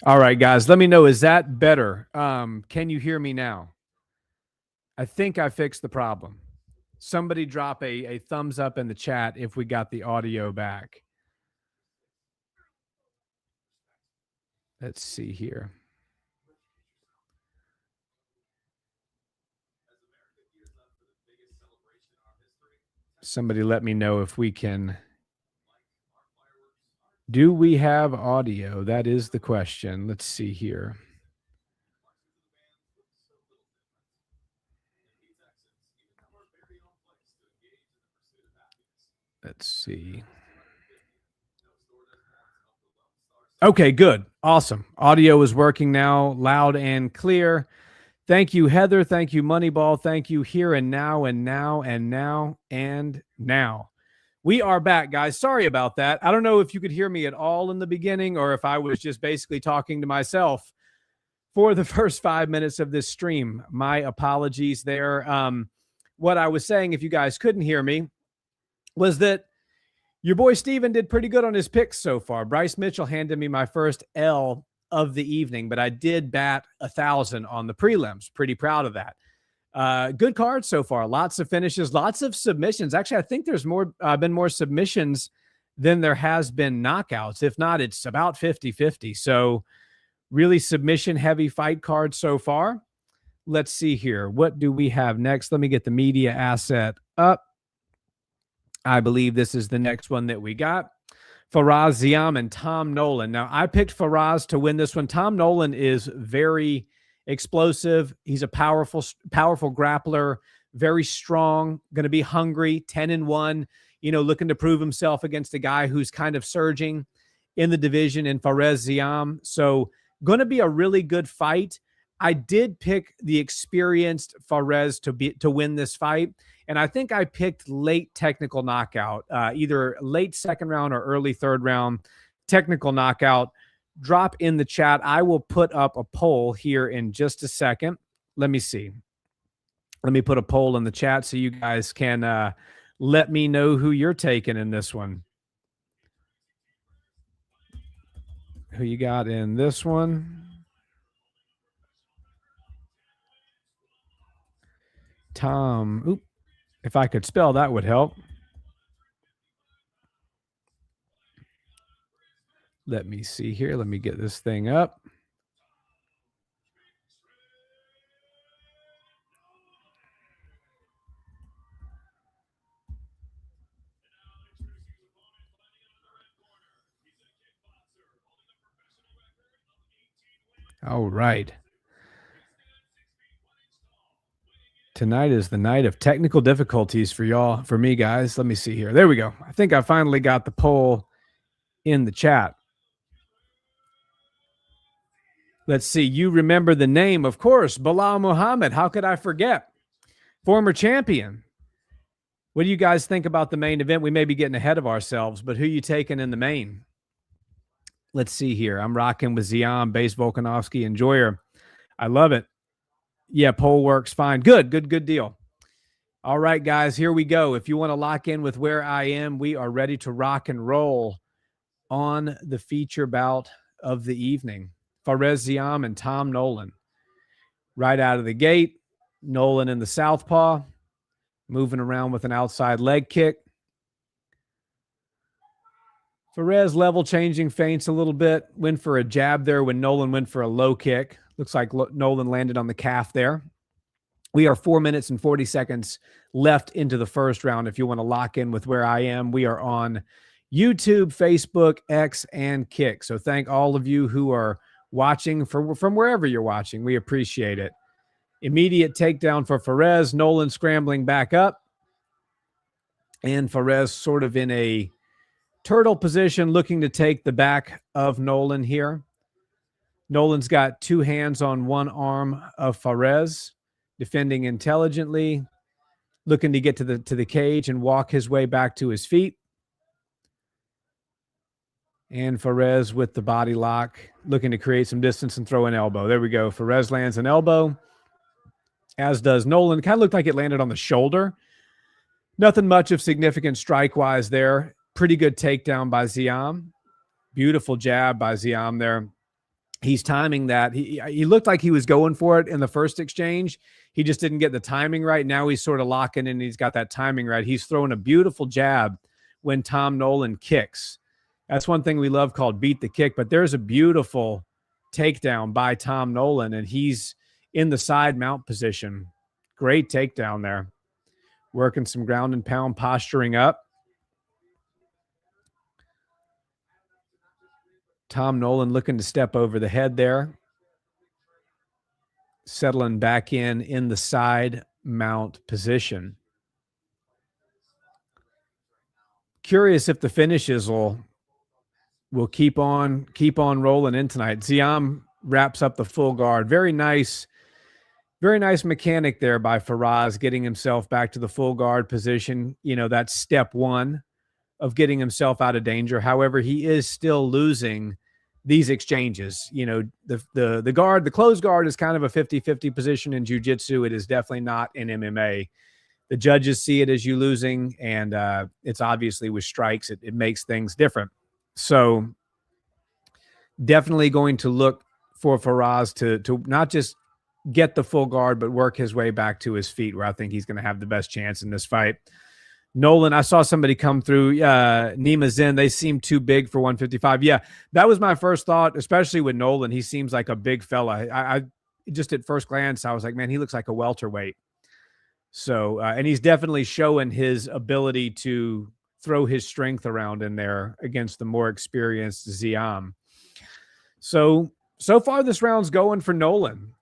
All right, guys, let me know. Is that better? Can you hear me now? I think I fixed the problem. Somebody drop a thumbs up in the chat if we got the audio back. Let's see here. Somebody let me know if we can. Do we have audio? That is the question. Let's see here. Let's see. Okay, good. Awesome. Audio is working now, loud and clear. Thank you, Heather. Thank you, Moneyball. Thank you, Here and Now and Now and Now and Now. We are back, guys. Sorry about that. I don't know if you could hear me at all in the beginning or if I was just basically talking to myself for the first 5 minutes of this stream. My apologies there. What I was saying, if you guys couldn't hear me, was that your boy Steven did pretty good on his picks so far. Bryce Mitchell handed me my first L of the evening, but I did bat 1,000 on the prelims. Pretty proud of that. Good cards so far. Lots of finishes, lots of submissions. Actually, I think there's been more submissions than there has been knockouts. If not, it's about 50-50. So really submission-heavy fight cards so far. Let's see here. What do we have next? Let me get the media asset up. I believe this is the next one that we got. Faraz Ziam and Tom Nolan. Now, I picked Faraz to win this one. Tom Nolan is very explosive. He's a powerful grappler, very strong, going to be hungry, 10-1, looking to prove himself against a guy who's kind of surging in the division in Faraz Ziam. So going to be a really good fight. I did pick the experienced Faraz to win this fight, and I think I picked late technical knockout, either late second round or early third round technical knockout. Drop in the chat. I will put up a poll here in just a second. Let me see. Let me put a poll in the chat so you guys can let me know who you're taking in this one. Who you got in this one? Tom. Oop. If I could spell, that would help. Let me see here. Let me get this thing up. All right. Tonight is the night of technical difficulties for y'all, for me, guys. Let me see here. There we go. I think I finally got the poll in the chat. Let's see. You remember the name, of course, Bilal Muhammad. How could I forget? Former champion. What do you guys think about the main event? We may be getting ahead of ourselves, but who you taking in the main? Let's see here. I'm rocking with Ziam, Base Volkanovski, and Joyer. I love it. Yeah, poll works fine. Good deal. All right, guys, here we go. If you want to lock in with where I am, we are ready to rock and roll on the feature bout of the evening. Faraz Ziam and Tom Nolan. Right out of the gate, Nolan in the southpaw, moving around with an outside leg kick. Faraz level changing feints a little bit. Went for a jab there when Nolan went for a low kick. Looks like Nolan landed on the calf there. We are 4 minutes and 40 seconds left into the first round. If you want to lock in with where I am, we are on YouTube, Facebook, X, and Kick. So thank all of you who are watching from wherever you're watching. We appreciate it. Immediate takedown for Faraz. Nolan scrambling back up. And Faraz sort of in a turtle position, looking to take the back of Nolan here. Nolan's got two hands on one arm of Faraz, defending intelligently, looking to get to the cage and walk his way back to his feet. And Faraz with the body lock, looking to create some distance and throw an elbow. There we go. Faraz lands an elbow, as does Nolan. Kind of looked like it landed on the shoulder. Nothing much of significant strike-wise there. Pretty good takedown by Ziam. Beautiful jab by Ziam there. He's timing that. He looked like he was going for it in the first exchange. He just didn't get the timing right. Now he's sort of locking in. He's got that timing right. He's throwing a beautiful jab when Tom Nolan kicks. That's one thing we love called beat the kick, but there's a beautiful takedown by Tom Nolan, and he's in the side mount position. Great takedown there. Working some ground and pound, posturing up. Tom Nolan looking to step over the head there. Settling back in the side mount position. Curious if the finishes will keep on rolling in tonight. Ziam wraps up the full guard. Very nice mechanic there by Faraz, getting himself back to the full guard position. You know, that's step one of getting himself out of danger. However, he is still losing these exchanges. You know, the guard, the closed guard is kind of a 50-50 position in jiu-jitsu. It is definitely not in MMA. The judges see it as you losing, and it's obviously with strikes, it makes things different. So definitely going to look for Faraz to not just get the full guard, but work his way back to his feet, where I think he's going to have the best chance in this fight. Nolan, I saw somebody come through, Nima Zen. They seem too big for 155. Yeah, that was my first thought, especially with Nolan. He seems like a big fella. I just at first glance, I was like, man, he looks like a welterweight. So, and he's definitely showing his ability to throw his strength around in there against the more experienced Ziam. So far this round's going for Nolan.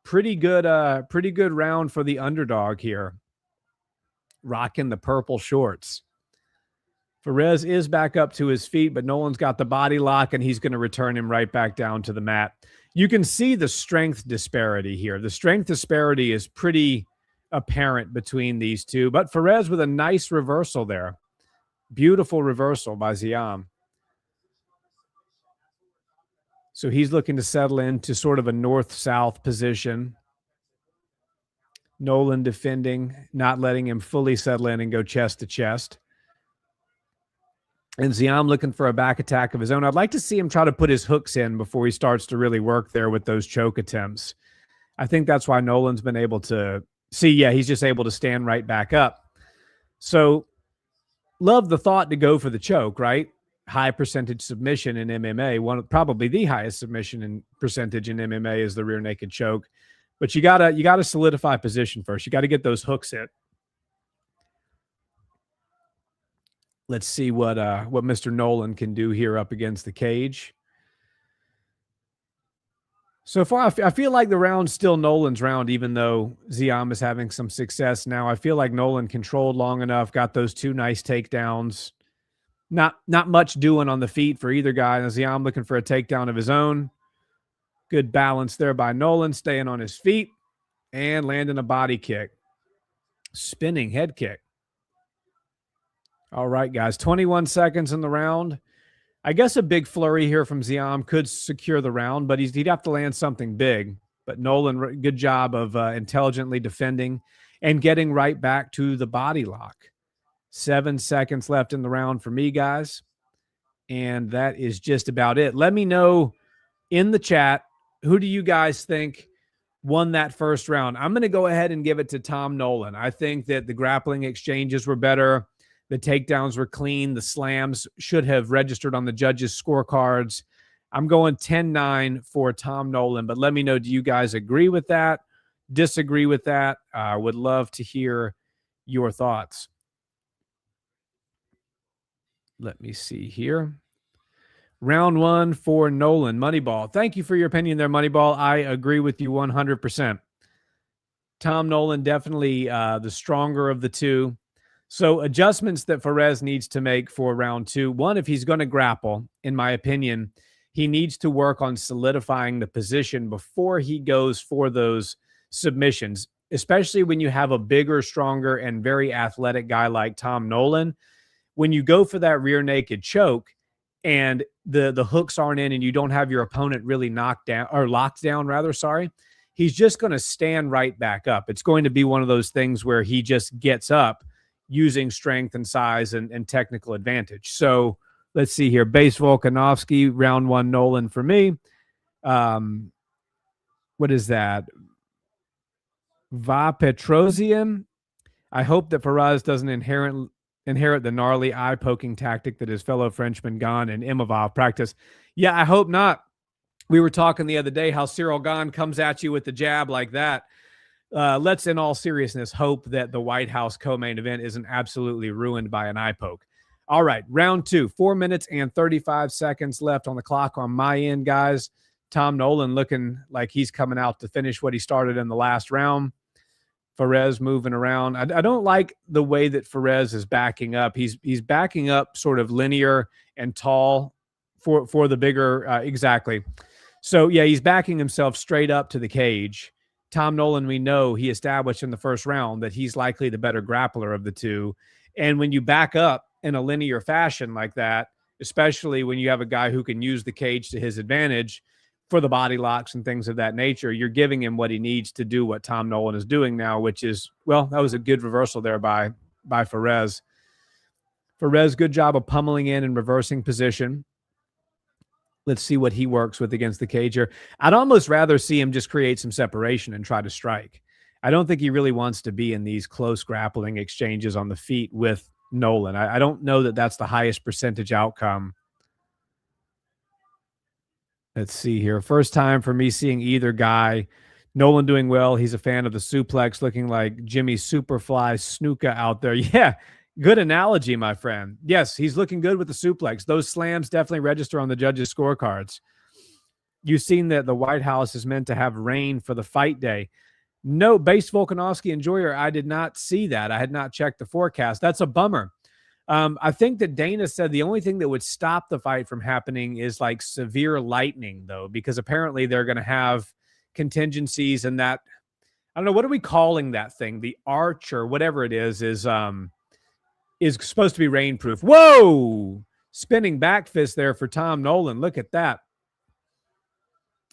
Pretty good round for the underdog here. Rocking the purple shorts. Perez is back up to his feet, but Nolan's got the body lock, and he's going to return him right back down to the mat. You can see the strength disparity here. The strength disparity is pretty apparent between these two, but Perez with a nice reversal there. Beautiful reversal by Ziam. So he's looking to settle into sort of a north-south position. Nolan defending, not letting him fully settle in and go chest to chest. And Ziam looking for a back attack of his own. I'd like to see him try to put his hooks in before he starts to really work there with those choke attempts. I think that's why Nolan's been able to see, yeah, he's just able to stand right back up. So love the thought to go for the choke, right? High percentage submission in MMA. Probably the highest submission in percentage in MMA is the rear naked choke. But you gotta solidify position first. You got to get those hooks in. Let's see what Mr. Nolan can do here up against the cage. So far, I feel like the round's still Nolan's round, even though Ziam is having some success now. I feel like Nolan controlled long enough, got those two nice takedowns. Not much doing on the feet for either guy. And Ziam looking for a takedown of his own. Good balance there by Nolan, staying on his feet and landing a body kick. Spinning head kick. All right, guys, 21 seconds in the round. I guess a big flurry here from Ziam could secure the round, but he'd have to land something big. But Nolan, good job of intelligently defending and getting right back to the body lock. 7 seconds left in the round for me, guys. And that is just about it. Let me know in the chat, who do you guys think won that first round? I'm going to go ahead and give it to Tom Nolan. I think that the grappling exchanges were better. The takedowns were clean. The slams should have registered on the judges' scorecards. I'm going 10-9 for Tom Nolan, but let me know, do you guys agree with that? Disagree with that? Would love to hear your thoughts. Let me see here. Round one for Nolan. Moneyball. Thank you for your opinion there, Moneyball. I agree with you 100%. Tom Nolan, definitely the stronger of the two. So adjustments that Perez needs to make for round two. One, if he's going to grapple, in my opinion, he needs to work on solidifying the position before he goes for those submissions, especially when you have a bigger, stronger, and very athletic guy like Tom Nolan. When you go for that rear naked choke and the hooks aren't in and you don't have your opponent really knocked down or locked down, rather, sorry, he's just going to stand right back up. It's going to be one of those things where he just gets up using strength and size and technical advantage. So let's see here. Base Volkanovski, round one Nolan for me. um, what is that? Va Petrosian. I hope that Faraz doesn't inherit the gnarly eye-poking tactic that his fellow Frenchman Gane and Imavov practice. Yeah, I hope not. We were talking the other day how Cyril Gane comes at you with the jab like that. Let's, in all seriousness, hope that the White House co-main event isn't absolutely ruined by an eye poke. All right, round 2, 4 minutes and 35 seconds left on the clock on my end, guys. Tom Nolan looking like he's coming out to finish what he started in the last round. Fares moving around. I don't like the way that Fares is backing up. He's backing up sort of linear and tall for the bigger exactly. So yeah, he's backing himself straight up to the cage. Tom Nolan, we know he established in the first round that he's likely the better grappler of the two. And when you back up in a linear fashion like that, especially when you have a guy who can use the cage to his advantage for the body locks and things of that nature, you're giving him what he needs to do what Tom Nolan is doing now, which is, well, that was a good reversal there by Fares. Fares, good job of pummeling in and reversing position. Let's see what he works with against the cage here. I'd almost rather see him just create some separation and try to strike. I don't think he really wants to be in these close grappling exchanges on the feet with Nolan. I don't know that that's the highest percentage outcome. Let's see here. First time for me seeing either guy. Nolan doing well. He's a fan of the suplex, looking like Jimmy Superfly Snuka out there. Yeah, good analogy, my friend. Yes, he's looking good with the suplex. Those slams definitely register on the judges' scorecards. You've seen that the White House is meant to have rain for the fight day. No, Base Volkanovski Enjoyer, I did not see that. I had not checked the forecast. That's a bummer. I think that Dana said the only thing that would stop the fight from happening is like severe lightning, though, because apparently they're going to have contingencies and that, I don't know, what are we calling that thing? The arch or whatever it is supposed to be rainproof. Whoa! Spinning back fist there for Tom Nolan. Look at that.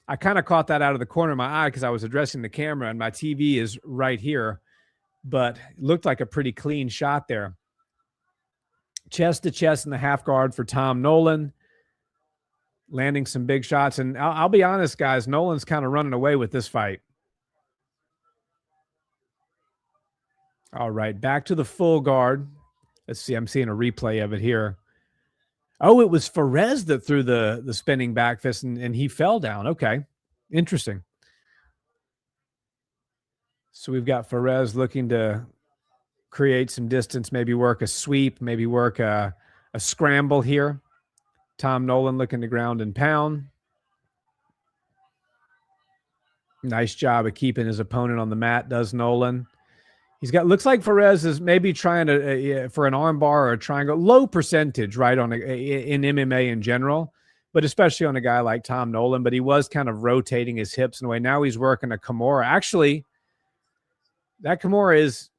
I kind of caught that out of the corner of my eye because I was addressing the camera and my TV is right here, but it looked like a pretty clean shot there. Chest to chest in the half guard for Tom Nolan, landing some big shots. And I'll be honest, guys, Nolan's kind of running away with this fight. All right, back to the full guard. Let's see, I'm seeing a replay of it here. Oh, it was Fares that threw the spinning back fist and he fell down. Okay, interesting. So we've got Fares looking to create some distance, maybe work a sweep, maybe work a scramble here. Tom Nolan looking to ground and pound. Nice job of keeping his opponent on the mat, does Nolan. He's got, looks like Fares is maybe trying to, for an arm bar or a triangle, low percentage, right, in MMA in general, but especially on a guy like Tom Nolan. But he was kind of rotating his hips in a way. Now he's working a Kimura. Actually, that Kimura is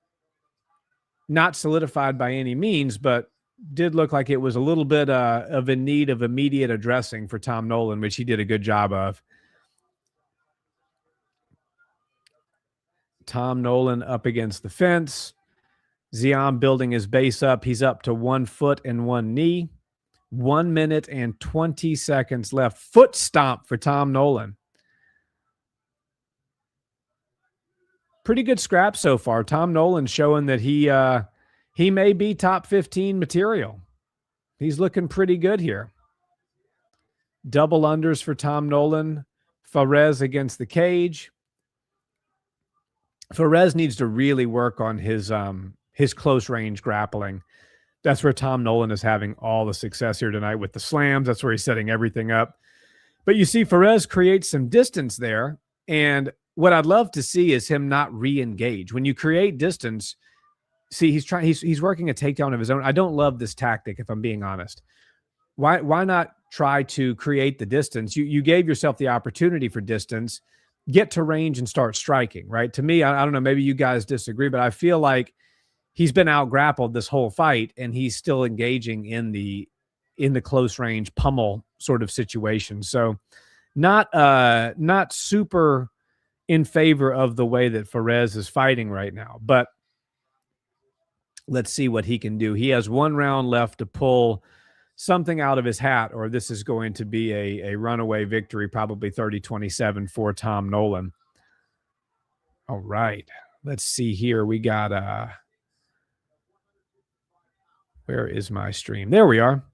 not solidified by any means, but did look like it was a little bit of a need of immediate addressing for Tom Nolan, which he did a good job of. Tom Nolan up against the fence. Zion building his base up. He's up to 1 foot and 1 knee. 1 minute and 20 seconds left. Foot stomp for Tom Nolan. Pretty good scrap so far. Tom Nolan showing that he may be top 15 material. He's looking pretty good here. Double unders for Tom Nolan. Fares against the cage. Fares needs to really work on his close range grappling. That's where Tom Nolan is having all the success here tonight with the slams. That's where he's setting everything up. But you see Fares create some distance there. And what I'd love to see is him not re-engage. When you create distance, see, he's working a takedown of his own. I don't love this tactic, if I'm being honest. Why not try to create the distance? You gave yourself the opportunity for distance, get to range and start striking, right? To me, I don't know, maybe you guys disagree, but I feel like he's been out grappled this whole fight and he's still engaging in the close range pummel sort of situation. So not super in favor of the way that Fares is fighting right now, but let's see what he can do. He has 1 round left to pull something out of his hat, or this is going to be a runaway victory, probably 30-27 for Tom Nolan. All right. Let's see here. We got where is my stream? There we are.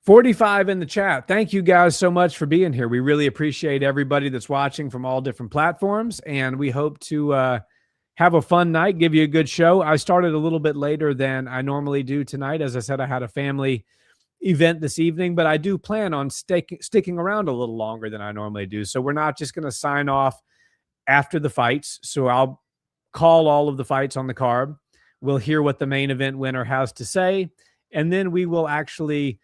45 in the chat. Thank you guys so much for being here. We really appreciate everybody that's watching from all different platforms, and we hope to have a fun night, give you a good show. I started a little bit later than I normally do tonight. As I said, I had a family event this evening, but I do plan on sticking around a little longer than I normally do. So we're not just going to sign off after the fights. So I'll call all of the fights on the card. We'll hear what the main event winner has to say, and then we will actually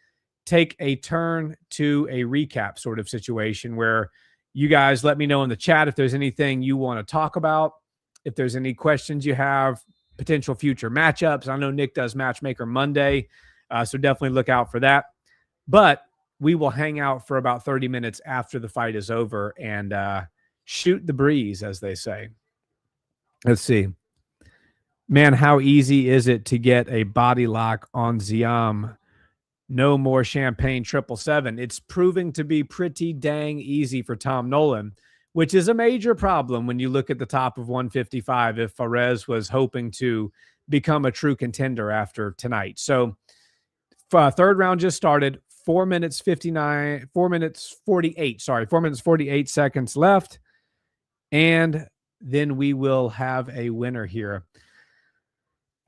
take a turn to a recap sort of situation where you guys let me know in the chat if there's anything you want to talk about, if there's any questions you have, potential future matchups. I know Nick does Matchmaker Monday, so definitely look out for that. But we will hang out for about 30 minutes after the fight is over and shoot the breeze, as they say. Let's see. Man, how easy is it to get a body lock on Ziam? No more champagne 777. It's proving to be pretty dang easy for Tom Nolan, which is a major problem when you look at the top of 155 if Fares was hoping to become a true contender after tonight. So third round just started. 4 minutes 48 seconds left. And then we will have a winner here.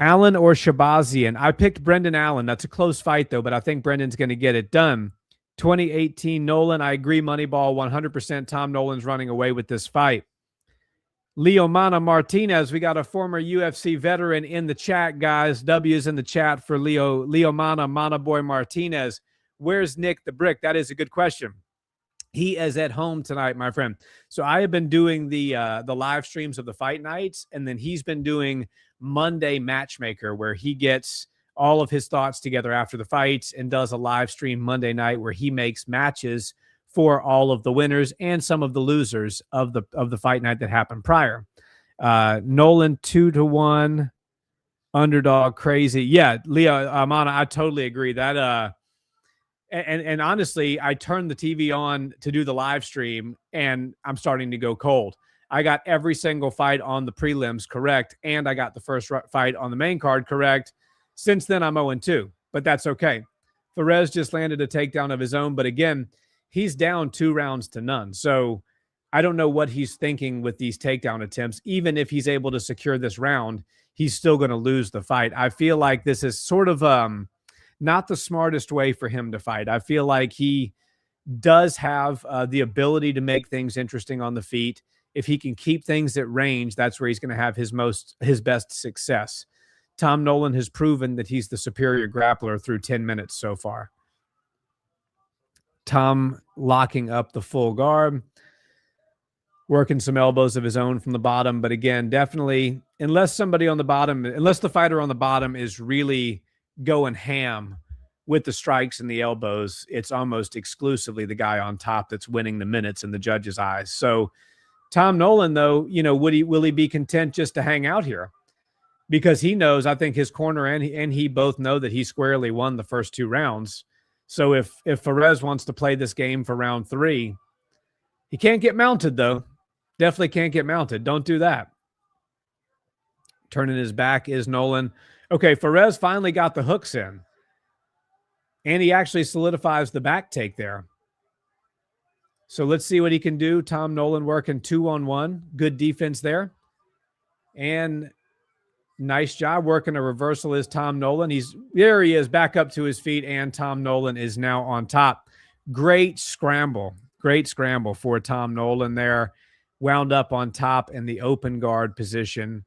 Allen or Shabazian? I picked Brendan Allen. That's a close fight, though, but I think Brendan's going to get it done. 2018 Nolan. I agree, Moneyball. 100% Tom Nolan's running away with this fight. Leo Mana Martinez. We got a former UFC veteran in the chat, guys. W's in the chat for Leo Mana Boy Martinez. Where's Nick the Brick? That is a good question. He is at home tonight, my friend. So I have been doing the live streams of the fight nights, and then he's been doing Monday Matchmaker, where he gets all of his thoughts together after the fights and does a live stream Monday night where he makes matches for all of the winners and some of the losers of the fight night that happened prior. Nolan 2-1, underdog crazy. Yeah, Leo Amana, I totally agree that. And honestly, I turned the TV on to do the live stream, and I'm starting to go cold. I got every single fight on the prelims correct, and I got the first fight on the main card correct. Since then, I'm 0-2, but that's okay. Fares just landed a takedown of his own, but again, he's down 2-0. So I don't know what he's thinking with these takedown attempts. Even if he's able to secure this round, he's still going to lose the fight. I feel like this is sort of not the smartest way for him to fight. I feel like he does have the ability to make things interesting on the feet. If he can keep things at range, that's where he's going to have his best success. Tom Nolan has proven that he's the superior grappler through 10 minutes so far. Tom locking up the full guard, working some elbows of his own from the bottom. But again, definitely, unless the fighter on the bottom is really going ham with the strikes and the elbows, it's almost exclusively the guy on top that's winning the minutes in the judge's eyes. So Tom Nolan, though, will he be content just to hang out here? Because he knows, I think his corner and he both know that he squarely won the first 2 rounds. So if Fares wants to play this game for round 3, he can't get mounted, though. Definitely can't get mounted. Don't do that. Turning his back is Nolan. Okay, Fares finally got the hooks in. And he actually solidifies the back take there. So let's see what he can do. Tom Nolan working 2-on-1. Good defense there. And nice job working a reversal is Tom Nolan. There he is, back up to his feet, and Tom Nolan is now on top. Great scramble. Great scramble for Tom Nolan there. Wound up on top in the open guard position.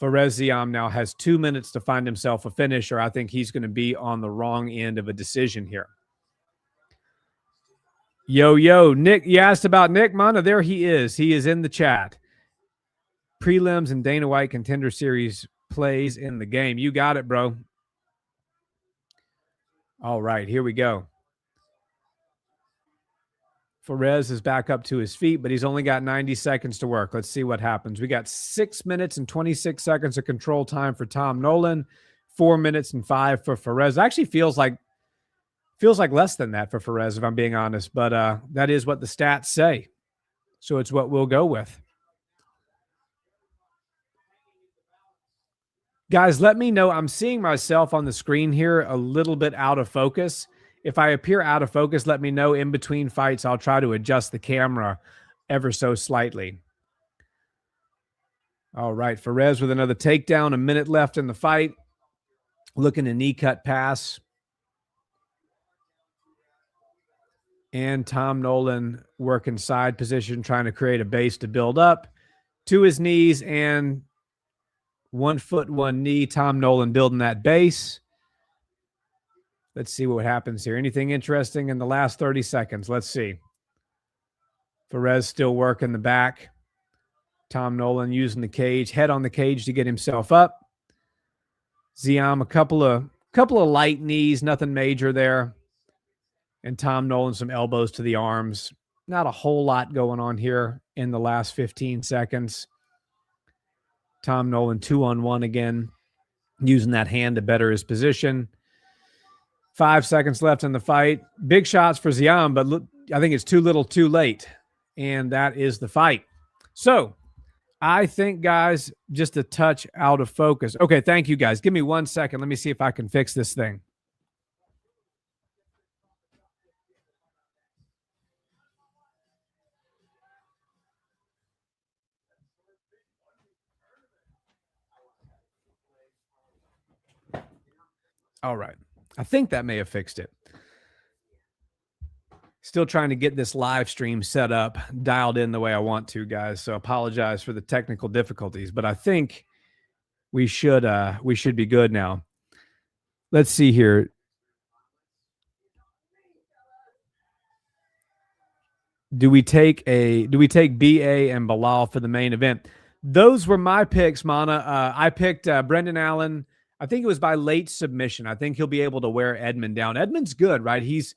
Fares Ziam now has 2 minutes to find himself a finish, or I think he's going to be on the wrong end of a decision here. Yo, Nick, you asked about Nick Mana. There he is. He is in the chat. Prelims and Dana White Contender Series plays in the game. You got it, bro. All right, here we go. Fares is back up to his feet, but he's only got 90 seconds to work. Let's see what happens. We got 6 minutes and 26 seconds of control time for Tom Nolan, 4 minutes and 5 for Fares. Actually feels like Feels like less than that for Perez, if I'm being honest, but that is what the stats say. So it's what we'll go with. Guys, let me know. I'm seeing myself on the screen here a little bit out of focus. If I appear out of focus, let me know. In between fights, I'll try to adjust the camera ever so slightly. All right, Perez with another takedown, a minute left in the fight. Looking to knee cut pass. And Tom Nolan working side position, trying to create a base to build up to his knees, and 1 foot, 1 knee. Tom Nolan building that base. Let's see what happens here. Anything interesting in the last 30 seconds? Let's see. Perez still working the back. Tom Nolan using the cage, head on the cage to get himself up. Ziam, a couple of light knees, nothing major there. And Tom Nolan, some elbows to the arms. Not a whole lot going on here in the last 15 seconds. Tom Nolan 2-on-1 again, using that hand to better his position. 5 seconds left in the fight. Big shots for Ziam, but look, I think it's too little too late. And that is the fight. So I think, guys, just a touch out of focus. Okay, thank you, guys. Give me 1 second. Let me see if I can fix this thing. All right. I think that may have fixed it. Still trying to get this live stream set up, dialed in the way I want to, guys. So apologize for the technical difficulties, but I think we should be good now. Let's see here. Do we take BA and Bilal for the main event? Those were my picks, Mana. I picked Brendan Allen. I think it was by late submission. I think he'll be able to wear Edmund down. Edmund's good, right? He's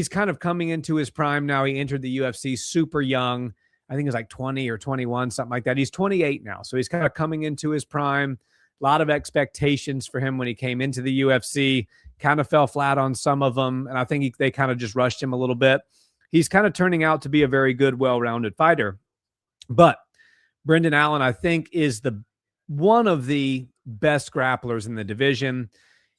kind of coming into his prime now. He entered the UFC super young. I think it's like 20 or 21, something like that. He's 28 now. So he's kind of coming into his prime. A lot of expectations for him when he came into the UFC. Kind of fell flat on some of them. And I think they kind of just rushed him a little bit. He's kind of turning out to be a very good, well-rounded fighter. But Brendan Allen, I think, is one of the best grapplers in the division.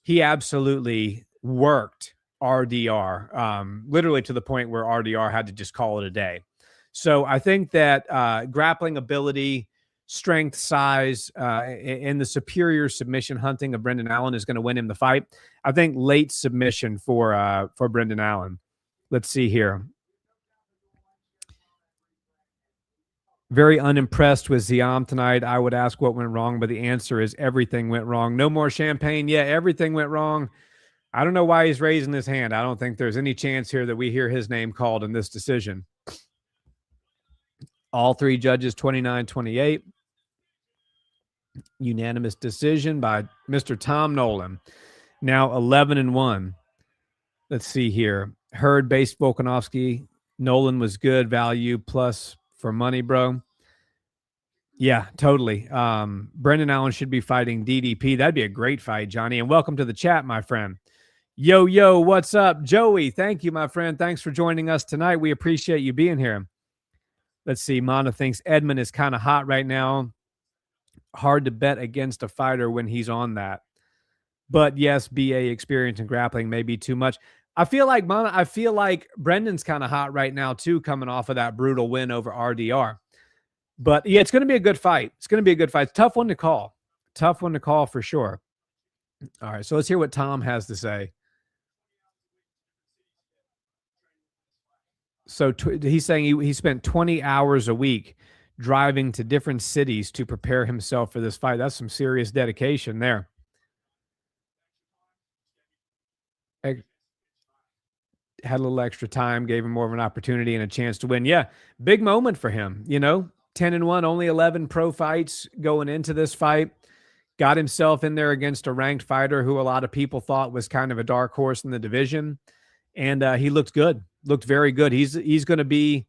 He absolutely worked RDR, literally to the point where RDR had to just call it a day. So I think that grappling ability, strength, size, and the superior submission hunting of Brendan Allen is going to win him the fight. I think late submission for Brendan Allen. Let's see here. Very unimpressed with Ziam tonight. I would ask what went wrong, but the answer is everything went wrong. No more champagne. Yeah, everything went wrong. I don't know why he's raising his hand. I don't think there's any chance here that we hear his name called in this decision. All three judges, 29-28. Unanimous decision by Mr. Tom Nolan. Now 11-1. Let's see here. Hurd, Base, Volkanovski. Nolan was good value plus for money, bro. Yeah, totally. Brendan Allen should be fighting DDP. That'd be a great fight, Johnny. And welcome to the chat, my friend. Yo, what's up? Joey, thank you, my friend. Thanks for joining us tonight. We appreciate you being here. Let's see. Mana thinks Edmund is kind of hot right now. Hard to bet against a fighter when he's on that. But yes, BA experience in grappling may be too much. I feel like Brendan's kind of hot right now too, coming off of that brutal win over RDR. But yeah, it's going to be a good fight. It's going to be a good fight. Tough one to call. Tough one to call for sure. All right, so let's hear what Tom has to say. So he's saying he spent 20 hours a week driving to different cities to prepare himself for this fight. That's some serious dedication there. Had a little extra time, gave him more of an opportunity and a chance to win. Yeah, big moment for him, 10-1, only 11 pro fights going into this fight. Got himself in there against a ranked fighter who a lot of people thought was kind of a dark horse in the division. And he looked good, looked very good. He's going to be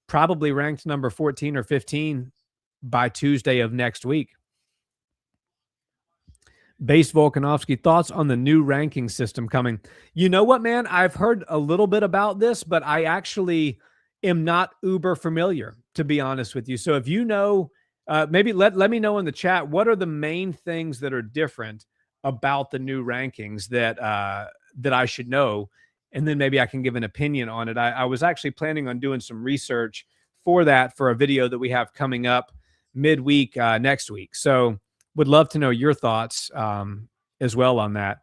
probably ranked number 14 or 15 by Tuesday of next week. Base Volkanovski, thoughts on the new ranking system coming? You know what, man? I've heard a little bit about this, but I actually am not uber familiar, to be honest with you. So if you know, maybe let me know in the chat, what are the main things that are different about the new rankings that I should know, and then maybe I can give an opinion on it. I was actually planning on doing some research for that for a video that we have coming up midweek next week. So would love to know your thoughts as well on that.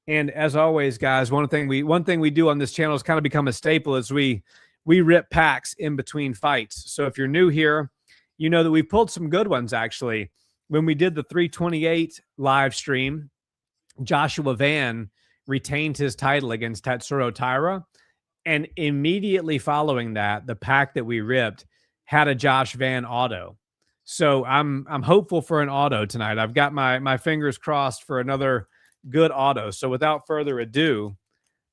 And as always, guys, one thing we do on this channel has kind of become a staple is we rip packs in between fights. So if you're new here, you know that we pulled some good ones actually. When we did the 328 live stream, Joshua Van retained his title against Tatsuro Taira. And immediately following that, the pack that we ripped had a Josh Van auto. So I'm hopeful for an auto tonight. I've got my fingers crossed for another good auto. So without further ado,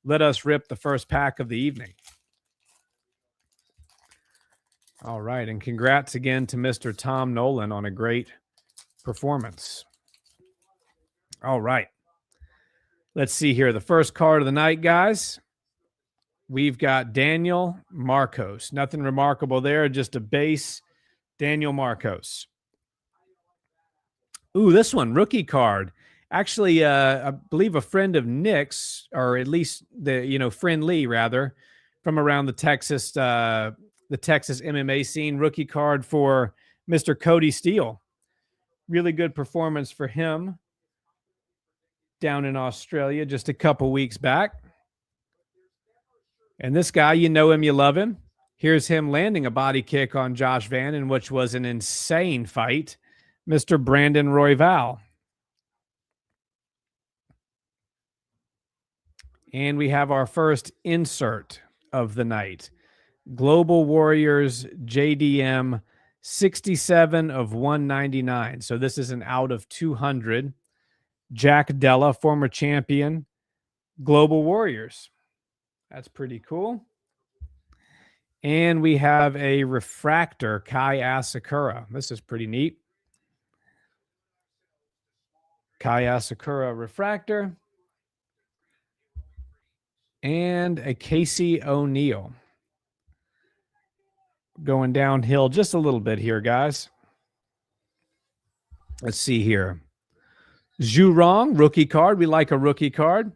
let us rip the first pack of the evening. All right, and congrats again to Mr. Tom Nolan on a great performance. All right. Let's see here. The first card of the night, guys. We've got Daniel Marcos. Nothing remarkable there, just a base Daniel Marcos. Ooh, this one, rookie card. Actually, I believe a friend of Nick's, or at least the friend Lee rather, from around the Texas MMA scene. Rookie card for Mr. Cody Steele. Really good performance for him down in Australia just a couple weeks back. And this guy, you know him, you love him. Here's him landing a body kick on Josh Van, in which was an insane fight, Mr. Brandon Royval. And we have our first insert of the night. Global Warriors JDM 67 of 199. So this is an out of 200. Jack Della, former champion, Global Warriors. That's pretty cool. And we have a refractor, Kai Asakura. This is pretty neat. Kai Asakura refractor. And a Casey O'Neill. Going downhill just a little bit here, guys. Let's see here. Zhu Rong, rookie card. We like a rookie card.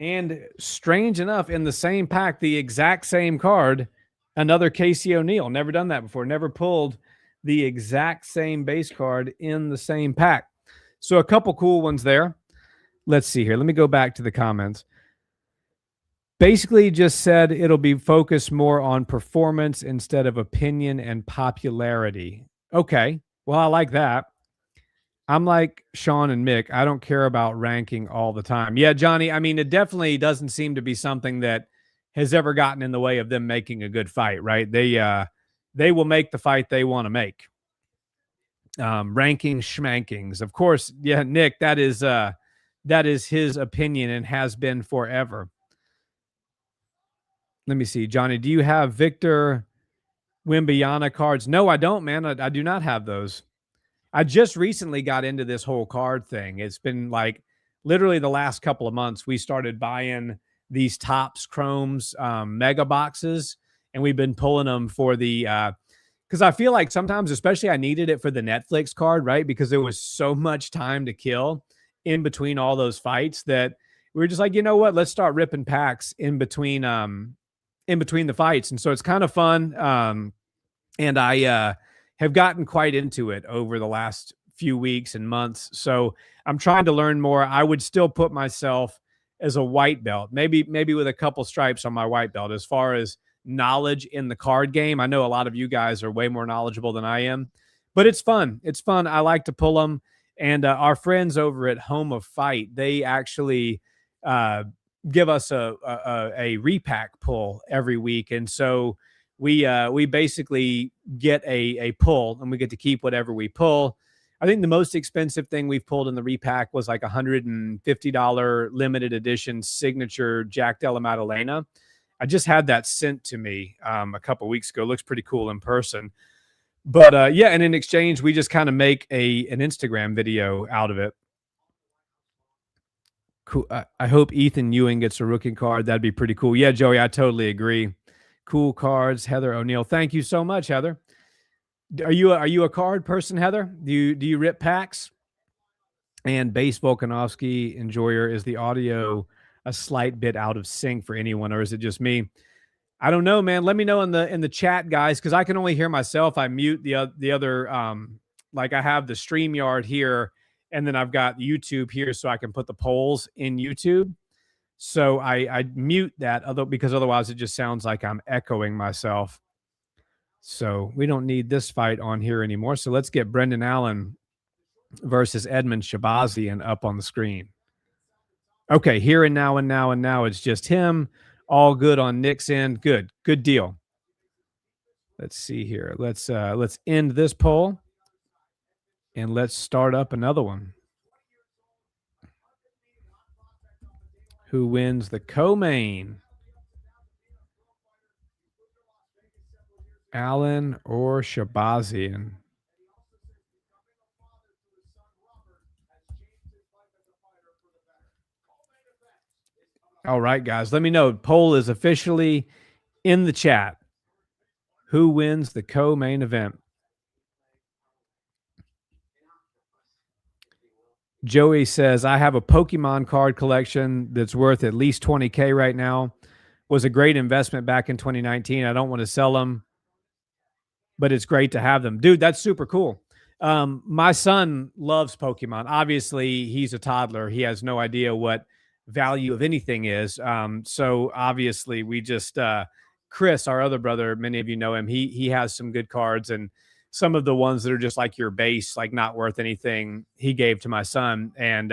And strange enough, in the same pack, the exact same card, another Casey O'Neill. Never done that before. Never pulled the exact same base card in the same pack. So a couple cool ones there. Let's see here. Let me go back to the comments. Basically just said it'll be focused more on performance instead of opinion and popularity. Okay. Well, I like that. I'm like Sean and Mick. I don't care about ranking all the time. Yeah, Johnny, I mean, it definitely doesn't seem to be something that has ever gotten in the way of them making a good fight, right? They will make the fight they want to make. Ranking schmankings. Of course, yeah, Nick, that is his opinion and has been forever. Let me see. Johnny, do you have Victor Wimbayana cards? No, I don't, man. I do not have those. I just recently got into this whole card thing. It's been like literally the last couple of months, we started buying these Topps Chromes mega boxes, and we've been pulling them for the because I feel like sometimes, especially I needed it for the Netflix card, right? Because there was so much time to kill in between all those fights that we were just like, you know what? Let's start ripping packs in between the fights. And so it's kind of fun. And I have gotten quite into it over the last few weeks and months. So I'm trying to learn more. I would still put myself as a white belt, maybe with a couple stripes on my white belt. As far as knowledge in the card game, I know a lot of you guys are way more knowledgeable than I am, but it's fun. It's fun. I like to pull them. And our friends over at Home of Fight, they actually give us a repack pull every week. And so we basically get a pull, and we get to keep whatever we pull. I think the most expensive thing we've pulled in the repack was like $150 limited edition signature Jack Della Maddalena. I just had that sent to me a couple weeks ago. It looks pretty cool in person. But yeah, and in exchange, we just kind of make an Instagram video out of it. Cool. I hope Ethan Ewing gets a rookie card. That'd be pretty cool. Yeah, Joey, I totally agree. Cool cards, Heather O'Neill. Thank you so much, Heather. Are you a card person, Heather? Do you rip packs? And Base Volkanovski Enjoyer, is the audio a slight bit out of sync for anyone, or is it just me? I don't know, man. Let me know in the chat, guys, because I can only hear myself. I mute the other like I have the StreamYard here, and then I've got YouTube here, so I can put the polls in YouTube. So I mute that, although because otherwise it just sounds like I'm echoing myself. So we don't need this fight on here anymore. So let's get Brendan Allen versus Edmund Shabazian up on the screen. Okay, here and now and now and now it's just him. All good on Nick's end. Good deal. Let's see here. Let's end this poll and let's start up another one. Who wins the co-main? Allen or Shabazian? All right, guys. Let me know. Poll is officially in the chat. Who wins the co-main event? Joey says, I have a Pokemon card collection that's worth at least 20K right now. Was a great investment back in 2019. I don't want to sell them, but it's great to have them. Dude, that's super cool. My son loves Pokemon. Obviously, he's a toddler. He has no idea what value of anything is. So obviously, we just Chris, our other brother, many of you know him. He has some good cards, and some of the ones that are just like your base, like not worth anything, he gave to my son, and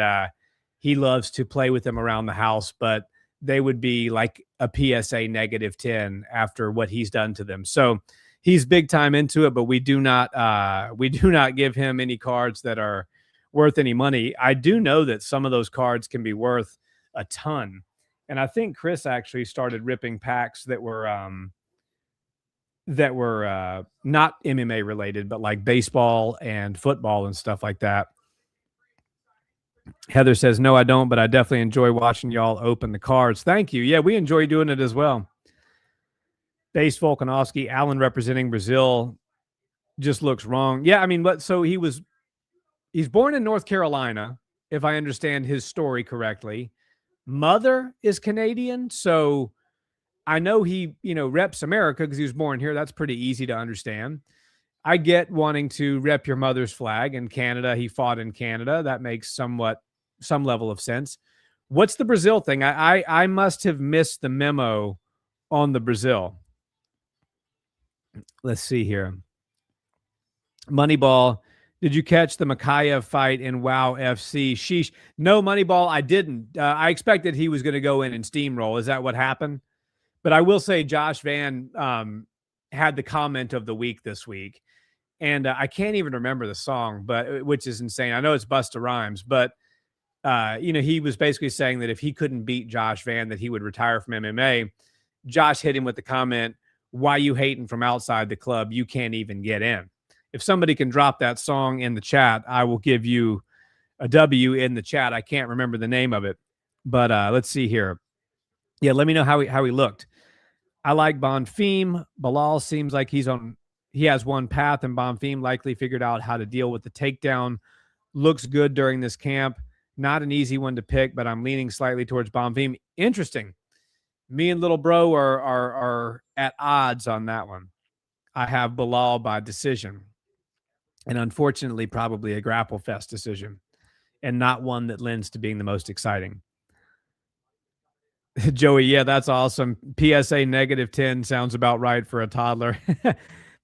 he loves to play with them around the house. But they would be like a PSA -10 after what he's done to them. So he's big time into it, but we do not give him any cards that are worth any money. I do know that some of those cards can be worth a ton. And I think Chris actually started ripping packs that were not MMA related, but like baseball and football and stuff like that. Heather says, no, I don't, but I definitely enjoy watching y'all open the cards. Thank you. Yeah, we enjoy doing it as well. Base Volkanovski, Allen representing Brazil, just looks wrong. Yeah, I mean, but so he's born in North Carolina, if I understand his story correctly. Mother is Canadian, so I know he, reps America because he was born here. That's pretty easy to understand. I get wanting to rep your mother's flag. In Canada, he fought in Canada. That makes some level of sense. What's the Brazil thing? I must have missed the memo on the Brazil. Let's see here. Moneyball, did you catch the Makayev fight in WoW FC? Sheesh. No, Moneyball, I didn't. I expected he was going to go in and steamroll. Is that what happened? But I will say Josh Van had the comment of the week this week. And I can't even remember the song, but which is insane. I know it's Busta Rhymes, but he was basically saying that if he couldn't beat Josh Van, that he would retire from MMA. Josh hit him with the comment, why you hating from outside the club? You can't even get in. If somebody can drop that song in the chat, I will give you a W in the chat. I can't remember the name of it, but let's see here. Yeah, let me know how he looked. I like Bonfim. Bilal seems like he has one path, and Bonfim likely figured out how to deal with the takedown. Looks good during this camp. Not an easy one to pick, but I'm leaning slightly towards Bonfim. Interesting. Me and little bro are at odds on that one. I have Bilal by decision, and unfortunately, probably a grapple fest decision, and not one that lends to being the most exciting. Joey, yeah, that's awesome. PSA -10 sounds about right for a toddler.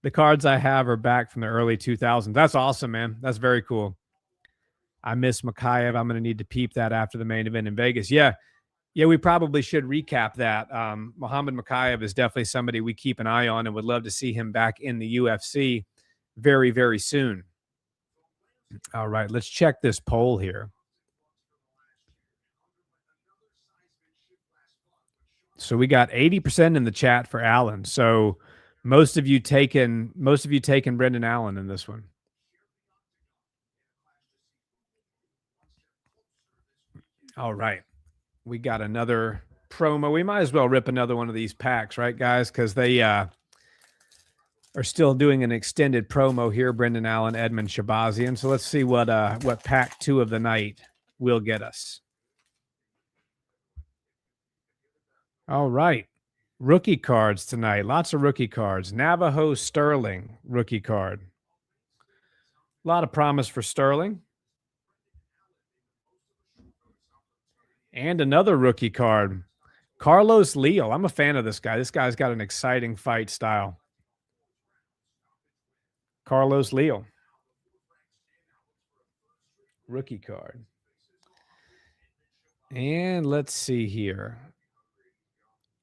The cards I have are back from the early 2000s. That's awesome, man. That's very cool. I miss Makayev. I'm going to need to peep that after the main event in Vegas. Yeah, we probably should recap that. Muhammad Makayev is definitely somebody we keep an eye on and would love to see him back in the UFC very, very soon. All right, let's check this poll here. So we got 80% in the chat for Allen. So Most of you taken Brendan Allen in this one. All right. We got another promo. We might as well rip another one of these packs, right, guys? Because they are still doing an extended promo here. Brendan Allen, Edmund Shabazian. So let's see what pack 2 of the night will get us. All right. Rookie cards tonight. Lots of rookie cards. Navajo Sterling rookie card. A lot of promise for Sterling. And another rookie card. Carlos Leal. I'm a fan of this guy. This guy's got an exciting fight style. Carlos Leal. Rookie card. And let's see here.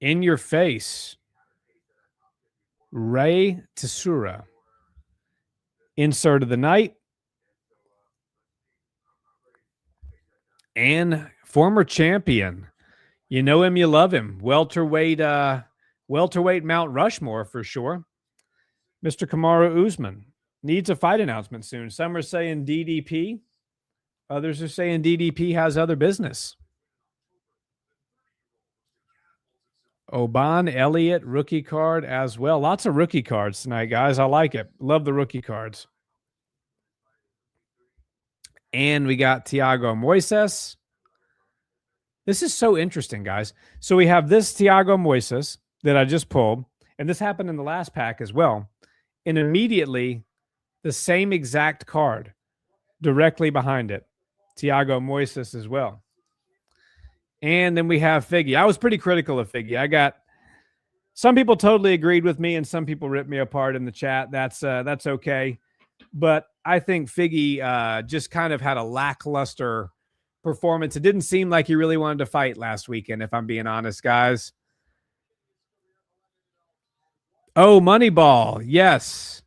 In your face. Ray Tsura. Insert of the night. And former champion. You know him, you love him. Welterweight Mount Rushmore for sure. Mr. Kamaru Usman needs a fight announcement soon. Some are saying DDP. Others are saying DDP has other business. Oban Elliott rookie card as well. Lots of rookie cards tonight, guys. I like it. Love the rookie cards. And we got Thiago Moises. This is so interesting, guys. So we have this Thiago Moises that I just pulled, and this happened in the last pack as well. And immediately, the same exact card directly behind it. Thiago Moises as well. And then we have Figgy. I was pretty critical of Figgy. I got some people totally agreed with me, and some people ripped me apart in the chat. That's okay. But I think Figgy just kind of had a lackluster performance. It didn't seem like he really wanted to fight last weekend, if I'm being honest, guys. Oh, Moneyball. Yes.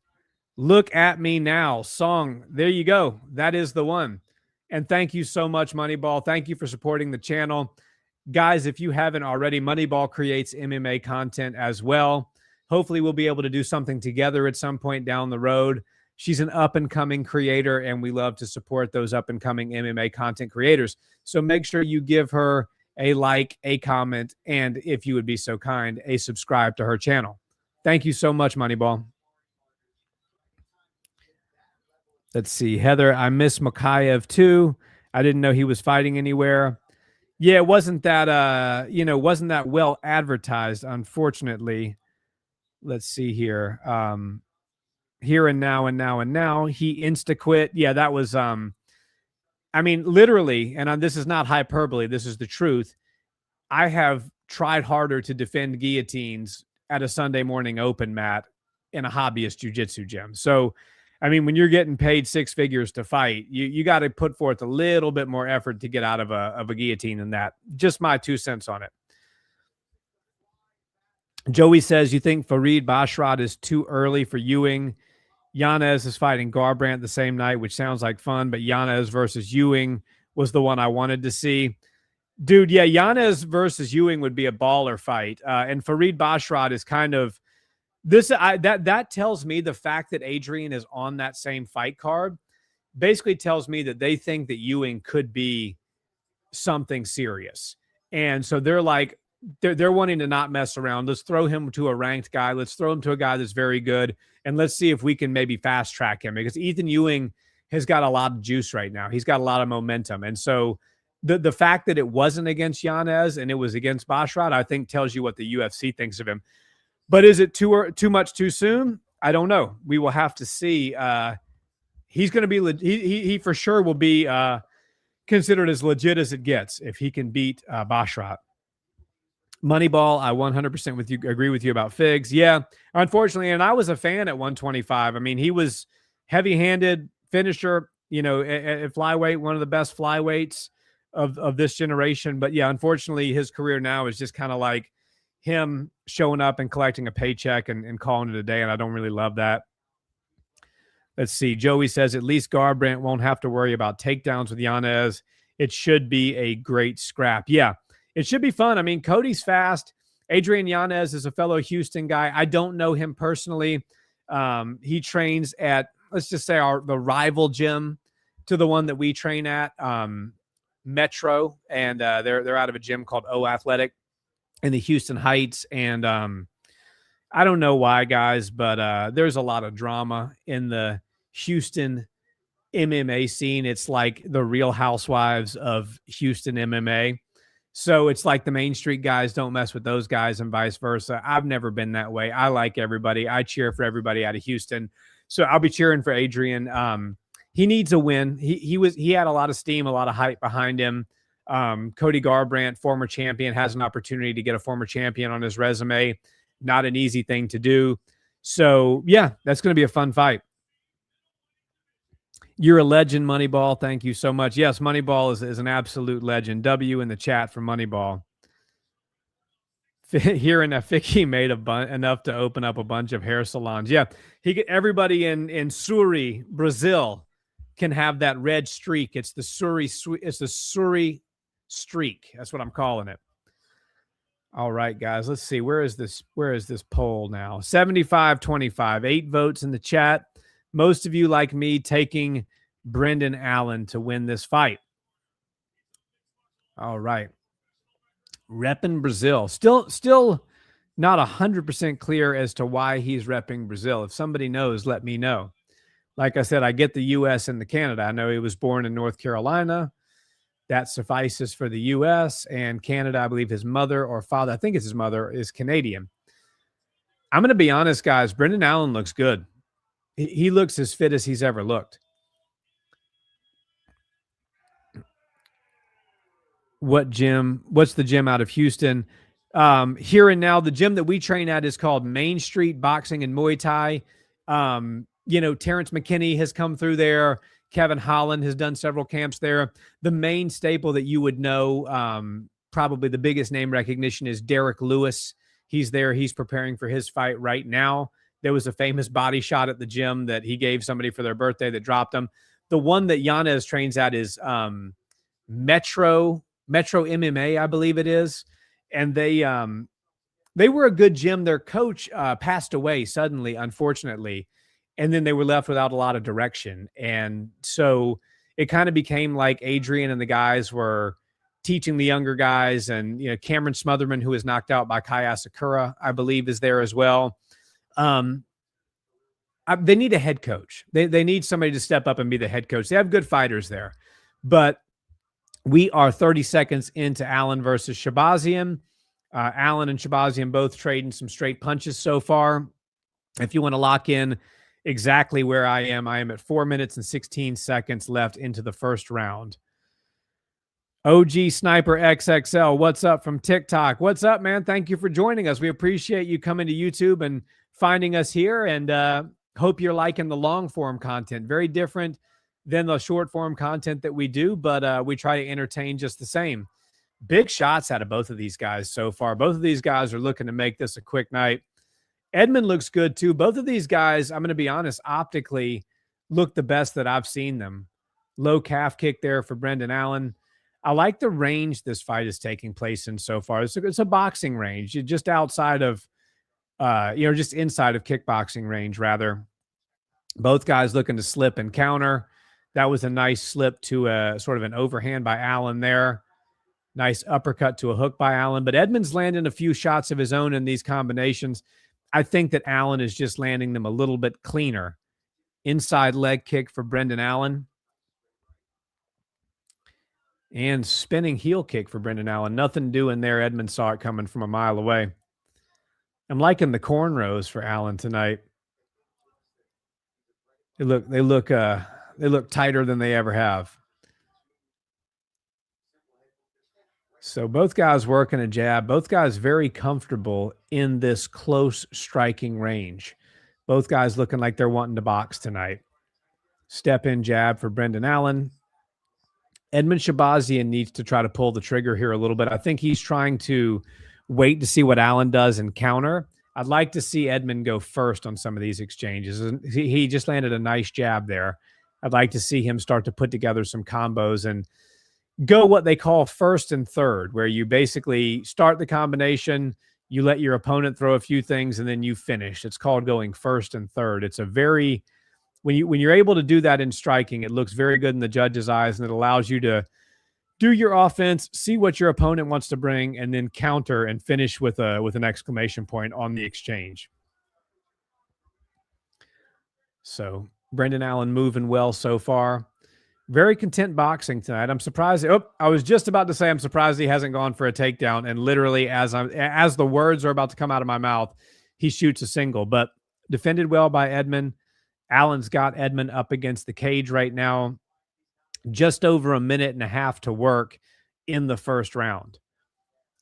Look at me now. Song. There you go. That is the one. And thank you so much, Moneyball. Thank you for supporting the channel. Guys, if you haven't already, Moneyball creates MMA content as well. Hopefully, we'll be able to do something together at some point down the road. She's an up-and-coming creator, and we love to support those up-and-coming MMA content creators. So make sure you give her a like, a comment, and if you would be so kind, a subscribe to her channel. Thank you so much, Moneyball. Let's see. Heather, I miss Makayev too. I didn't know he was fighting anywhere. Yeah, it wasn't that wasn't that well advertised, unfortunately. Let's see here. Here and now. He insta-quit. Yeah, that was I mean, literally, and this is not hyperbole, this is the truth. I have tried harder to defend guillotines at a Sunday morning open mat in a hobbyist jiu-jitsu gym. So I mean, when you're getting paid 6 figures to fight, you got to put forth a little bit more effort to get out of a guillotine than that. Just my 2 cents on it. Joey says, you think Farid Basharat is too early for Ewing? Yanez is fighting Garbrandt the same night, which sounds like fun, but Yanez versus Ewing was the one I wanted to see. Dude, yeah, Yanez versus Ewing would be a baller fight. And Farid Basharat is kind of that tells me the fact that Adrian is on that same fight card basically tells me that they think that Ewing could be something serious. And so they're like, they're wanting to not mess around. Let's throw him to a ranked guy. Let's throw him to a guy that's very good. And let's see if we can maybe fast track him, because Ethan Ewing has got a lot of juice right now. He's got a lot of momentum. And so the fact that it wasn't against Yanez and it was against Basharat, I think tells you what the UFC thinks of him. But is it too much too soon? I don't know. We will have to see. He's going to be he for sure will be considered as legit as it gets if he can beat Basharat. Moneyball, I 100% agree with you about Figs. Yeah, unfortunately, and I was a fan at 125. I mean, he was heavy-handed finisher, at flyweight, one of the best flyweights of this generation. But yeah, unfortunately, his career now is just kind of like him showing up and collecting a paycheck and calling it a day, and I don't really love that. Let's see. Joey says, at least Garbrandt won't have to worry about takedowns with Yanez. It should be a great scrap. Yeah, it should be fun. I mean, Cody's fast, Adrian Yanez is a fellow Houston guy. I don't know him personally. He trains at, let's just say, the rival gym to the one that we train at, Metro, and they're out of a gym called O Athletic in the Houston Heights. And I don't know why, guys, but there's a lot of drama in the Houston MMA scene. It's like the Real Housewives of Houston MMA. So it's like the Main Street guys don't mess with those guys and vice versa. I've never been that way. I like everybody. I cheer for everybody out of Houston. So I'll be cheering for Adrian. He needs a win. He had a lot of steam, a lot of hype behind him. Cody Garbrandt, former champion, has an opportunity to get a former champion on his resume. Not an easy thing to do. So yeah, that's going to be a fun fight. You're a legend, Moneyball. Thank you so much. Yes, Moneyball is an absolute legend. W in the chat for Moneyball. Here in Afiki made enough to open up a bunch of hair salons. Yeah, everybody in Suri, Brazil, can have that red streak. It's the Suri streak. That's what I'm calling it. All right, guys. Let's see. Where is this poll now? 75-25. 8 votes in the chat. Most of you, like me, taking Brendan Allen to win this fight. All right. Repping Brazil. Still not 100% clear as to why he's repping Brazil. If somebody knows, let me know. Like I said, I get the U.S. and the Canada. I know he was born in North Carolina. That suffices for the U.S. and Canada. I believe his mother or father, I think it's his mother, is Canadian. I'm going to be honest, guys. Brendan Allen looks good. He looks as fit as he's ever looked. What's the gym out of Houston? Here and now, the gym that we train at is called Main Street Boxing and Muay Thai. Terrence McKinney has come through there. Kevin Holland has done several camps there. The main staple that you would know, probably the biggest name recognition, is Derek Lewis. He's there. He's preparing for his fight right now. There was a famous body shot at the gym that he gave somebody for their birthday that dropped him. The one that Yanez trains at is Metro MMA, I believe it is. And they were a good gym. Their coach passed away suddenly, unfortunately. And then they were left without a lot of direction. And so it kind of became like Adrian and the guys were teaching the younger guys. And, Cameron Smotherman, who was knocked out by Kai Asakura, I believe, is there as well. They need a head coach. They need somebody to step up and be the head coach. They have good fighters there. But we are 30 seconds into Allen versus Shabazian. Allen and Shabazian both trading some straight punches so far. If you want to lock in exactly where I am at 4 minutes and 16 seconds left into the first round. OG Sniper XXL, what's up from TikTok? What's up, man? Thank you for joining us. We appreciate you coming to YouTube and finding us here, and hope you're liking the long form content. Very different than the short form content that we do, but we try to entertain just the same. Big shots out of both of these guys so far. Both of these guys are looking to make this a quick night. Edmund looks good too. Both of these guys, I'm going to be honest, optically look the best that I've seen them. Low calf kick there for Brendan Allen. I like the range this fight is taking place in so far. It's a boxing range, just outside of, just inside of kickboxing range, rather. Both guys looking to slip and counter. That was a nice slip to a sort of an overhand by Allen there. Nice uppercut to a hook by Allen. But Edmund's landing a few shots of his own in these combinations. I think that Allen is just landing them a little bit cleaner. Inside leg kick for Brendan Allen. And spinning heel kick for Brendan Allen. Nothing doing there. Edmund saw it coming from a mile away. I'm liking the cornrows for Allen tonight. They look tighter than they ever have. So both guys working a jab. Both guys very comfortable in this close striking range. Both guys looking like they're wanting to box tonight. Step in jab for Brendan Allen. Edmund Shabazian needs to try to pull the trigger here a little bit. I think he's trying to wait to see what Allen does and counter. I'd like to see Edmund go first on some of these exchanges. He just landed a nice jab there. I'd like to see him start to put together some combos and go what they call first and third, where you basically start the combination, You let your opponent throw a few things and then you finish. It's called going first and third. It's a very when you're able to do that in striking, it looks very good in the judge's eyes, and it allows you to do your offense, see what your opponent wants to bring, and then counter and finish with an exclamation point on the exchange. So Brendan Allen moving well so far. Very content boxing tonight. I'm surprised. Oh, I was just about to say I'm surprised he hasn't gone for a takedown. And literally, as the words are about to come out of my mouth, he shoots a single. But defended well by Edmond. Allen's got Edmond up against the cage right now. Just over a minute and a half to work in the first round.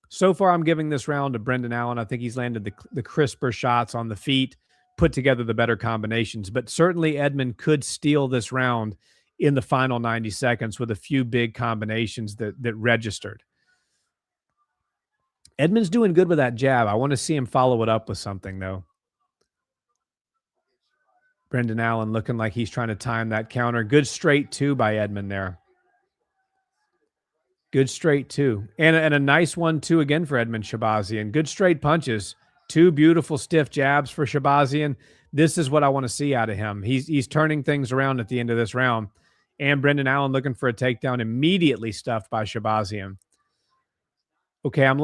So far, I'm giving this round to Brendan Allen. I think he's landed the crisper shots on the feet, put together the better combinations. But certainly, Edmond could steal this round in the final 90 seconds with a few big combinations that registered. Edmond's doing good with that jab. I want to see him follow it up with something, though. Brendan Allen looking like he's trying to time that counter. Good straight two by Edmond there. Good straight two. And a nice one, too, again for Edmond Shahbazian. Good straight punches. Two beautiful stiff jabs for Shahbazian. This is what I want to see out of him. He's turning things around at the end of this round. And Brendan Allen looking for a takedown, immediately stuffed by Shahbazian. Okay, I'm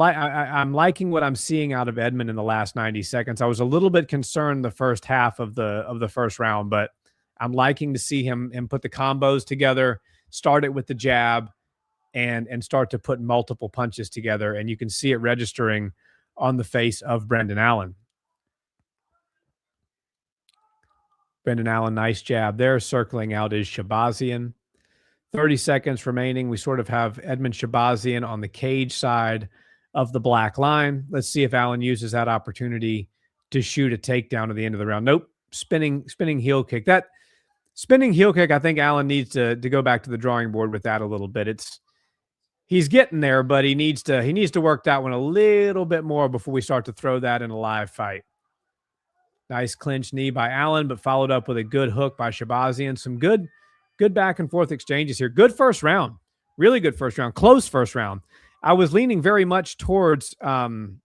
liking what I'm seeing out of Edmond in the last 90 seconds. I was a little bit concerned the first half of the first round, but I'm liking to see him put the combos together, start it with the jab, and start to put multiple punches together. And you can see it registering on the face of Brendan Allen. Brendan Allen, nice jab there. Circling out is Shahbazian. 30 seconds remaining. We sort of have Edmond Shahbazian on the cage side of the black line. Let's see if Allen uses that opportunity to shoot a takedown at the end of the round. Nope. Spinning heel kick. That spinning heel kick, I think Allen needs to go back to the drawing board with that a little bit. He's getting there, but he needs to work that one a little bit more before we start to throw that in a live fight. Nice clinch knee by Allen, but followed up with a good hook by Shahbazian. Some good back and forth exchanges here. Good first round. Really good first round. Close first round. I was leaning very much towards Brendan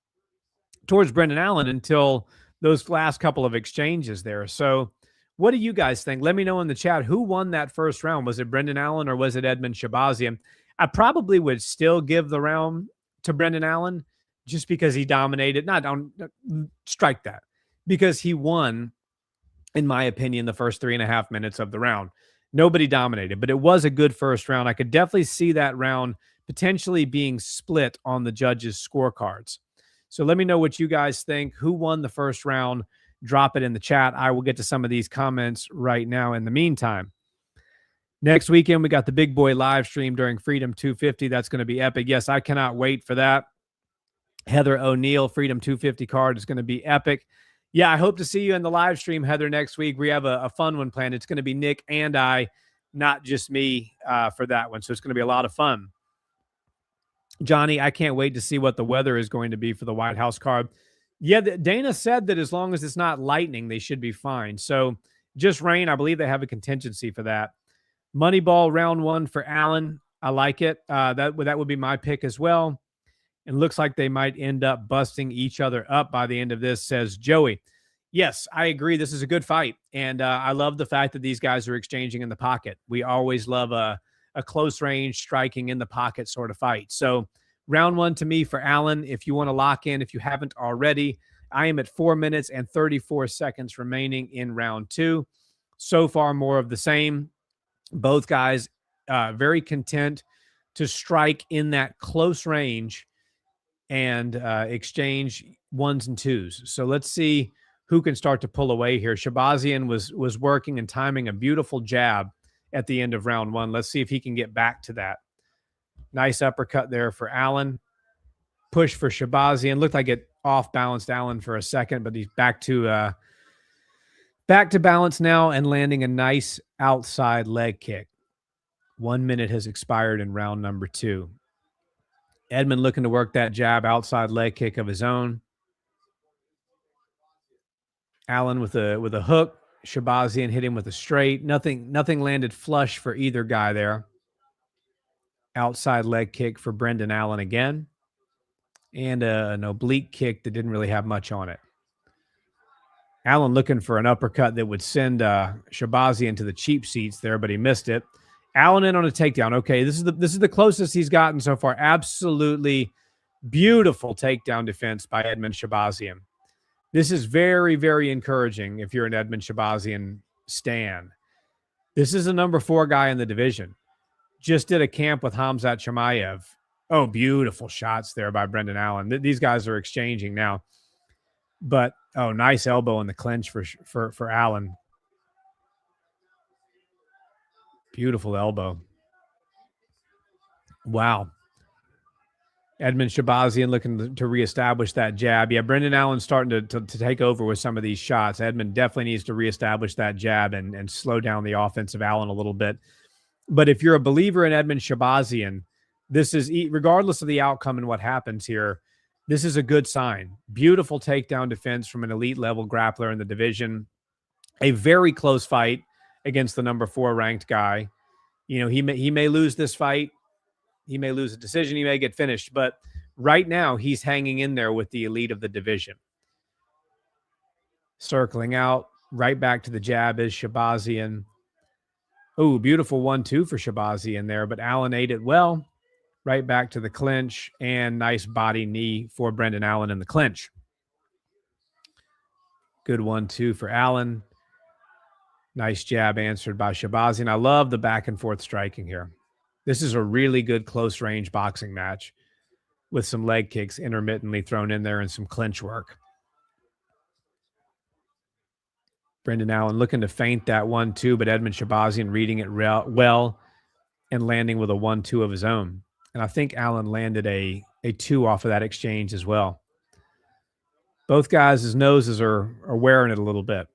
Allen until those last couple of exchanges there. So what do you guys think? Let me know in the chat who won that first round. Was it Brendan Allen or was it Edmond Shahbazian? I probably would still give the round to Brendan Allen just because he dominated. Strike that. Because he won, in my opinion, the first 3.5 minutes of the round. Nobody dominated, but it was a good first round. I could definitely see that round potentially being split on the judges' scorecards. So let me know what you guys think. Who won the first round? Drop it in the chat. I will get to some of these comments right now in the meantime. Next weekend, we got the Big Boy live stream during Freedom 250. That's going to be epic. Yes, I cannot wait for that. Heather O'Neill, Freedom 250 card is going to be epic. Yeah, I hope to see you in the live stream, Heather, next week. We have a fun one planned. It's going to be Nick and I, not just me for that one. So it's going to be a lot of fun. Johnny, I can't wait to see what the weather is going to be for the White House card. Yeah, Dana said that as long as it's not lightning, they should be fine. So just rain, I believe they have a contingency for that. Moneyball round one for Allen. I like it. That would be my pick as well. And looks like they might end up busting each other up by the end of this, says Joey. Yes, I agree. This is a good fight. And I love the fact that these guys are exchanging in the pocket. We always love a close range striking in the pocket sort of fight. So round one to me for Allen. If you want to lock in, if you haven't already, I am at 4 minutes and 34 seconds remaining in round two. So far, more of the same. Both guys very content to strike in that close range and exchange ones and twos. So let's see who can start to pull away here. Shahbazian was working and timing a beautiful jab at the end of round one. Let's see if he can get back to that. Nice uppercut there for Allen. Push for Shahbazian. Looked like it off-balanced Allen for a second, but he's back to balance now and landing a nice outside leg kick. 1 minute has expired in round number two. Edmond looking to work that jab, outside leg kick of his own. Allen with a hook. Shahbazian hit him with a straight. Nothing landed flush for either guy there. Outside leg kick for Brendan Allen again. and an oblique kick that didn't really have much on it. Allen looking for an uppercut that would send Shabazi into the cheap seats there, but he missed it. Allen in on a takedown. Okay, this is the closest he's gotten so far. Absolutely beautiful takedown defense by Edmund Shabazian. This is very, very encouraging if you're an Edmund Shabazian stan. This is a number 4 guy in the division. Just did a camp with Khamzat Chimaev. Oh, beautiful shots there by Brendan Allen. These guys are exchanging now. But, oh, nice elbow in the clinch for Allen. Beautiful elbow. Wow. Edmund Shabazian looking to reestablish that jab. Yeah, Brendan Allen's starting to take over with some of these shots. Edmund definitely needs to reestablish that jab and slow down the offense of Allen a little bit. But if you're a believer in Edmund Shabazian, this is, regardless of the outcome and what happens here, this is a good sign. Beautiful takedown defense from an elite level grappler in the division. A very close fight against the number 4 ranked guy. You know, he may lose this fight. He may lose a decision. He may get finished. But right now, he's hanging in there with the elite of the division. Circling out, right back to the jab is Shabazian. Oh, beautiful 1-2 for Shabazian there, but Allen ate it well. Right back to the clinch, and nice body knee for Brendan Allen in the clinch. Good 1-2 for Allen. Nice jab answered by Shabazian. I love the back and forth striking here. This is a really good close range boxing match with some leg kicks intermittently thrown in there and some clinch work. Brendan Allen looking to feint that 1-2, but Edmund Shabazian reading it well and landing with a 1-2 of his own. And I think Allen landed a 2 off of that exchange as well. Both guys' noses are wearing it a little bit.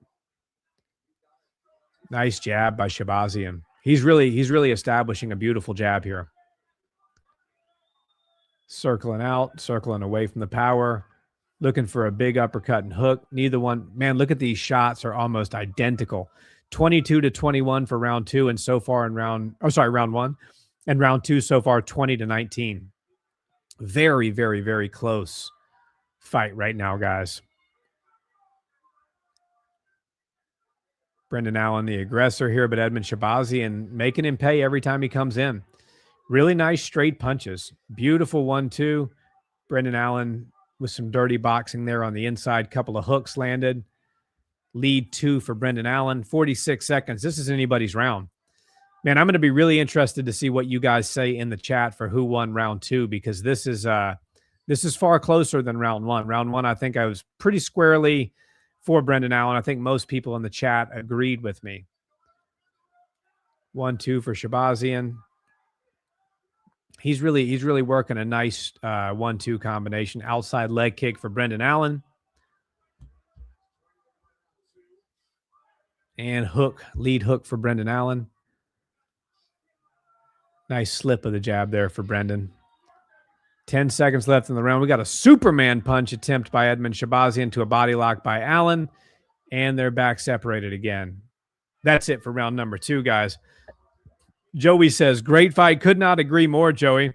Nice jab by Shabazian. He's really establishing a beautiful jab here. Circling out, circling away from the power. Looking for a big uppercut and hook. Neither one. Man, look at these shots are almost identical. 22-21 for round 2, and so far in round 1. And round 2 so far, 20-19. Very, very, very close fight right now, guys. Brendan Allen, the aggressor here, but Edmund Shabazian making him pay every time he comes in. Really nice straight punches. Beautiful 1-2. Brendan Allen with some dirty boxing there on the inside. Couple of hooks landed. Lead 2 for Brendan Allen. 46 seconds. This is anybody's round. Man, I'm going to be really interested to see what you guys say in the chat for who won round 2, because this is far closer than round 1. Round 1, I think I was pretty squarely for Brendan Allen. I think most people in the chat agreed with me. 1-2 for Shabazian. He's really working a nice 1-2 combination. Outside leg kick for Brendan Allen. And hook, lead hook for Brendan Allen. Nice slip of the jab there for Brendan. 10 seconds left in the round. We got a Superman punch attempt by Edmund Shabazian to a body lock by Allen. And they're back separated again. That's it for round number 2, guys. Joey says, great fight. Could not agree more, Joey.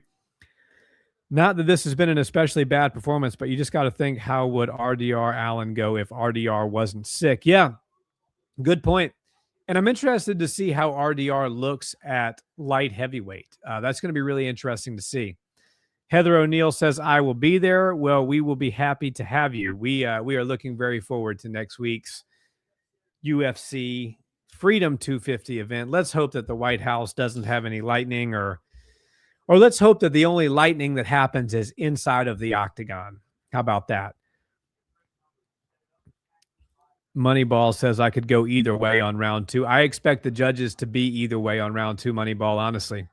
Not that this has been an especially bad performance, but you just got to think, how would RDR Allen go if RDR wasn't sick? Yeah, good point. And I'm interested to see how RDR looks at light heavyweight. That's going to be really interesting to see. Heather O'Neill says, I will be there. Well, we will be happy to have you. We are looking very forward to next week's UFC Freedom 250 event. Let's hope that the White House doesn't have any lightning, or let's hope that the only lightning that happens is inside of the octagon. How about that? Moneyball says I could go either way on round 2. I expect the judges to be either way on round 2, Moneyball, honestly.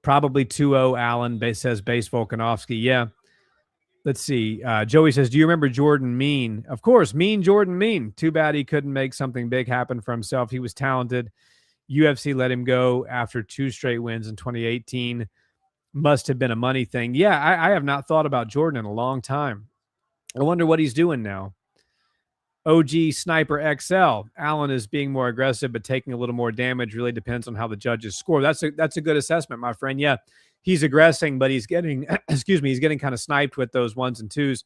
Probably 2-0 Allen, says Base Volkanovski. Yeah. Let's see. Joey says, do you remember Jordan Mean? Of course, Mean Jordan Mean. Too bad he couldn't make something big happen for himself. He was talented. UFC let him go after 2 straight wins in 2018. Must have been a money thing. Yeah, I have not thought about Jordan in a long time. I wonder what he's doing now. OG Sniper XL. Allen is being more aggressive, but taking a little more damage. Really depends on how the judges score. That's a good assessment, my friend. Yeah, he's aggressing, but he's getting, excuse me, he's getting kind of sniped with those ones and twos.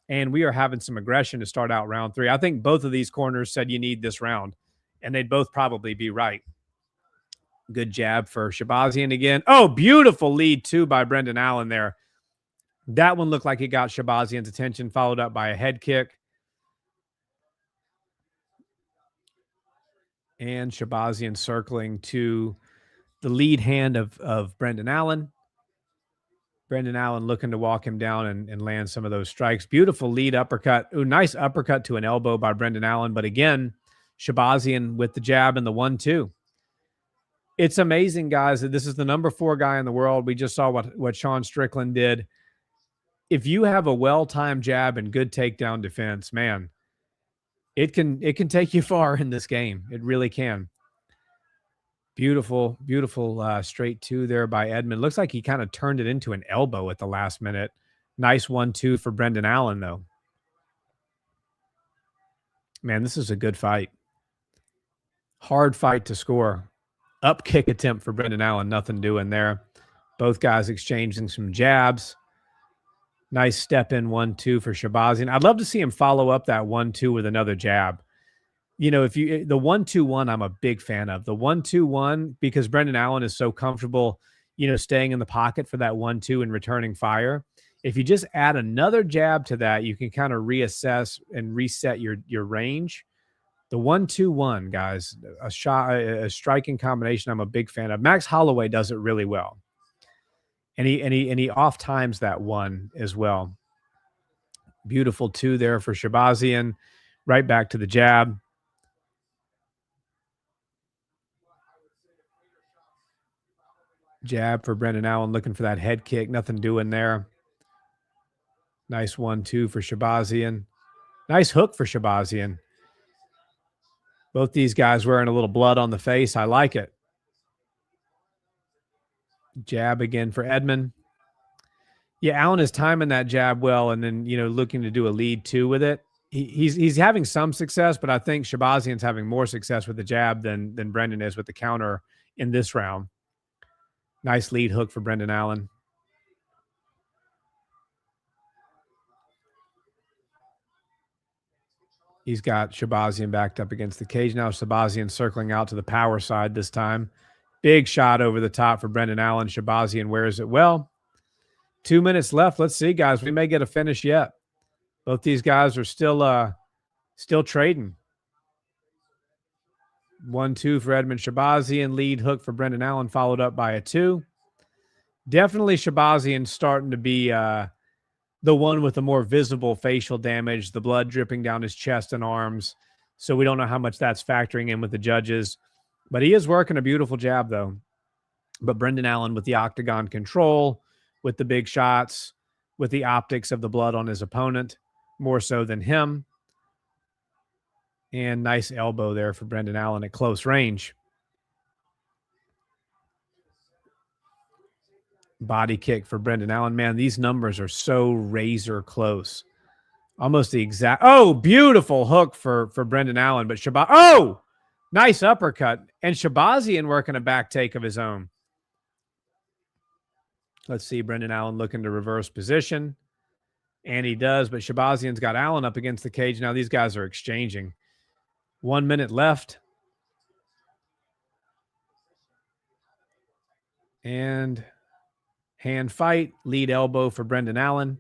And we are having some aggression to start out round 3. I think both of these corners said you need this round, and they'd both probably be right. Good jab for Shabazian again. Oh, beautiful lead, too, by Brendan Allen there. That one looked like it got Shabazian's attention, followed up by a head kick. And Shabazian circling to the lead hand of Brendan Allen. Brendan Allen looking to walk him down and land some of those strikes. Beautiful lead uppercut. Ooh, nice uppercut to an elbow by Brendan Allen. But again, Shabazian with the jab and the 1-2. It's amazing, guys, that this is the number 4 guy in the world. We just saw what Sean Strickland did. If you have a well-timed jab and good takedown defense, man, it can take you far in this game. It really can. Beautiful, beautiful straight 2 there by Edmund. Looks like he kind of turned it into an elbow at the last minute. Nice 1-2 for Brendan Allen, though. Man, this is a good fight. Hard fight to score. Up kick attempt for Brendan Allen. Nothing doing there. Both guys exchanging some jabs. Nice step in 1-2 for Shabazian. I'd love to see him follow up that 1-2 with another jab. You know, if you the 1-2-1, I'm a big fan of the 1-2-1 because Brendan Allen is so comfortable, you know, staying in the pocket for that 1-2 and returning fire. If you just add another jab to that, you can kind of reassess and reset your range. The 1-2-1, guys, a striking combination I'm a big fan of. Max Holloway does it really well. And he off times that 1 as well. Beautiful 2 there for Shabazian. Right back to the jab. Jab for Brendan Allen, looking for that head kick. Nothing doing there. Nice 1-2 for Shabazian. Nice hook for Shabazian. Both these guys wearing a little blood on the face. I like it. Jab again for Edmund. Yeah, Allen is timing that jab well and then, you know, looking to do a lead 2 with it. He's having some success, but I think Shabazian's having more success with the jab than Brendan is with the counter in this round. Nice lead hook for Brendan Allen. He's got Shabazian backed up against the cage. Now Shabazian circling out to the power side this time. Big shot over the top for Brendan Allen. Shabazian wears it well. 2 minutes left. Let's see, guys. We may get a finish yet. Both these guys are still trading. 1-2 for Edmund Shabazian. Lead hook for Brendan Allen, followed up by a 2. Definitely Shabazian starting to be the one with the more visible facial damage, the blood dripping down his chest and arms. So we don't know how much that's factoring in with the judges. But he is working a beautiful jab, though. But Brendan Allen with the octagon control, with the big shots, with the optics of the blood on his opponent, more so than him. And nice elbow there for Brendan Allen at close range. Body kick for Brendan Allen. Man, these numbers are so razor close. Almost the exact. Oh, beautiful hook for Brendan Allen. But oh, nice uppercut. And Shabazian working a back take of his own. Let's see, Brendan Allen looking to reverse position. And he does, but Shabazian's got Allen up against the cage. Now these guys are exchanging. 1 minute left. And hand fight. Lead elbow for Brendan Allen.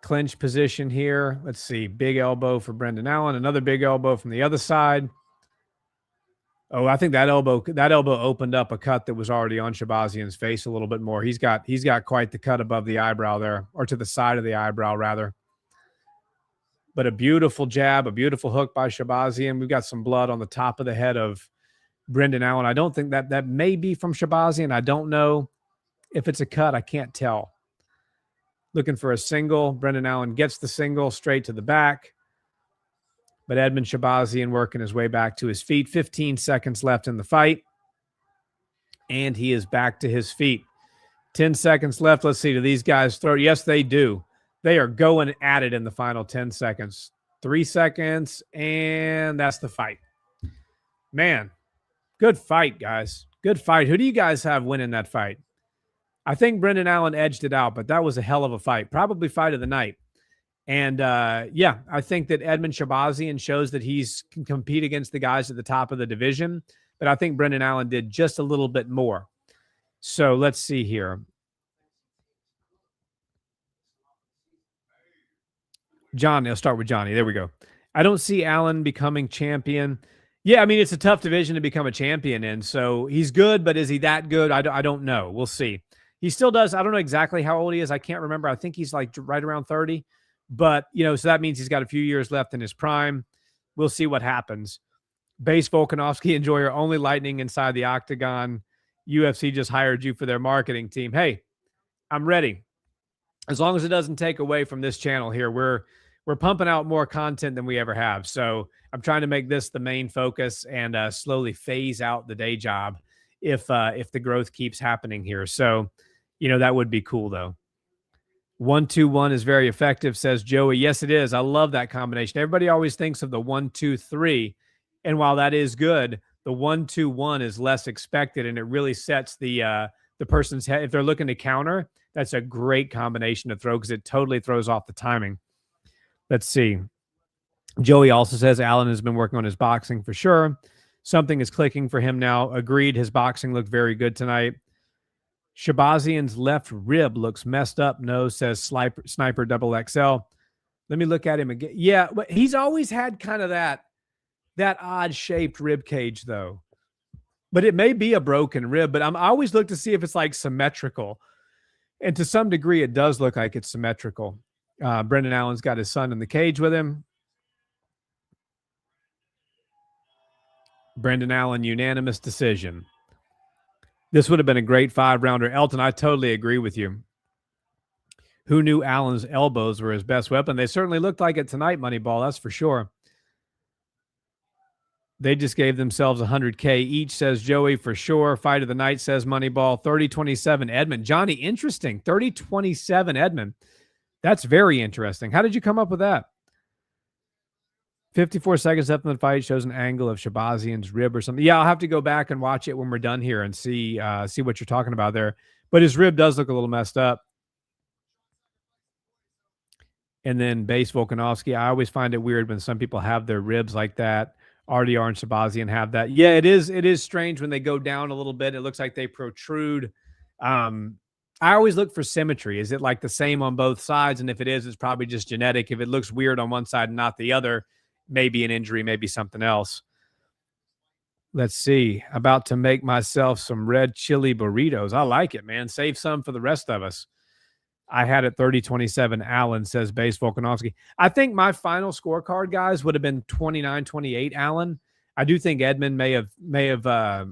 Clinch position here. Let's see. Big elbow for Brendan Allen. Another big elbow from the other side. Oh, I think that elbow opened up a cut that was already on Shabazian's face a little bit more. He's got quite the cut above the eyebrow there, or to the side of the eyebrow rather. But a beautiful jab, a beautiful hook by Shabazian. We've got some blood on the top of the head of Brendan Allen. I don't think that may be from Shabazian. I don't know if it's a cut. I can't tell. Looking for a single. Brendan Allen gets the single straight to the back. But Edmund Shabazian working his way back to his feet. 15 seconds left in the fight. And he is back to his feet. 10 seconds left. Let's see. Do these guys throw? Yes, they do. They are going at it in the final 10 seconds. 3 seconds, and that's the fight. Man, Good fight, guys. Good fight. Who do you guys have winning that fight? I think Brendan Allen edged it out, but that was a hell of a fight. Probably fight of the night. And yeah, I think that Edmund Shabazian shows that he's can compete against the guys at the top of the division. But I think Brendan Allen did just a little bit more. So let's see here. Johnny, I'll start with Johnny. There we go. I don't see Allen becoming champion. Yeah, I mean, it's a tough division to become a champion in. So he's good, but is he that good? I don't know. We'll see. He still does. I don't know exactly how old he is. I can't remember. I think he's like right around 30. But, so that means he's got a few years left in his prime. We'll see what happens. Base Volkanovski, enjoyer, only lightning inside the octagon. UFC just hired you for their marketing team. Hey, I'm ready. As long as it doesn't take away from this channel here, we're pumping out more content than we ever have. So I'm trying to make this the main focus and slowly phase out the day job if the growth keeps happening here. So, that would be cool though. 1-2-1 is very effective, says Joey. Yes, it is. I love that combination. Everybody always thinks of the 1-2-3, and while that is good, the 1-2-1 is less expected, and it really sets the person's head. If they're looking to counter, that's a great combination to throw because it totally throws off the timing. Let's see. Joey also says Allen has been working on his boxing for sure. Something is clicking for him now. Agreed. His boxing looked very good tonight. Shabazian's left rib looks messed up. No, says Sniper Double XL. Let me look at him again. Yeah, but he's always had kind of that odd shaped rib cage though. But it may be a broken rib. But I always look to see if it's like symmetrical, and to some degree, it does look like it's symmetrical. Brendan Allen's got his son in the cage with him. Brendan Allen, unanimous decision. This would have been a great 5-rounder. Elton, I totally agree with you. Who knew Allen's elbows were his best weapon? They certainly looked like it tonight, Moneyball, that's for sure. They just gave themselves $100K each, says Joey, for sure. Fight of the night, says Moneyball. 30-27 Edmund. Johnny, interesting. 30-27 Edmund. That's very interesting. How did you come up with that? 54 seconds left in the fight, shows an angle of Shabazian's rib or something. Yeah, I'll have to go back and watch it when we're done here and see what you're talking about there. But his rib does look a little messed up. And then Base Volkanovski, I always find it weird when some people have their ribs like that. RDR and Shabazian have that. Yeah, it is strange when they go down a little bit. It looks like they protrude. I always look for symmetry. Is it like the same on both sides? And if it is, it's probably just genetic. If it looks weird on one side and not the other, maybe an injury, maybe something else. Let's see. About to make myself some red chili burritos. I like it, man. Save some for the rest of us. I had it 30-27 Allen, says Base Volkanovski. I think my final scorecard, guys, would have been 29-28 Allen. I do think Edmund may have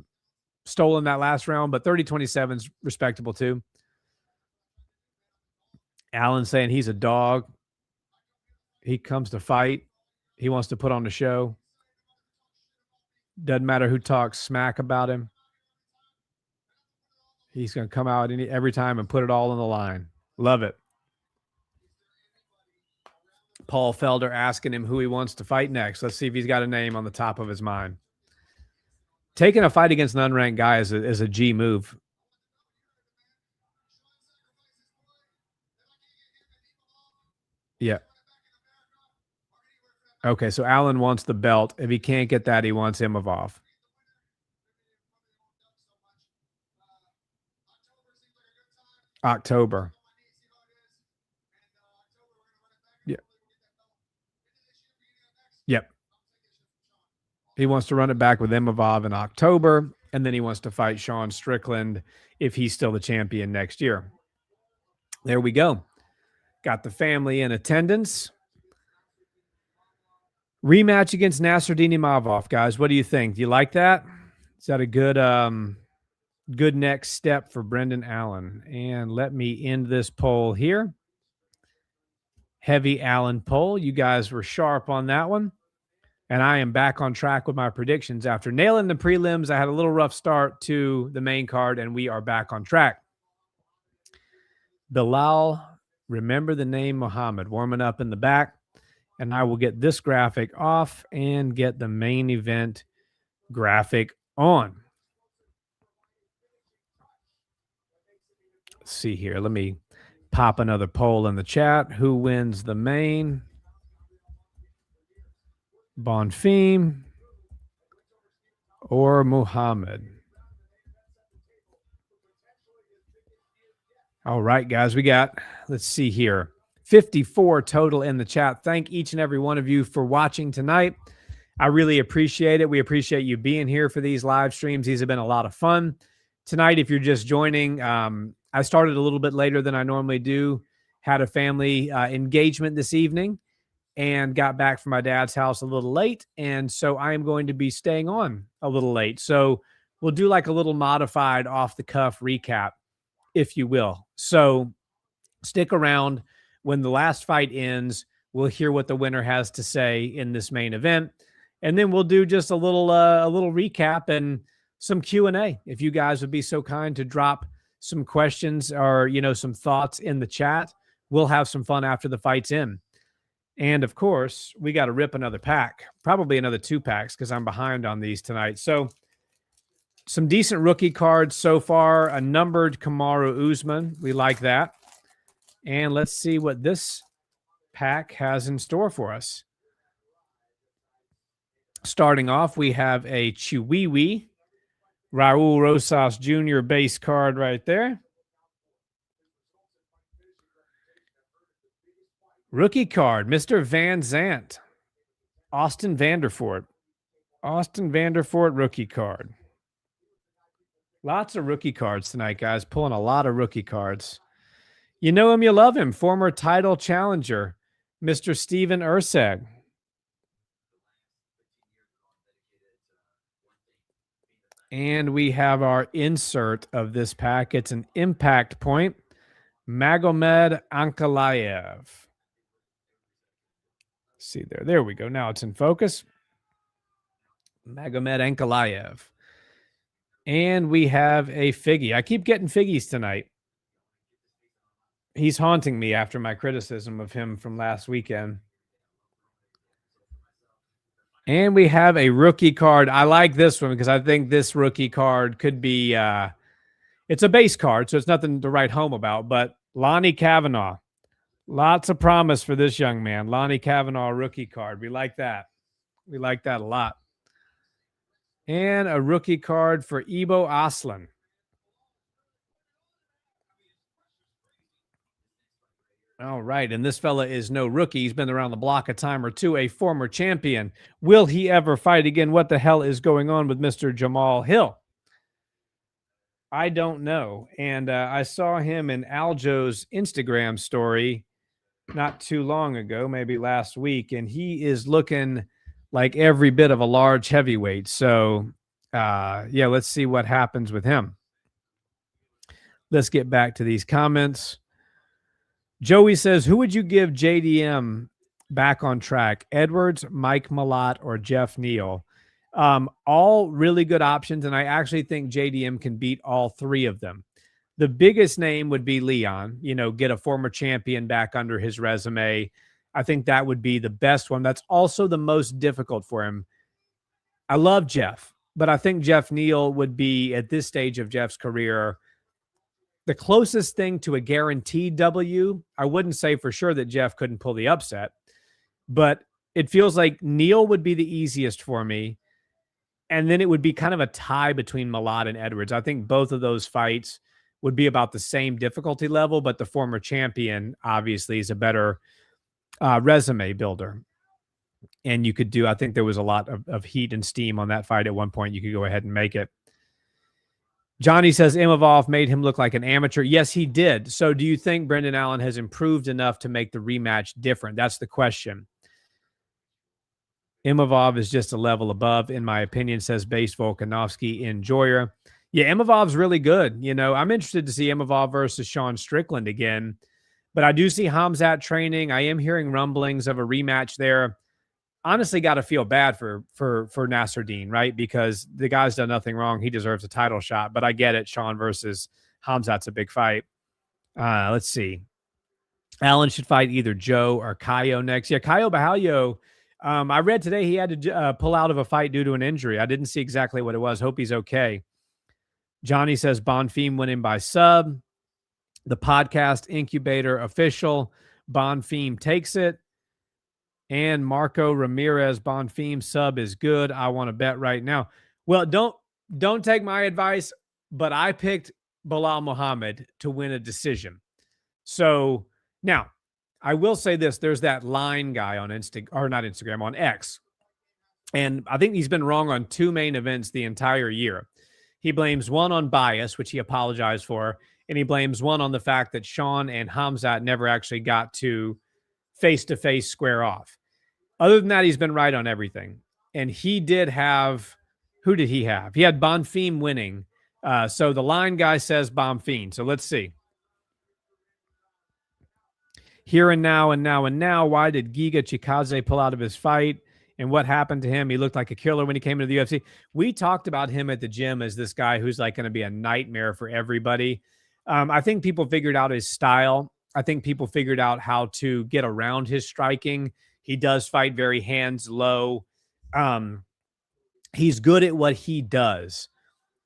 stolen that last round, but 30-27 is respectable too. Allen saying he's a dog. He comes to fight. He wants to put on the show. Doesn't matter who talks smack about him. He's going to come out every time and put it all on the line. Love it. Paul Felder asking him who he wants to fight next. Let's see if he's got a name on the top of his mind. Taking a fight against an unranked guy is a G move. Yeah. Okay, so Allen wants the belt. If he can't get that, he wants Imavov. October. Yeah. Yep. He wants to run it back with Imavov in October, and then he wants to fight Sean Strickland if he's still the champion next year. There we go. Got the family in attendance. Rematch against Nasruddin Imavov, guys. What do you think? Do you like that? Is that a good next step for Brendan Allen? And let me end this poll here. Heavy Allen poll. You guys were sharp on that one. And I am back on track with my predictions. After nailing the prelims, I had a little rough start to the main card, and we are back on track. Bilal, remember the name Muhammad, warming up in the back. And I will get this graphic off and get the main event graphic on. Let's see here. Let me pop another poll in the chat. Who wins the main? Bonfim or Muhammad? All right, guys, we got, let's see here, 54 total in the chat. Thank each and every one of you for watching tonight. I really appreciate it. We appreciate you being here for these live streams. These have been a lot of fun. Tonight, if you're just joining, I started a little bit later than I normally do. Had a family engagement this evening and got back from my dad's house a little late. And so I am going to be staying on a little late. So we'll do like a little modified off the cuff recap, if you will. So stick around. When the last fight ends, we'll hear what the winner has to say in this main event. And then we'll do just a little recap and some Q&A. If you guys would be so kind to drop some questions or, some thoughts in the chat, we'll have some fun after the fight's in. And of course, we got to rip another pack, probably another 2 packs because I'm behind on these tonight. So some decent rookie cards so far. A numbered Kamaru Usman. We like that. And let's see what this pack has in store for us. Starting off, we have a Chiwiwi Raul Rosas Jr. base card right there. Rookie card, Mr. Van Zant. Austin Vanderfort. Austin Vanderfort rookie card. Lots of rookie cards tonight, guys. Pulling a lot of rookie cards. You know him, you love him. Former title challenger, Mr. Steven Urseg. And we have our insert of this pack. It's an impact point, Magomed Ankalaev. See there. There we go. Now it's in focus. Magomed Ankalaev. And we have a Figgy. I keep getting Figgies tonight. He's haunting me after my criticism of him from last weekend. And we have a rookie card. I like this one because I think this rookie card could be, it's a base card, so it's nothing to write home about, but Lonnie Kavanaugh. Lots of promise for this young man. Lonnie Kavanaugh rookie card. We like that. We like that a lot. And a rookie card for Ibo Aslan. All right, and this fella is no rookie. He's been around the block a time or two, a former champion. Will he ever fight again? What the hell is going on with Mr. Jamal Hill? I don't know. And I saw him in Aljo's Instagram story not too long ago, maybe last week, and he is looking like every bit of a large heavyweight. So, yeah, let's see what happens with him. Let's get back to these comments. Joey says, who would you give JDM back on track? Edwards, Mike Malott, or Jeff Neal? All really good options, and I actually think JDM can beat all 3 of them. The biggest name would be Leon, get a former champion back under his resume. I think that would be the best one. That's also the most difficult for him. I love Jeff, but I think Jeff Neal would be, at this stage of Jeff's career, the closest thing to a guaranteed W. I wouldn't say for sure that Jeff couldn't pull the upset, but it feels like Neal would be the easiest for me. And then it would be kind of a tie between Malott and Edwards. I think both of those fights would be about the same difficulty level, but the former champion obviously is a better resume builder. And you could do, I think there was a lot of heat and steam on that fight at one point. You could go ahead and make it. Johnny says Imavov made him look like an amateur. Yes, he did. So do you think Brendan Allen has improved enough to make the rematch different? That's the question. Imavov is just a level above, in my opinion, says Base Volkanovski in Joyer. Yeah, Imavov's really good. I'm interested to see Imavov versus Sean Strickland again. But I do see Hamzat training. I am hearing rumblings of a rematch there. Honestly, got to feel bad for Nasruddin, right? Because the guy's done nothing wrong. He deserves a title shot. But I get it. Sean versus Hamzat's a big fight. Let's see. Allen should fight either Joe or Caio next. Yeah, Caio Bahalio, I read today he had to pull out of a fight due to an injury. I didn't see exactly what it was. Hope he's okay. Johnny says Bonfim winning by sub. The podcast incubator official. Bonfim takes it. And Marco Ramirez Bonfim sub is good. I want to bet right now. Well, don't take my advice, but I picked Bilal Muhammad to win a decision. So now I will say this: there's that line guy on Instagram, on X, and I think he's been wrong on two main events the entire year. He blames one on bias, which he apologized for, and he blames one on the fact that Sean and Hamzat never actually got to face-to-face square off. Other than that, he's been right on everything. And he did have, who did he have? He had Bonfim winning. So the line guy says Bonfim. So let's see. Here and now and now and now, why did Giga Chikadze pull out of his fight? And what happened to him? He looked like a killer when he came into the UFC. We talked about him at the gym as this guy who's like going to be a nightmare for everybody. I think people figured out his style. I think people figured out how to get around his striking. He does fight very hands low. He's good at what he does.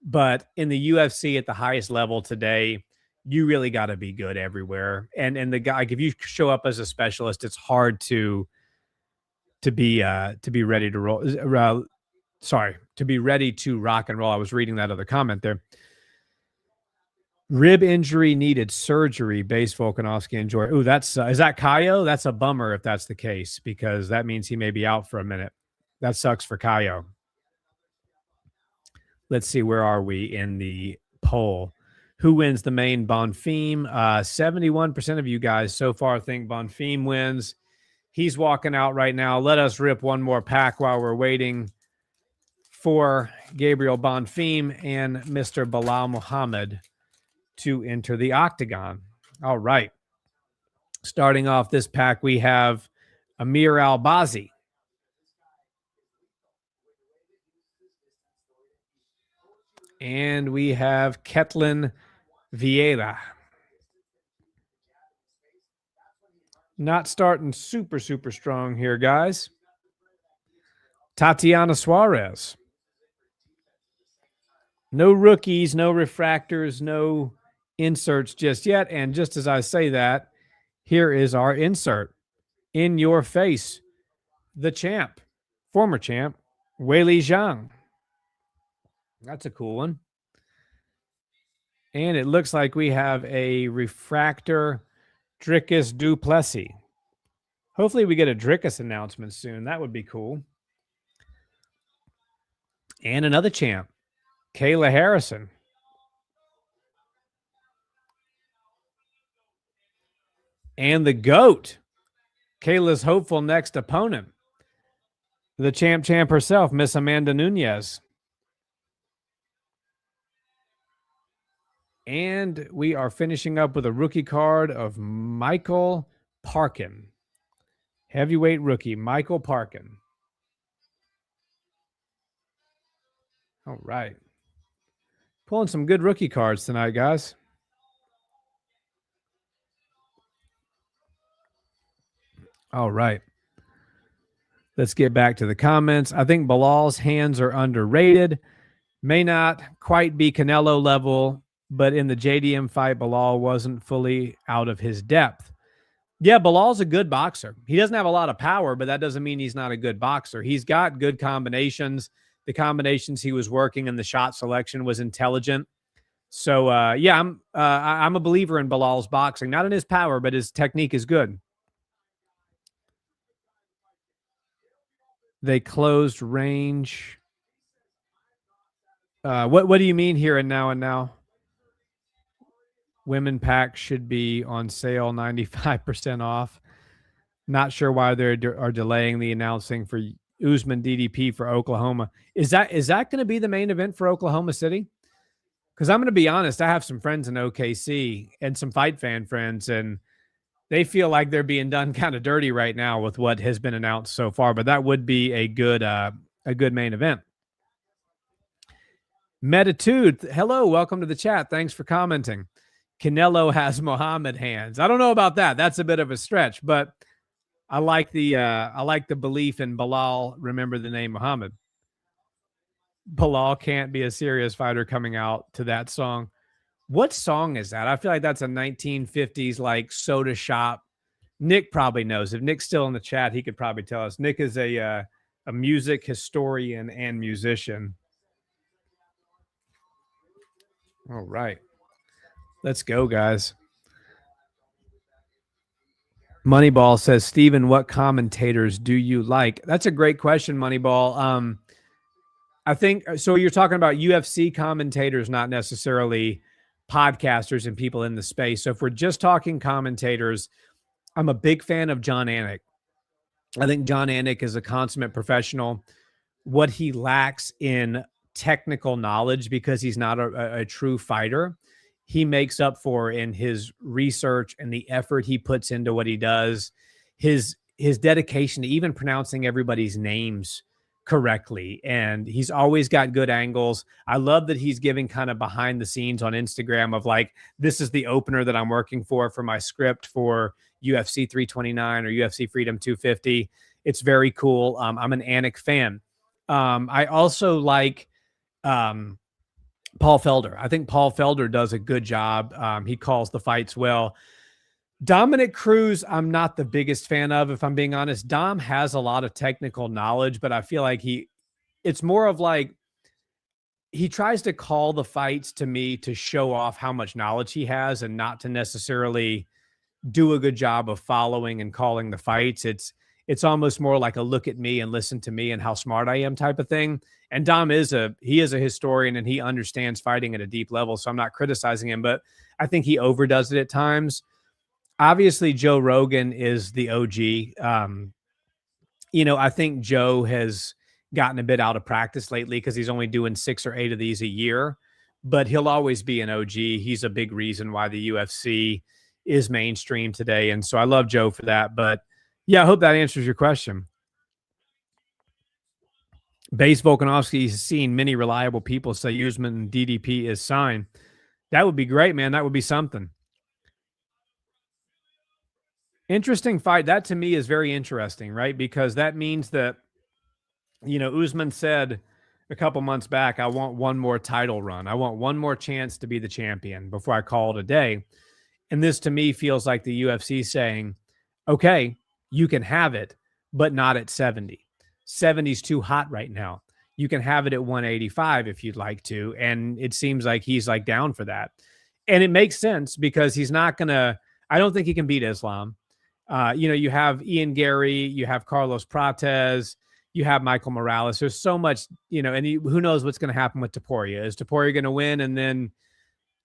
But in the UFC at the highest level today, you really got to be good everywhere. And the guy, like, if you show up as a specialist, it's hard to be ready to roll. To be ready to rock and roll. I was reading that other comment there. Rib injury needed surgery. Base Volkanovski and Joy. Ooh, that's is that Kaio? That's a bummer if that's the case, because that means he may be out for a minute. That sucks for Kaio. Let's see, where are we in the poll? Who wins the main? Bonfim. 71% of you guys so far think Bonfim wins. He's walking out right now. Let us rip one more pack while we're waiting for Gabriel Bonfim and Mr. Bilal Muhammad to enter the octagon. All right. Starting off this pack, we have Amir Albazi. And we have Ketlin Vieira. Not starting super strong here, guys. Tatiana Suarez. No rookies, no refractors, no inserts just yet. And just as I say that, here is our insert. In your face, the champ, former champ, Weili Zhang. That's a cool one. And it looks like we have a refractor, Dricus du Plessis. Hopefully we get a Dricus announcement soon. That would be cool. And another champ, Kayla Harrison. And the GOAT, Kayla's hopeful next opponent, the champ herself, Miss Amanda Nunes. And we are finishing up with a rookie card of Michael Parkin. Heavyweight rookie, Michael Parkin. All right. Pulling some good rookie cards tonight, guys. All right. Let's get back to the comments. I think Bilal's hands are underrated. May not quite be Canelo level, but in the JDM fight, Bilal wasn't fully out of his depth. Yeah, Bilal's a good boxer. He doesn't have a lot of power, but that doesn't mean he's not a good boxer. He's got good combinations. The combinations he was working and the shot selection was intelligent. So, yeah, I'm a believer in Bilal's boxing. Not in his power, but his technique is good. They closed range. What do you mean here and now? Women pack should be on sale, 95% off. Not sure why they are delaying the announcing for Usman DDP for Oklahoma. Is that going to be the main event for Oklahoma City? Because I'm going to be honest, I have some friends in OKC and some fight fan friends, and they feel like they're being done kind of dirty right now with what has been announced so far. But that would be a good main event. Metitude, hello, welcome to the chat. Thanks for commenting. Canelo has Muhammad hands. I don't know about that. That's a bit of a stretch, but I like the belief in Bilal. Remember the name Muhammad. Bilal can't be a serious fighter coming out to that song. What song is that? I feel like that's a 1950s like soda shop. Nick probably knows. If Nick's still in the chat, he could probably tell us. Nick is a music historian and musician. All right. Let's go, guys. Moneyball says, Steven, what commentators do you like? That's a great question, Moneyball. I think so. You're talking about UFC commentators, not necessarily podcasters and people in the space. So if we're just talking commentators, I'm a big fan of John Anik. I think John Anik is a consummate professional. What he lacks in technical knowledge, because he's not a true fighter, he makes up for in his research and the effort he puts into what he does, his dedication to even pronouncing everybody's names correctly. And he's always got good angles. I love that he's giving kind of behind the scenes on Instagram of like, this is the opener that I'm working for my script for UFC 329 or UFC Freedom 250. It's very cool. I'm an Anik fan. I also like Paul Felder. I think Paul Felder does a good job. He calls the fights well. Dominic Cruz, I'm not the biggest fan of, if I'm being honest. Dom has a lot of technical knowledge, but I feel like it's more of like he tries to call the fights to me to show off how much knowledge he has and not to necessarily do a good job of following and calling the fights. It's almost more like a look at me and listen to me and how smart I am type of thing. And Dom is a historian and he understands fighting at a deep level. So I'm not criticizing him, but I think he overdoes it at times. Obviously, Joe Rogan is the OG. I think Joe has gotten a bit out of practice lately because he's only doing 6 or 8 of these a year, but he'll always be an OG. He's a big reason why the UFC is mainstream today. And so I love Joe for that. But yeah, I hope that answers your question. Base Volkanovski has seen many reliable people say Usman and DDP is signed. That would be great, man. That would be something. Interesting fight. That to me is very interesting, right? Because that means that, Usman said a couple months back, I want one more title run. I want one more chance to be the champion before I call it a day. And this to me feels like the UFC saying, okay, you can have it, but not at 70. 70 is too hot right now. You can have it at 185 if you'd like to. And it seems like he's like down for that. And it makes sense because he's not going to, I don't think he can beat Islam. You have Ian Gary, you have Carlos Prates, you have Michael Morales. There's so much, and who knows what's going to happen with Topuria. Is Topuria going to win and then,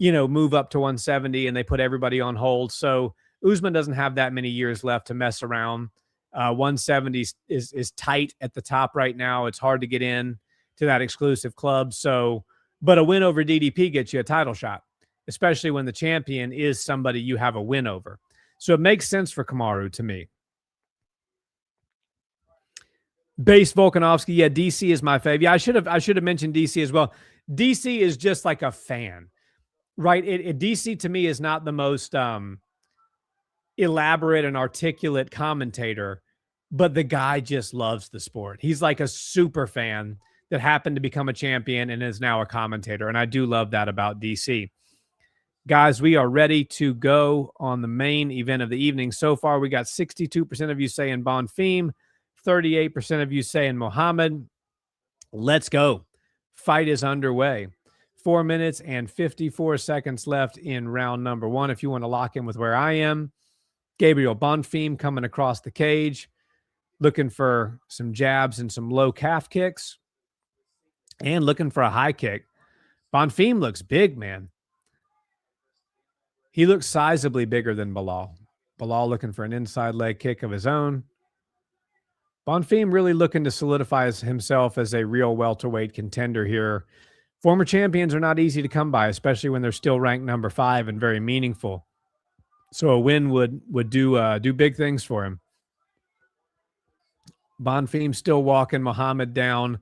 move up to 170 and they put everybody on hold? So Usman doesn't have that many years left to mess around. 170 is tight at the top right now. It's hard to get in to that exclusive club. So, but a win over DDP gets you a title shot, especially when the champion is somebody you have a win over. So it makes sense for Kamaru to me. Base Volkanovski, yeah, DC is my favorite. Yeah, I should have mentioned DC as well. DC is just like a fan, right? DC to me is not the most elaborate and articulate commentator, but the guy just loves the sport. He's like a super fan that happened to become a champion and is now a commentator, and I do love that about DC. Guys, we are ready to go on the main event of the evening. So far, we got 62% of you saying Bonfim, 38% of you saying Muhammad. Let's go. Fight is underway. 4 minutes and 54 seconds left in round number 1. If you want to lock in with where I am, Gabriel Bonfim coming across the cage, looking for some jabs and some low calf kicks, and looking for a high kick. Bonfim looks big, man. He looks sizably bigger than Bilal. Bilal looking for an inside leg kick of his own. Bonfim really looking to solidify himself as a real welterweight contender here. Former champions are not easy to come by, especially when they're still ranked number 5 and very meaningful. So a win would do big things for him. Bonfim still walking Muhammad down.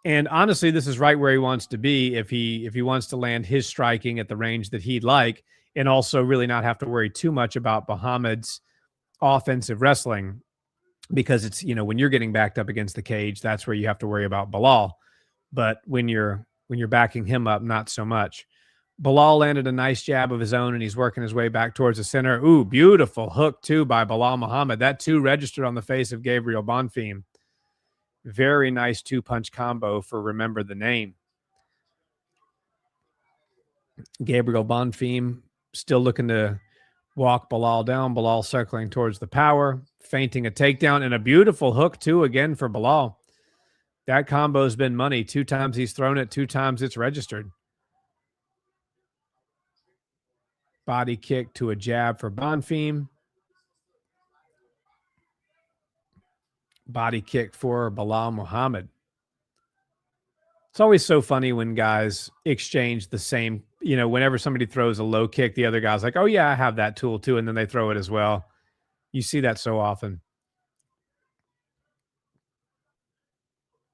And honestly, this is right where he wants to be if he wants to land his striking at the range that he'd like, and also really not have to worry too much about Muhammad's offensive wrestling. because it's, when you're getting backed up against the cage, that's where you have to worry about Bilal. But when you're backing him up, not so much. Bilal landed a nice jab of his own, and he's working his way back towards the center. Ooh, beautiful hook, too, by Bilal Muhammad. That, too, registered on the face of Gabriel Bonfim. Very nice two-punch combo for Remember the Name. Gabriel Bonfim still looking to walk Bilal down. Bilal circling towards the power, feinting a takedown, and a beautiful hook, too, again for Bilal. That combo's been money. 2 times he's thrown it, 2 times it's registered. Body kick to a jab for Bonfim. Body kick for Bilal Muhammad. It's always so funny when guys exchange the same, whenever somebody throws a low kick, the other guy's like, oh, yeah, I have that tool too. And then they throw it as well. You see that so often.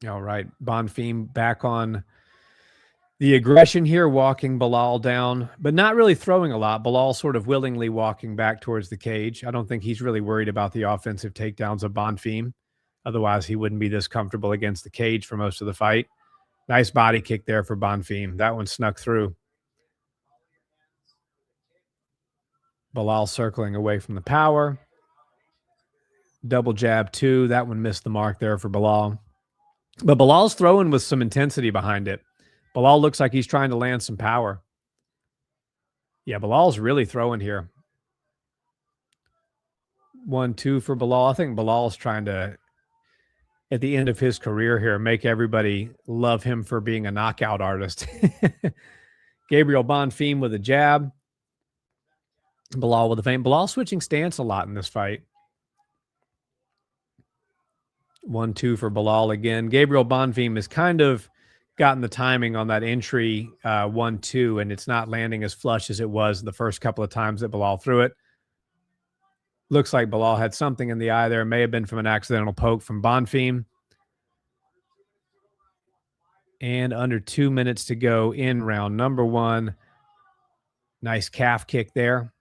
All right. Bonfim back on the aggression here, walking Bilal down, but not really throwing a lot. Bilal sort of willingly walking back towards the cage. I don't think he's really worried about the offensive takedowns of Bonfim. Otherwise, he wouldn't be this comfortable against the cage for most of the fight. Nice body kick there for Bonfim. That one snuck through. Bilal circling away from the power. Double jab, 2. That one missed the mark there for Bilal. But Bilal's throwing with some intensity behind it. Bilal looks like he's trying to land some power. Yeah, Bilal's really throwing here. 1-2 for Bilal. I think Bilal's trying to, at the end of his career here, make everybody love him for being a knockout artist. Gabriel Bonfim with a jab. Bilal with a feint. Bilal switching stance a lot in this fight. 1-2 for Bilal again. Gabriel Bonfim has kind of gotten the timing on that entry 1-2, and it's not landing as flush as it was the first couple of times that Bilal threw it. Looks like Bilal had something in the eye there. May have been from an accidental poke from Bonfim. And under 2 minutes to go in round number 1. Nice calf kick there.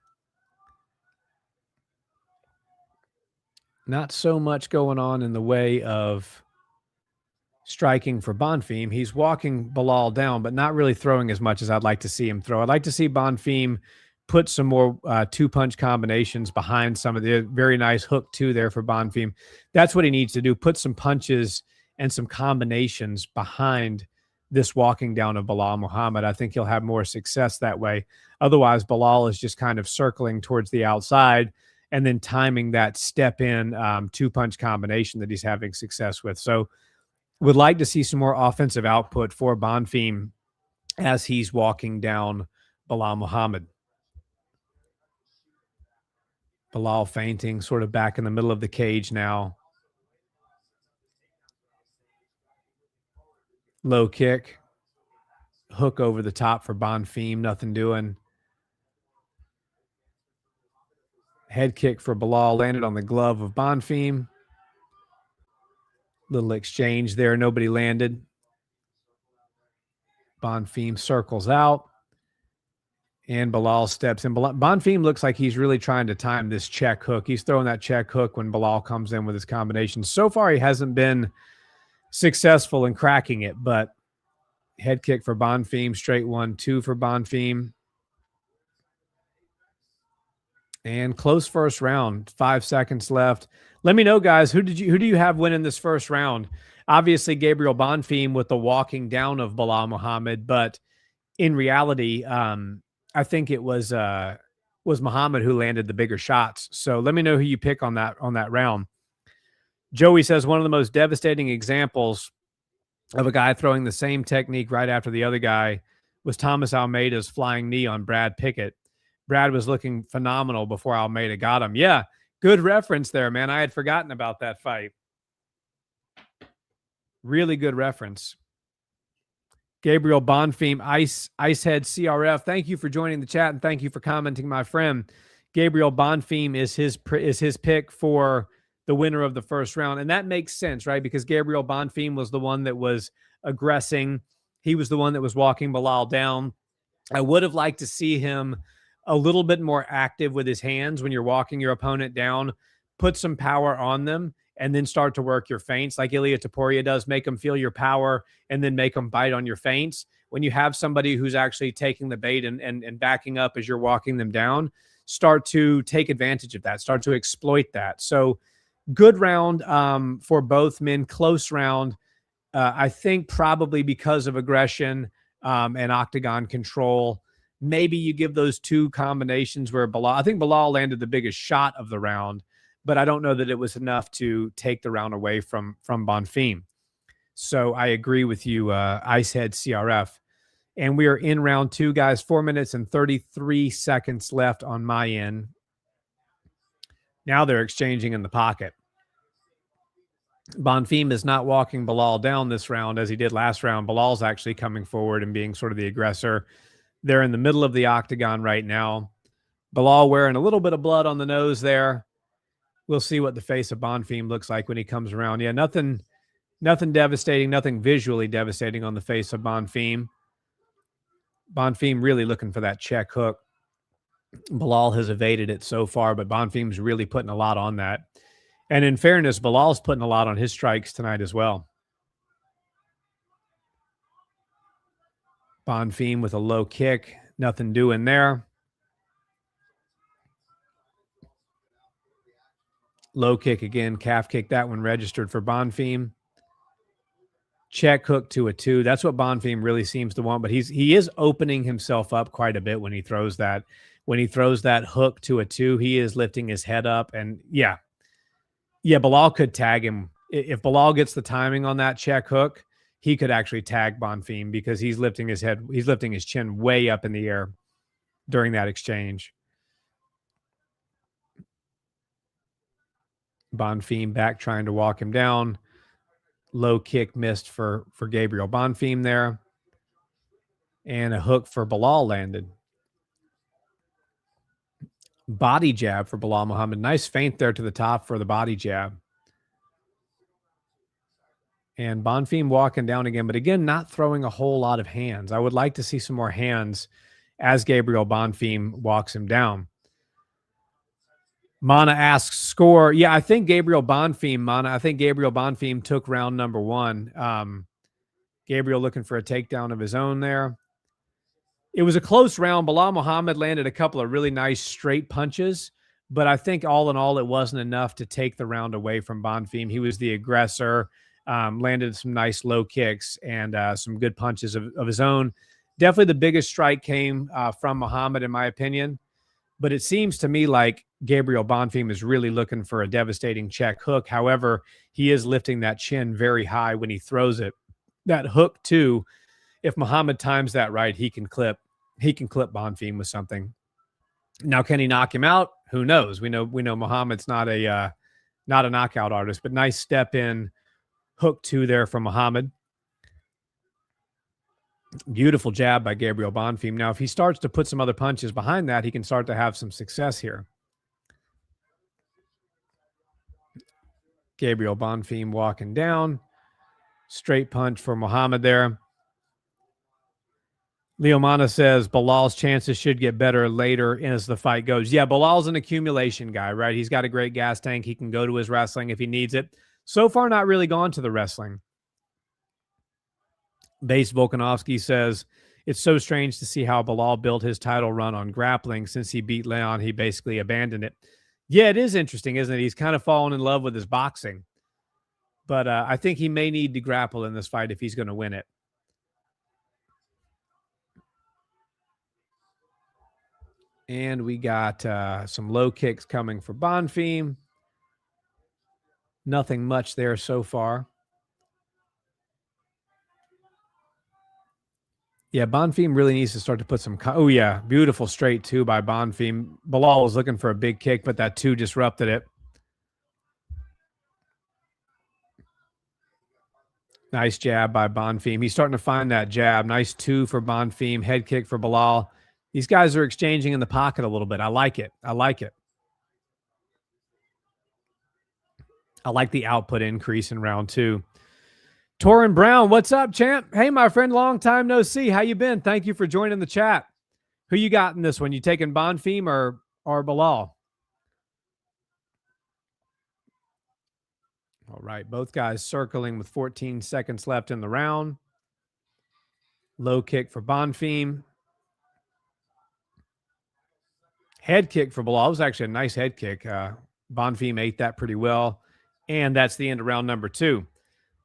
Not so much going on in the way of striking for Bonfim. He's walking Bilal down, but not really throwing as much as I'd like to see him throw. I'd like to see Bonfim put some more 2-punch combinations behind some of the very nice hook, too, there for Bonfim. That's what he needs to do, put some punches and some combinations behind this walking down of Bilal Muhammad. I think he'll have more success that way. Otherwise, Bilal is just kind of circling towards the outside and then timing that step-in 2-punch combination that he's having success with. So would like to see some more offensive output for Bonfim as he's walking down Bilal Muhammad. Bilal feinting, sort of back in the middle of the cage now. Low kick. Hook over the top for Bonfim. Nothing doing. Head kick for Bilal. Landed on the glove of Bonfim. Little exchange there. Nobody landed. Bonfim circles out. And Bilal steps in. Bonfim looks like he's really trying to time this check hook. He's throwing that check hook when Bilal comes in with his combination. So far, he hasn't been successful in cracking it, but head kick for Bonfim, straight 1-2 for Bonfim. And close first round, 5 seconds left. Let me know, guys, who do you have winning this first round? Obviously, Gabriel Bonfim with the walking down of Bilal Muhammad, but in reality, I think it was Muhammad who landed the bigger shots. So let me know who you pick on that round. Joey says one of the most devastating examples of a guy throwing the same technique right after the other guy was Thomas Almeida's flying knee on Brad Pickett. Brad was looking phenomenal before Almeida got him. Yeah, good reference there, man. I had forgotten about that fight. Really good reference. Gabriel Bonfim, Icehead CRF. Thank you for joining the chat and thank you for commenting, my friend. Gabriel Bonfim is his pick for the winner of the first round, and that makes sense, right? Because Gabriel Bonfim was the one that was aggressing. He was the one that was walking Bilal down. I would have liked to see him a little bit more active with his hands when you're walking your opponent down. Put some power on them and then start to work your feints like Ilia Topuria does. Make them feel your power and then make them bite on your feints. When you have somebody who's actually taking the bait and backing up as you're walking them down, start to take advantage of that, start to exploit that. So good round for both men, close round. I think probably because of aggression and octagon control. Maybe you give those two combinations where I think Bilal landed the biggest shot of the round, but I don't know that it was enough to take the round away from Bonfim. So I agree with you, Icehead CRF. And we are in round 2, guys. 4 minutes and 33 seconds left on my end. Now they're exchanging in the pocket. Bonfim is not walking Bilal down this round as he did last round. Bilal's actually coming forward and being sort of the aggressor. They're in the middle of the octagon right now. Bilal wearing a little bit of blood on the nose there. We'll see what the face of Bonfim looks like when he comes around. Yeah, nothing devastating, nothing visually devastating on the face of Bonfim. Bonfim really looking for that check hook. Bilal has evaded it so far, but Bonfim's really putting a lot on that. And in fairness, Bilal's putting a lot on his strikes tonight as well. Bonfim with a low kick. Nothing doing there. Low kick again. Calf kick. That one registered for Bonfim. Check hook to a 2. That's what Bonfim really seems to want, but he is opening himself up quite a bit when he throws that. When he throws that hook to a 2, he is lifting his head up. And yeah, Bilal could tag him. If Bilal gets the timing on that check hook, he could actually tag Bonfim because he's lifting his head. He's lifting his chin way up in the air during that exchange. Bonfim back trying to walk him down. Low kick missed for Gabriel Bonfim there. And a hook for Bilal landed. Body jab for Bilal Muhammad. Nice feint there to the top for the body jab. And Bonfim walking down again, but again, not throwing a whole lot of hands. I would like to see some more hands as Gabriel Bonfim walks him down. Mana asks score. Yeah, I think Gabriel Bonfim took round number 1. Gabriel looking for a takedown of his own there. It was a close round. Bilal Muhammad landed a couple of really nice straight punches, but I think all in all, it wasn't enough to take the round away from Bonfim. He was the aggressor, landed some nice low kicks and some good punches of his own. Definitely the biggest strike came from Muhammad, in my opinion, but it seems to me like Gabriel Bonfim is really looking for a devastating check hook. However, he is lifting that chin very high when he throws it. That hook, too, if Muhammad times that right, he can clip Bonfim with something. Now, can he knock him out? Who knows? We know Muhammad's not a knockout artist, but nice step in hook 2 there from Muhammad. Beautiful jab by Gabriel Bonfim. Now, if he starts to put some other punches behind that, he can start to have some success here. Gabriel Bonfim walking down. Straight punch for Muhammad there. Leo Mana says Bilal's chances should get better later as the fight goes. Yeah, Bilal's an accumulation guy, right? He's got a great gas tank. He can go to his wrestling if he needs it. So far, not really gone to the wrestling. Base Volkanovski says, it's so strange to see how Bilal built his title run on grappling. Since he beat Leon, he basically abandoned it. Yeah, it is interesting, isn't it? He's kind of fallen in love with his boxing. But I think he may need to grapple in this fight if he's going to win it. And we got some low kicks coming for Bonfim. Nothing much there so far. Yeah, Bonfim really needs to start to put some... Oh, yeah. Beautiful straight 2 by Bonfim. Bilal was looking for a big kick, but that 2 disrupted it. Nice jab by Bonfim. He's starting to find that jab. Nice 2 for Bonfim. Head kick for Bilal. These guys are exchanging in the pocket a little bit. I like it. I like the output increase in round 2. Torin Brown, what's up, champ? Hey, my friend, long time no see. How you been? Thank you for joining the chat. Who you got in this one? You taking Bonfim or Bilal? All right, both guys circling with 14 seconds left in the round. Low kick for Bonfim. Head kick for Bilal. It was actually a nice head kick. Bonfim ate that pretty well. And that's the end of round number 2.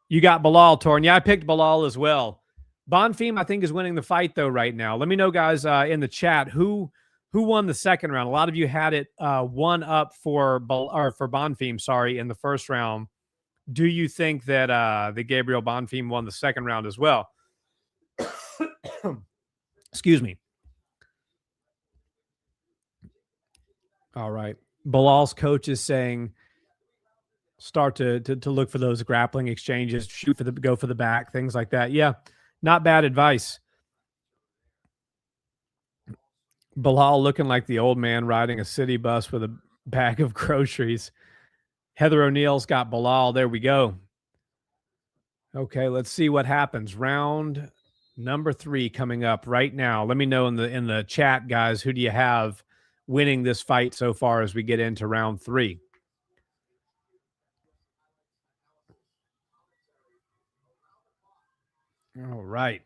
You got Bilal, Torn. Yeah, I picked Bilal as well. Bonfim, I think, is winning the fight, though, right now. Let me know, guys, in the chat, who won the second round. A lot of you had it 1-up for Bonfim, sorry, in the first round. Do you think that the Gabriel Bonfim won the second round as well? Excuse me. All right. Bilal's coach is saying start to look for those grappling exchanges, go for the back, things like that. Yeah, not bad advice. Bilal looking like the old man riding a city bus with a bag of groceries. Heather O'Neill's got Bilal. There we go. Okay, let's see what happens. Round number 3 coming up right now. Let me know in the chat, guys, who do you have winning this fight so far as we get into round 3? All right.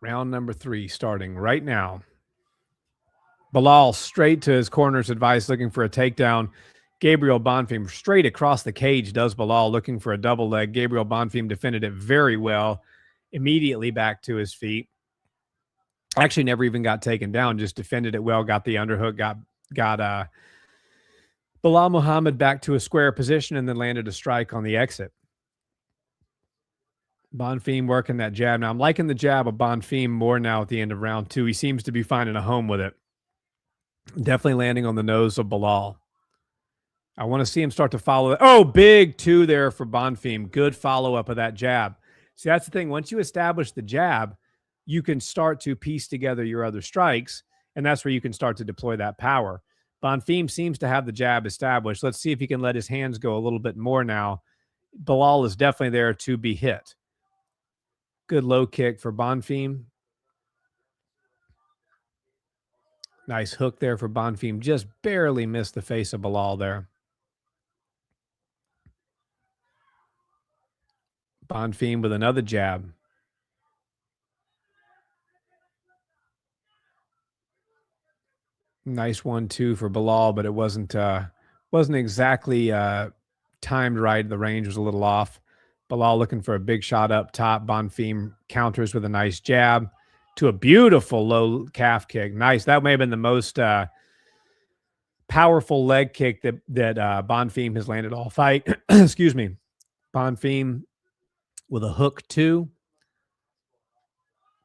Round number 3 starting right now. Bilal straight to his corner's advice, looking for a takedown. Gabriel Bonfim straight across the cage does Bilal, looking for a double leg. Gabriel Bonfim defended it very well, immediately back to his feet. Actually never even got taken down, just defended it well, got the underhook, got Bilal Muhammad back to a square position and then landed a strike on the exit. Bonfim working that jab. Now I'm liking the jab of Bonfim more now at the end of round 2. He seems to be finding a home with it. Definitely landing on the nose of Bilal. I want to see him start to follow. Oh, big 2 there for Bonfim. Good follow-up of that jab. See, that's the thing. Once you establish the jab, you can start to piece together your other strikes, and that's where you can start to deploy that power. Bonfim seems to have the jab established. Let's see if he can let his hands go a little bit more now. Bilal is definitely there to be hit. Good low kick for Bonfim. Nice hook there for Bonfim. Just barely missed the face of Bilal there. Bonfim with another jab. Nice 1-2 for Bilal, but it wasn't exactly timed right. The range was a little off. Bilal looking for a big shot up top. Bonfim counters with a nice jab to a beautiful low calf kick. Nice. That may have been the most powerful leg kick that Bonfim has landed all fight. Excuse me. Bonfim with a hook 2.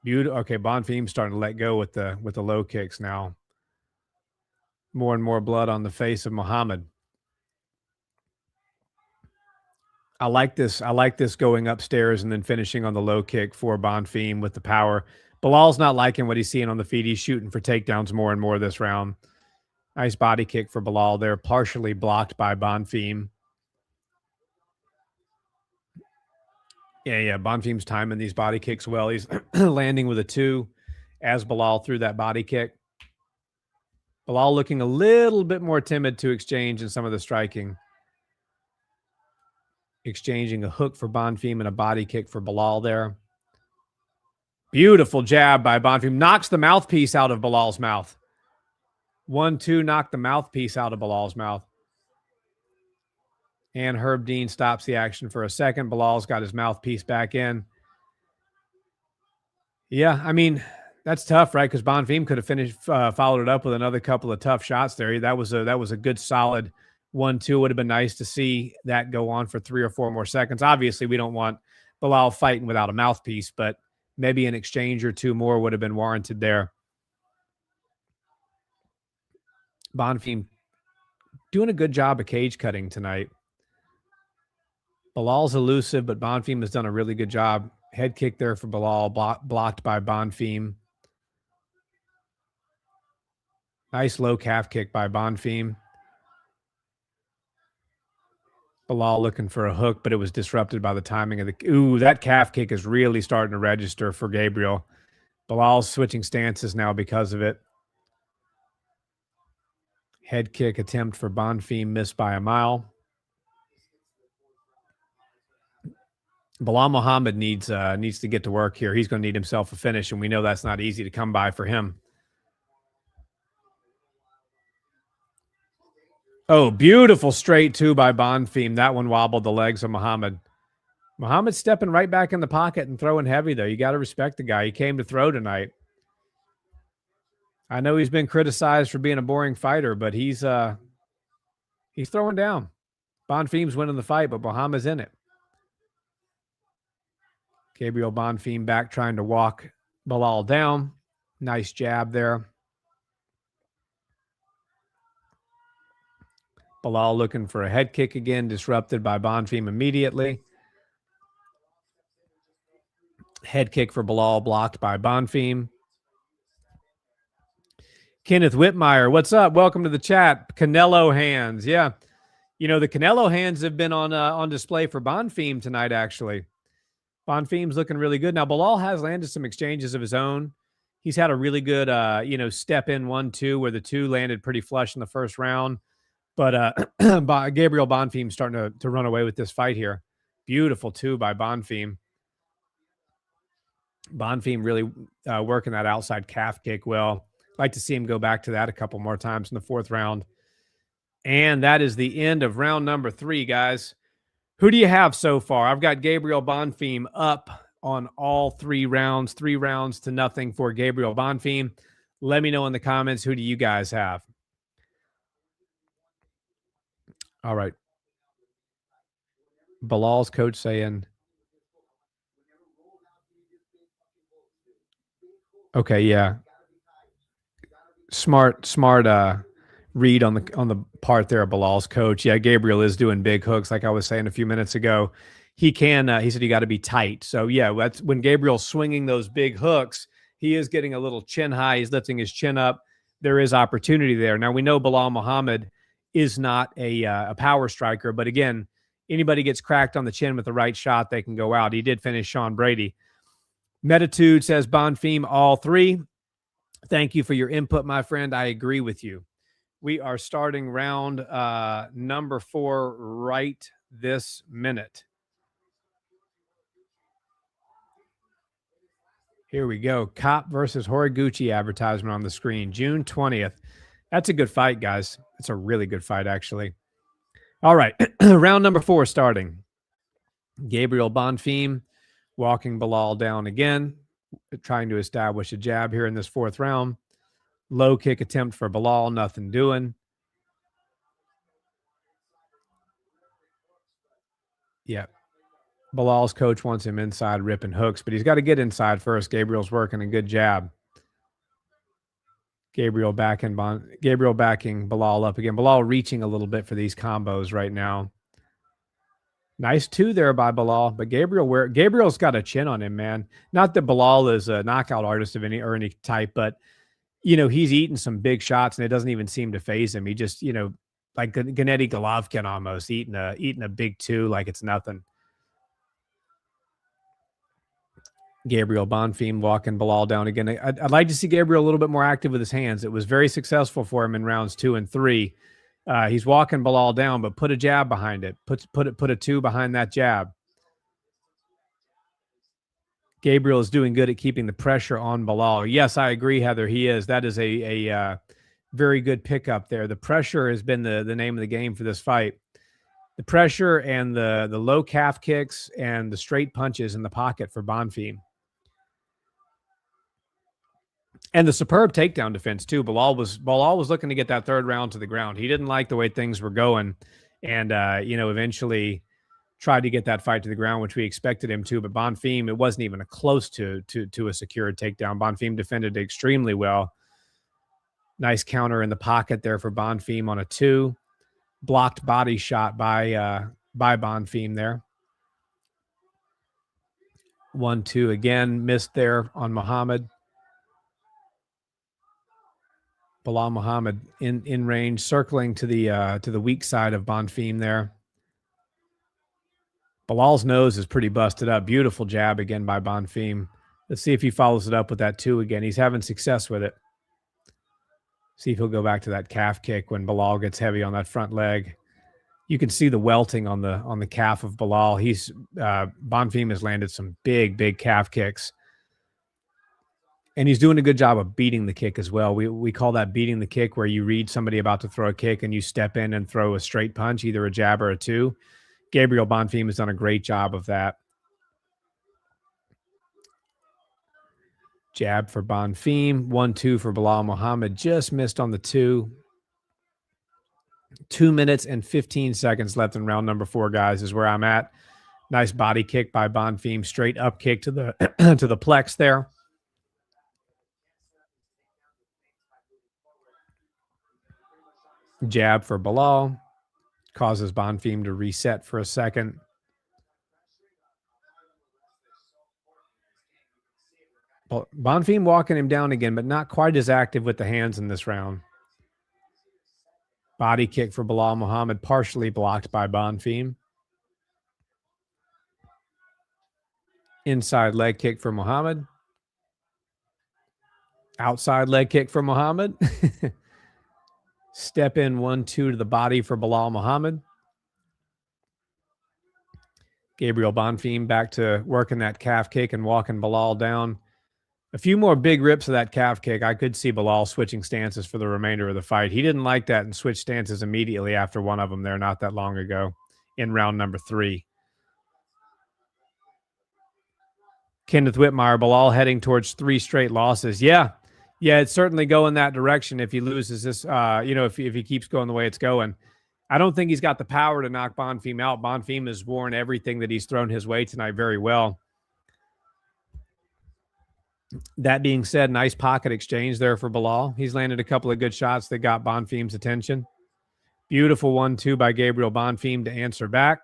Beautiful. Okay, Bonfim's starting to let go with the low kicks now. More and more blood on the face of Muhammad. I like this. I like this going upstairs and then finishing on the low kick for Bonfim with the power. Bilal's not liking what he's seeing on the feet. He's shooting for takedowns more and more this round. Nice body kick for Bilal there, partially blocked by Bonfim. Yeah. Bonfim's timing these body kicks well. He's landing with a 2 as Bilal threw that body kick. Bilal looking a little bit more timid to exchange in some of the striking. Exchanging a hook for Bonfim and a body kick for Bilal there. Beautiful jab by Bonfim. Knocks the mouthpiece out of Bilal's mouth. 1-2 knocked the mouthpiece out of Bilal's mouth. And Herb Dean stops the action for a second. Bilal's got his mouthpiece back in. Yeah, I mean, that's tough, right? Because Bonfim could have followed it up with another couple of tough shots there. That was a good, solid 1-2. Would have been nice to see that go on for 3 or 4 more seconds. Obviously, we don't want Bilal fighting without a mouthpiece, but maybe an exchange or 2 more would have been warranted there. Bonfim doing a good job of cage cutting tonight. Bilal's elusive, but Bonfim has done a really good job. Head kick there for Bilal, blocked by Bonfim. Nice low calf kick by Bonfim. Bilal looking for a hook, but it was disrupted by the timing of the... Ooh, that calf kick is really starting to register for Head kick attempt for Bonfim missed by a mile. Bilal Muhammad needs to get to work here. He's going to need himself a finish, and we know that's not easy to come by for him. Oh, beautiful straight two by Bonfim. That one wobbled the legs of Muhammad. Muhammad's stepping right back in the pocket and throwing heavy, though. You got to respect the guy. He came to throw tonight. I know he's been criticized for being a boring fighter, but he's throwing down. Bonfim's winning the fight, but Muhammad's in it. Gabriel Bonfim back trying to walk Bilal down. Nice jab there. Bilal looking for a head kick again, disrupted by Bonfim immediately. Head kick for Bilal, blocked by Bonfim. Kenneth Whitmire, what's up? Welcome to the chat. Canelo hands. Yeah. You know, the Canelo hands have been on display for Bonfim tonight, actually. Bonfim's looking really good. Now, Bilal has landed some exchanges of his own. He's had a really good, step in 1-2 where the two landed pretty flush in the first round. But Gabriel Bonfim starting to run away with this fight here. Beautiful two by Bonfim. Bonfim really working that outside calf kick well. Like to see him go back to that a couple more times in the fourth round. And that is the end of round number 3, guys. Who do you have so far? I've got Gabriel Bonfim up on all 3 rounds, 3-0 for Gabriel Bonfim. Let me know in the comments, who do you guys have? All right. Bilal's coach saying, okay, yeah. Smart read on the part there of Bilal's coach. Yeah, Gabriel is doing big hooks, like I was saying a few minutes ago. He said you got to be tight. So yeah, that's when Gabriel's swinging those big hooks, he is getting a little chin high. He's lifting his chin up. There is opportunity there. Now we know Bilal Muhammad is not a power striker, but again, anybody gets cracked on the chin with the right shot, they can go out. He did finish Sean Brady. Metitude says Bonfim all 3. Thank you for your input, my friend. I agree with you. We are starting round number 4 right this minute. Here we go. Kopp versus Horiguchi advertisement on the screen. June 20th. That's a good fight, guys. It's a really good fight, actually. All right. Round number 4 starting. Gabriel Bonfim walking Bilal down again, trying to establish a jab here in this 4th round. Low kick attempt for Bilal, nothing doing. Yeah. Bilal's coach wants him inside ripping hooks, but he's got to get inside first. Gabriel's working a good jab. Gabriel backing Bilal up again. Bilal reaching a little bit for these combos right now. Nice 2 there by Bilal, but Gabriel's got a chin on him, man. Not that Bilal is a knockout artist of any type, but he's eating some big shots and it doesn't even seem to faze him. He just, like Gennady Golovkin almost eating a big 2 like it's nothing. Gabriel Bonfim walking Bilal down again. I'd like to see Gabriel a little bit more active with his hands. It was very successful for him in rounds 2 and 3. He's walking Bilal down, but put a jab behind it. Put a 2 behind that jab. Gabriel is doing good at keeping the pressure on Bilal. Yes, I agree, Heather. He is. That is a very good pickup there. The pressure has been the name of the game for this fight. The pressure and the low calf kicks and the straight punches in the pocket for Bonfim. And the superb takedown defense too. Bilal was looking to get that 3rd round to the ground. He didn't like the way things were going, and eventually tried to get that fight to the ground, which we expected him to. But Bonfim, it wasn't even close to a secured takedown. Bonfim defended extremely well. Nice counter in the pocket there for Bonfim on a 2. Blocked body shot by Bonfim there. 1-2 again, missed there on Muhammad. Bilal Muhammad in range, circling to the weak side of Bonfim there. Bilal's nose is pretty busted up. Beautiful jab again by Bonfim. Let's see if he follows it up with that 2 again. He's having success with it. See if he'll go back to that calf kick when Bilal gets heavy on that front leg. You can see the welting on the calf of Bilal. He's Bonfim has landed some big calf kicks, and he's doing a good job of beating the kick as well. We call that beating the kick, where you read somebody about to throw a kick and you step in and throw a straight punch, either a jab or a two. Gabriel Bonfim has done a great job of that. Jab for Bonfim, 1-2 for Bilal Muhammad. Just missed on the 2. 2 minutes and 15 seconds left in round number 4, guys, is where I'm at. Nice body kick by Bonfim, straight up kick to the to the plex there. Jab for Bilal. Causes Bonfim to reset for a second. Bonfim walking him down again, but not quite as active with the hands in this round. Body kick for Bilal Muhammad, partially blocked by Bonfim. Inside leg kick for Muhammad. Outside leg kick for Muhammad. Step in 1-2 to the body for Bilal Muhammad. Gabriel Bonfim back to working that calf kick and walking Bilal down. A few more big rips of that calf kick. I could see Bilal switching stances for the remainder of the fight. He didn't like that and switched stances immediately after one of them there not that long ago in round number 3. Kenneth Whitmire, Bilal heading towards 3 straight losses. Yeah, it's certainly going that direction if he loses this, if he keeps going the way it's going. I don't think he's got the power to knock Bonfim out. Bonfim has worn everything that he's thrown his way tonight very well. That being said, nice pocket exchange there for Bilal. He's landed a couple of good shots that got Bonfim's attention. Beautiful 1-2 by Gabriel Bonfim to answer back.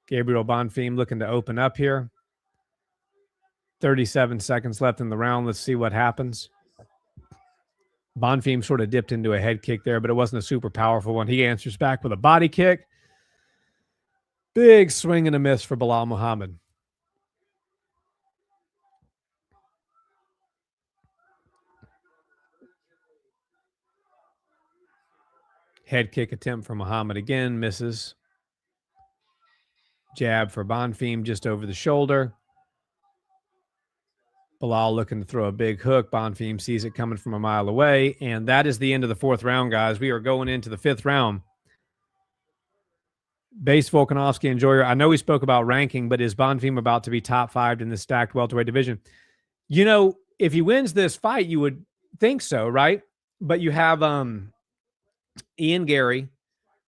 Gabriel Bonfim looking to open up here. 37 seconds left in the round. Let's see what happens. Bonfim sort of dipped into a head kick there, but it wasn't a super powerful one. He answers back with a body kick. Big swing and a miss for Bilal Muhammad. Head kick attempt for Muhammad again, misses. Jab for Bonfim just over the shoulder. Bilal looking to throw a big hook. Bonfim sees it coming from a mile away. And that is the end of the 4th round, guys. We are going into the 5th round. Base Volkanovski and Joyer, I know we spoke about ranking, but is Bonfim about to be top 5 in the stacked welterweight division? You know, if he wins this fight, you would think so, right? But you have Ian Gary,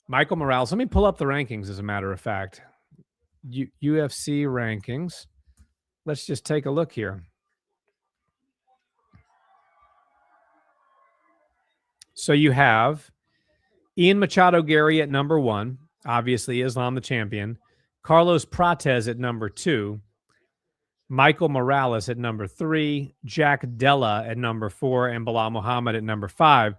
Michael Morales. Let me pull up the rankings, as a matter of fact. UFC rankings. Let's just take a look here. So you have Ian Machado Gary at number 1, obviously Islam the champion. Carlos Prates at number 2. Michael Morales at number 3. Jack Della at number 4. And Bilal Muhammad at number 5.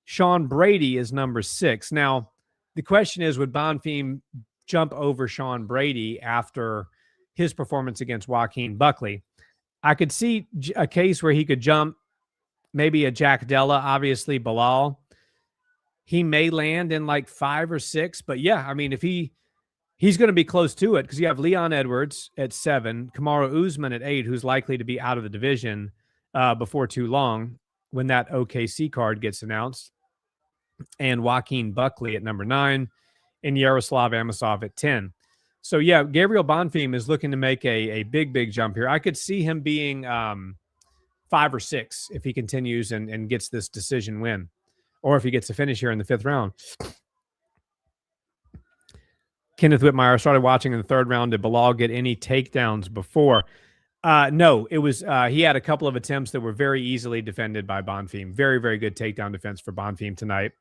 Sean Brady is number 6. Now, the question is, would Bonfim jump over Sean Brady after his performance against Joaquin Buckley? I could see a case where he could jump maybe a Jack Della, obviously Bilal. He may land in like 5 or 6, but yeah, I mean, if he's going to be close to it, because you have Leon Edwards at 7, Kamaru Usman at 8, who's likely to be out of the division before too long when that OKC card gets announced, and Joaquin Buckley at number 9, and Yaroslav Amosov at 10. So yeah, Gabriel Bonfim is looking to make a big jump here. I could see him being 5 or 6 if he continues and gets this decision win, or if he gets to finish here in the 5th round. Kenneth Whitmire started watching in the 3rd round. Did Bilal get any takedowns before? No, it was he had a couple of attempts that were very easily defended by Bonfim. Very good takedown defense for Bonfim tonight.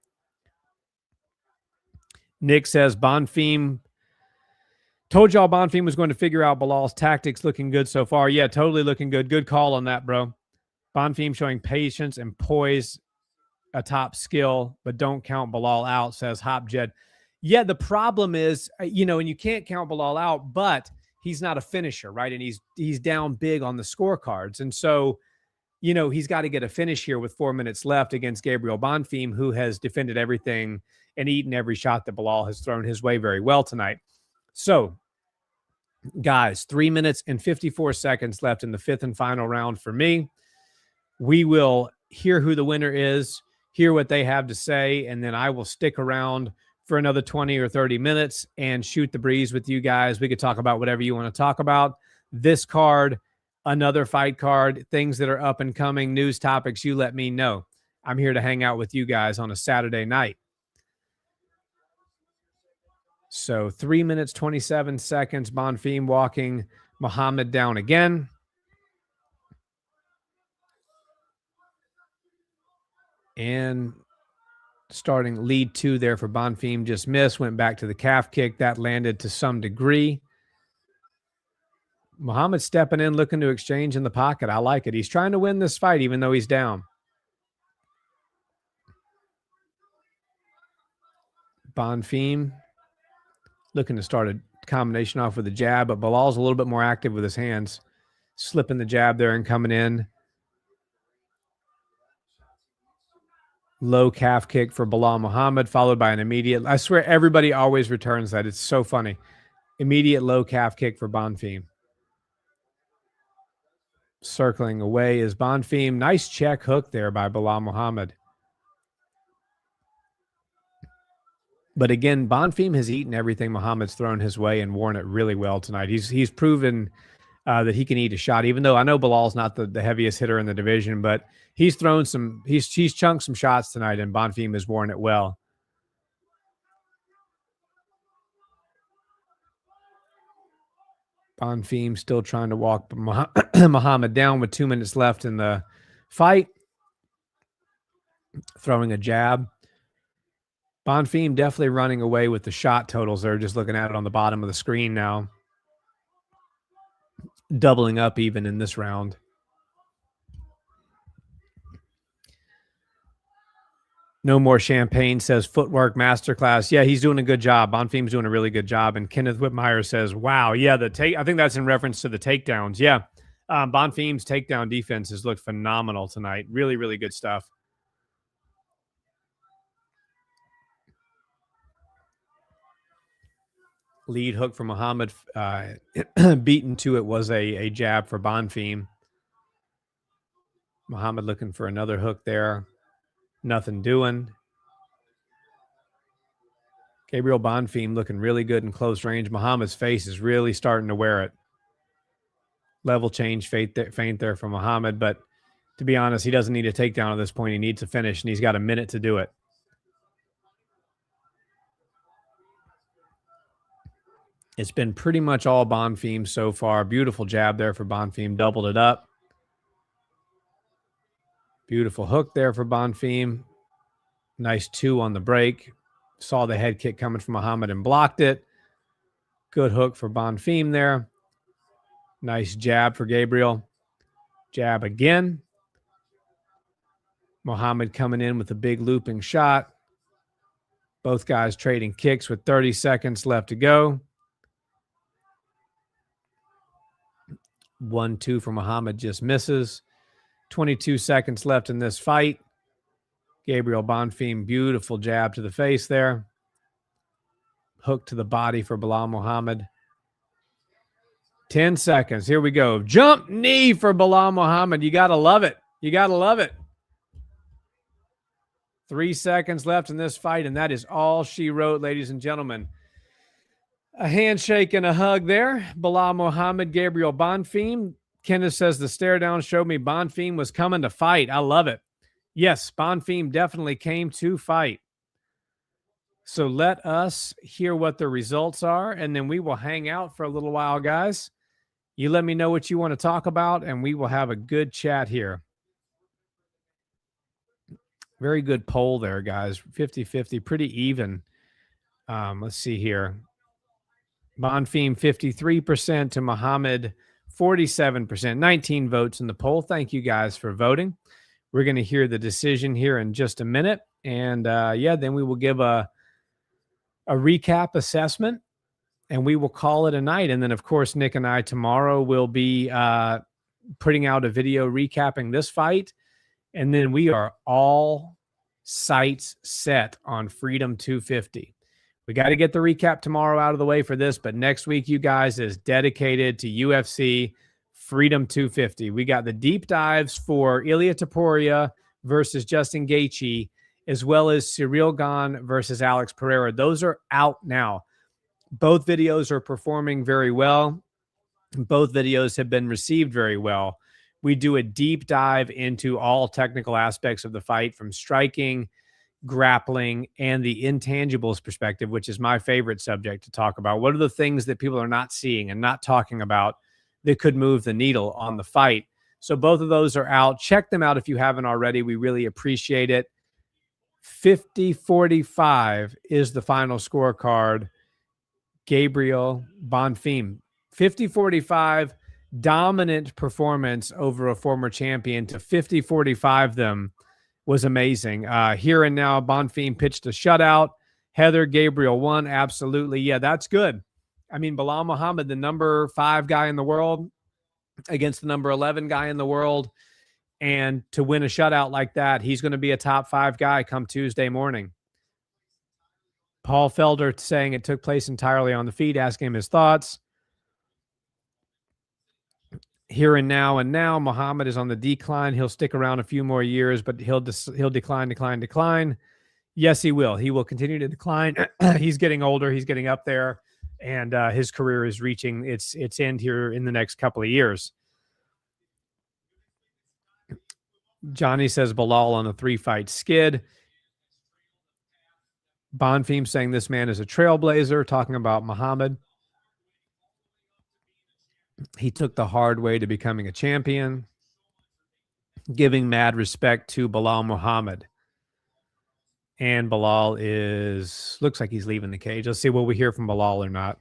Nick says Bonfim, told y'all Bonfim was going to figure out Bilal's tactics. Looking good so far. Yeah, totally looking good. Good call on that, bro. Bonfim showing patience and poise, a top skill, but don't count Bilal out, says Hop Jed. Yeah, the problem is, and you can't count Bilal out, but he's not a finisher, right? And he's down big on the scorecards. And so he's got to get a finish here with 4 minutes left against Gabriel Bonfim, who has defended everything and eaten every shot that Bilal has thrown his way very well tonight. So, guys, 3 minutes and 54 seconds left in the fifth and final round for me. We will hear who the winner is, hear what they have to say, and then I will stick around for another 20 or 30 minutes and shoot the breeze with you guys. We could talk about whatever you want to talk about. This card, another fight card, things that are up and coming, news topics, you let me know. I'm here to hang out with you guys on a Saturday night. So 3 minutes, 27 seconds, Bonfim walking Muhammad down again. And starting lead 2 there for Bonfim, just missed, went back to the calf kick. That landed to some degree. Muhammad stepping in, looking to exchange in the pocket. I like it. He's trying to win this fight, even though he's down. Bonfim looking to start a combination off with a jab, but Bilal's a little bit more active with his hands, slipping the jab there and coming in. Low calf kick for Bilal Muhammad, followed by an immediate. I swear everybody always returns that. It's so funny. Immediate low calf kick for Bonfim. Circling away is Bonfim. Nice check hook there by Bilal Muhammad. But again, Bonfim has eaten everything Muhammad's thrown his way and worn it really well tonight. He's proven that he can eat a shot, even though I know Bilal's not the heaviest hitter in the division, but he's thrown some, he's chunked some shots tonight, and Bonfim has worn it well. Bonfim still trying to walk Muhammad down with 2 minutes left in the fight. Throwing a jab. Bonfim definitely running away with the shot totals. They're just looking at it on the bottom of the screen now. Doubling up even in this round. No more champagne, says Footwork Masterclass. Yeah, he's doing a good job. Bonfim's doing a really good job. And Kenneth Whitmire says, wow, yeah, I think that's in reference to the takedowns. Yeah, Bonfim's takedown defense has looked phenomenal tonight. Really, really good stuff. Lead hook for Muhammad. Beaten to it was a jab for Bonfim. Muhammad looking for another hook there. Nothing doing. Gabriel Bonfim looking really good in close range. Muhammad's face is really starting to wear it. Level change feint there for Muhammad, but to be honest, he doesn't need a takedown at this point. He needs to finish, and he's got a minute to do it. It's been pretty much all Bonfim so far. Beautiful jab there for Bonfim. Doubled it up. Beautiful hook there for Bonfim. Nice 2 on the break. Saw the head kick coming from Muhammad and blocked it. Good hook for Bonfim there. Nice jab for Gabriel. Jab again. Muhammad coming in with a big looping shot. Both guys trading kicks with 30 seconds left to go. 1-2 for Muhammad, just misses. 22 seconds left in this fight. Gabriel Bonfim, beautiful jab to the face there. Hook to the body for Bilal Muhammad. 10 seconds. Here we go. Jump knee for Bilal Muhammad. You got to love it. You got to love it. 3 seconds left in this fight, and that is all she wrote, ladies and gentlemen. A handshake and a hug there. Bilal Muhammad, Gabriel Bonfim. Kenneth says the stare down showed me Bonfim was coming to fight. I love it. Yes, Bonfim definitely came to fight. So let us hear what the results are, and then we will hang out for a little while, guys. You let me know what you want to talk about, and we will have a good chat here. Very good poll there, guys. 50-50, pretty even. Let's see here. Bonfim 53% to Muhammad 47%. 19 votes in the poll. Thank you guys for voting. We're going to hear the decision here in just a minute. And then we will give a recap assessment, and we will call it a night. And then, of course, Nick and I tomorrow will be putting out a video recapping this fight. And then we are all sights set on Freedom 250. We got to get the recap tomorrow out of the way for this, but next week, you guys, is dedicated to UFC Freedom 250. We got the deep dives for Ilia Topuria versus Justin Gaethje, as well as Cyril Gane versus Alex Pereira. Those are out now. Both videos are performing very well. Both videos have been received very well. We do a deep dive into all technical aspects of the fight, from striking, grappling, and the intangibles perspective, which is my favorite subject to talk about. What are the things that people are not seeing and not talking about that could move the needle on the fight? So both of those are out. Check them out if you haven't already. We really appreciate it. 50-45 is the final scorecard. Gabriel Bonfim, 50-45, dominant performance over a former champion to 50-45 them was amazing. Here and now, Bonfim pitched a shutout. Heather, Gabriel won. Absolutely. Yeah, that's good. I mean, Bilal Muhammad, the number 5 guy in the world against the number 11 guy in the world. And to win a shutout like that, he's going to be a top 5 guy come Tuesday morning. Paul Felder saying it took place entirely on the feet, asking him his thoughts. Here and now, Muhammad is on the decline. He'll stick around a few more years, but he'll decline. Yes, he will. He will continue to decline. He's getting older. He's getting up there, and his career is reaching its end here in the next couple of years. Johnny says Bilal on a 3-fight skid. Bonfim saying this man is a trailblazer, talking about Muhammad. He took the hard way to becoming a champion, giving mad respect to Bilal Muhammad. And Bilal looks like he's leaving the cage. Let's see what we hear from Bilal or not.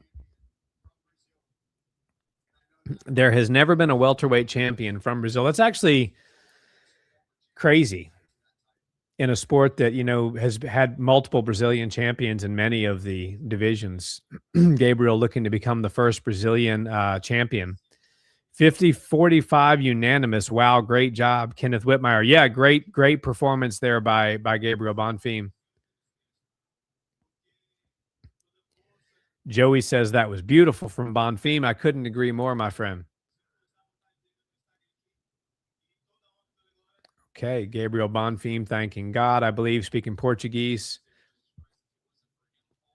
There has never been a welterweight champion from Brazil. That's actually crazy in a sport that, has had multiple Brazilian champions in many of the divisions. Gabriel looking to become the first Brazilian champion. 50-45 unanimous. Wow, great job, Kenneth Whitmire. Yeah, great performance there by Gabriel Bonfim. Joey says that was beautiful from Bonfim. I couldn't agree more, my friend. Okay, Gabriel Bonfim thanking God, I believe, speaking Portuguese.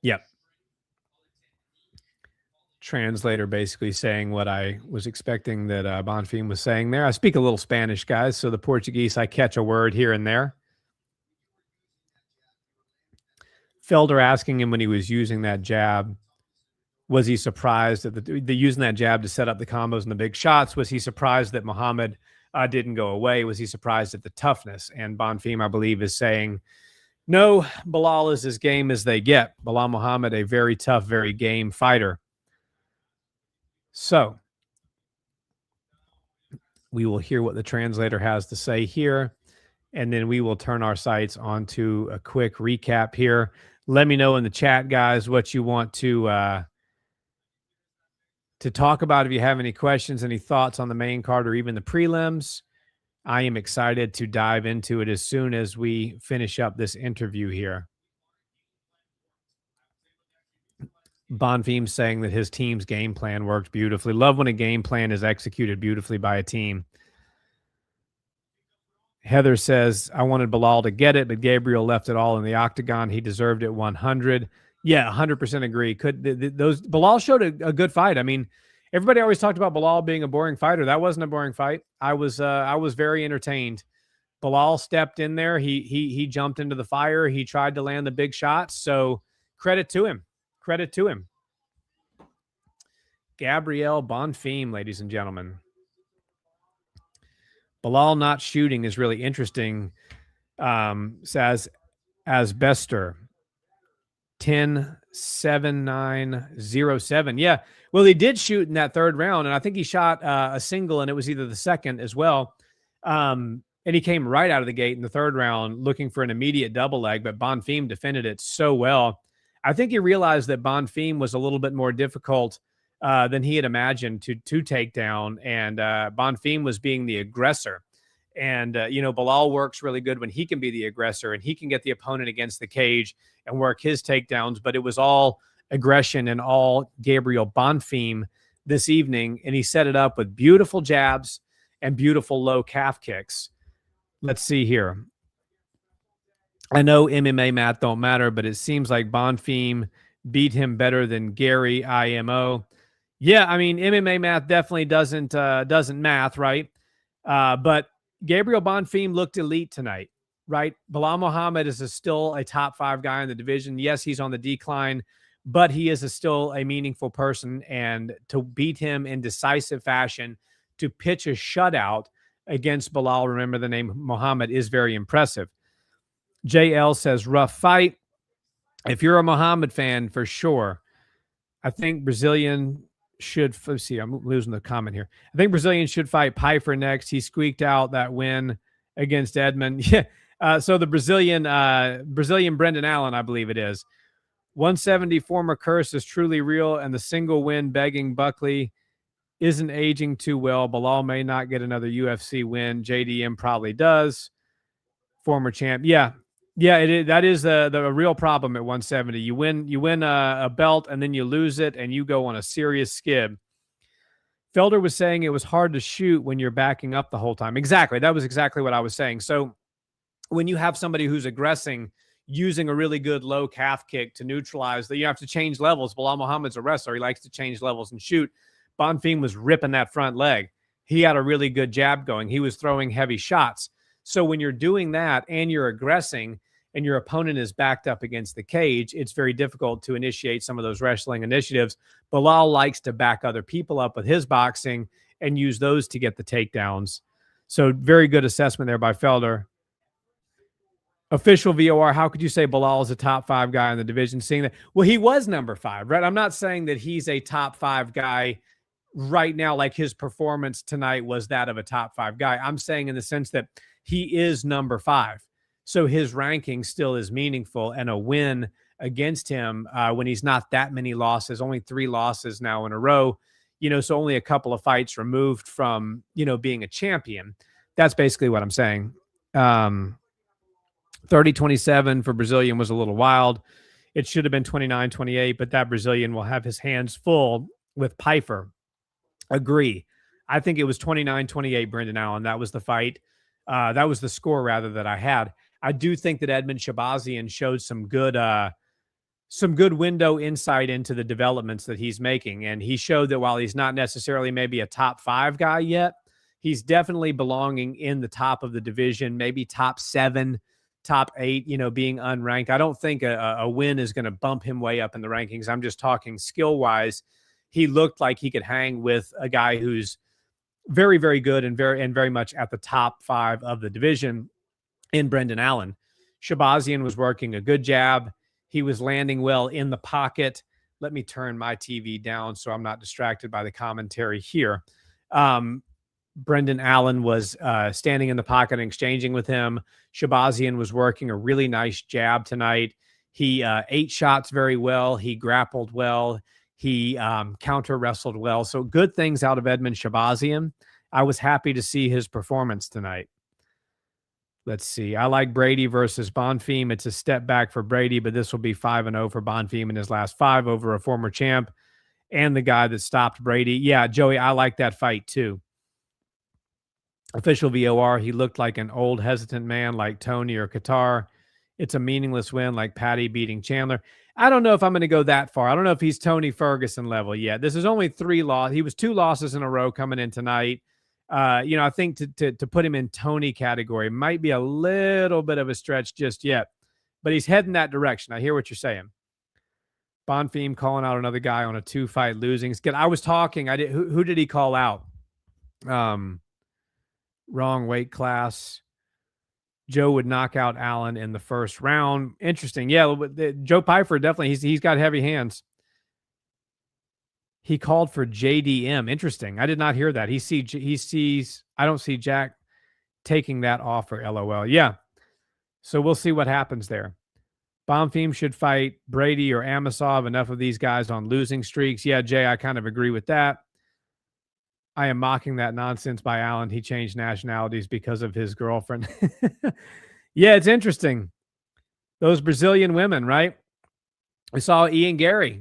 Yep. Translator basically saying what I was expecting that Bonfim was saying there. I speak a little Spanish, guys, so the Portuguese, I catch a word here and there. Felder asking him when he was using that jab, was he surprised at the using that jab to set up the combos and the big shots? Was he surprised that Muhammad didn't go away? Was he surprised at the toughness? And Bonfim, I believe, is saying, no, Bilal is as game as they get. Bilal Muhammad, a very tough, very game fighter. So we will hear what the translator has to say here, and then we will turn our sights onto a quick recap here. Let me know in the chat, guys, what you want to talk about. If you have any questions, any thoughts on the main card or even the prelims, I am excited to dive into it as soon as we finish up this interview here. Bonfim saying that his team's game plan worked beautifully. Love when a game plan is executed beautifully by a team. Heather says, I wanted Bilal to get it, but Gabriel left it all in the octagon. He deserved it 100. Yeah, 100% agree. Bilal showed a good fight. I mean, everybody always talked about Bilal being a boring fighter. That wasn't a boring fight. I was very entertained. Bilal stepped in there. He jumped into the fire. He tried to land the big shots. So credit to him. Credit to him. Gabriel Bonfim, ladies and gentlemen. Bilal not shooting is really interesting. Says Asbester 10-7-9-0-7. Yeah. Well, he did shoot in that third round, and I think he shot a single, and it was either the second as well. And he came right out of the gate in the third round looking for an immediate double leg, but Bonfim defended it so well. I think he realized that Bonfim was a little bit more difficult than he had imagined to take down. And Bonfim was being the aggressor. And, Bilal works really good when he can be the aggressor and he can get the opponent against the cage and work his takedowns. But it was all aggression and all Gabriel Bonfim this evening. And he set it up with beautiful jabs and beautiful low calf kicks. Let's see here. I know MMA math don't matter, but it seems like Bonfim beat him better than Gary IMO. Yeah, I mean MMA math definitely doesn't math, right? But Gabriel Bonfim looked elite tonight, right? Bilal Muhammad is still a top 5 guy in the division. Yes, he's on the decline, but he is still a meaningful person. And to beat him in decisive fashion, to pitch a shutout against Bilal, remember the name Muhammad, is very impressive. JL says, rough fight. If you're a Muhammad fan, for sure, I think Brazilian should, let's see, I'm losing the comment here. I think Brazilian should fight Piper next. He squeaked out that win against Edmund. Yeah. So the Brazilian Brendan Allen, I believe it is. 170 former curse is truly real, and the single win begging Buckley isn't aging too well. Bilal may not get another UFC win. JDM probably does. Former champ. Yeah. Yeah, that is the real problem at 170. You win a belt and then you lose it and you go on a serious skid. Felder was saying it was hard to shoot when you're backing up the whole time. Exactly. That was exactly what I was saying. So when you have somebody who's aggressing, using a really good low calf kick to neutralize, you have to change levels. Bilal Muhammad's a wrestler. He likes to change levels and shoot. Bonfim was ripping that front leg. He had a really good jab going. He was throwing heavy shots. So when you're doing that and you're aggressing and your opponent is backed up against the cage, it's very difficult to initiate some of those wrestling initiatives. Bilal likes to back other people up with his boxing and use those to get the takedowns. So very good assessment there by Felder. Official VOR, how could you say Bilal is a top 5 guy in the division? Seeing that, well, he was number 5, right? I'm not saying that he's a top 5 guy right now, like his performance tonight was that of a top 5 guy. I'm saying in the sense that he is number 5. So his ranking still is meaningful, and a win against him when he's not that many losses, only 3 losses now in a row, so only a couple of fights removed from, being a champion. That's basically what I'm saying. 30-27 for Brazilian was a little wild. It should have been 29-28, but that Brazilian will have his hands full with Piper. Agree. I think it was 29-28, Brendan Allen. That was the fight. That was the score, rather, that I had. I do think that Edmund Shabazian showed some good window insight into the developments that he's making. And he showed that while he's not necessarily maybe a top 5 guy yet, he's definitely belonging in the top of the division, maybe top 7, top 8, being unranked. I don't think a win is going to bump him way up in the rankings. I'm just talking skill-wise. He looked like he could hang with a guy who's very, very good and very much at the top 5 of the division in Brendan Allen. Shabazian was working a good jab. He was landing well in the pocket. Let me turn my TV down so I'm not distracted by the commentary here. Brendan Allen was standing in the pocket and exchanging with him. Shabazian was working a really nice jab tonight. He ate shots very well. He grappled well. He counter wrestled well. So good things out of Edmund Shabazian. I was happy to see his performance tonight. Let's see. I like Brady versus Bonfim. It's a step back for Brady, but this will be 5-0 for Bonfim in his last 5 over a former champ and the guy that stopped Brady. Yeah, Joey, I like that fight too. Official VOR, he looked like an old hesitant man like Tony or Qatar. It's a meaningless win like Patty beating Chandler. I don't know if I'm going to go that far. I don't know if he's Tony Ferguson level yet. This is only 3 losses. He was 2 losses in a row coming in tonight. I think to put him in Tony category might be a little bit of a stretch just yet, but he's heading that direction. I hear what you're saying. Bonfim calling out another guy on a 2-fight losing skid. I was talking. Who did he call out? Wrong weight class. Joe would knock out Allen in the first round. Interesting. Yeah, Joe Piper definitely. He's got heavy hands. He called for JDM. Interesting. I did not hear that. He sees. I don't see Jack taking that offer. LOL. Yeah. So we'll see what happens there. Bonfim should fight Brady or Amosov. Enough of these guys on losing streaks. Yeah, Jay, I kind of agree with that. I am mocking that nonsense by Allen. He changed nationalities because of his girlfriend. Yeah, it's interesting. Those Brazilian women, right? We saw Ian Gary,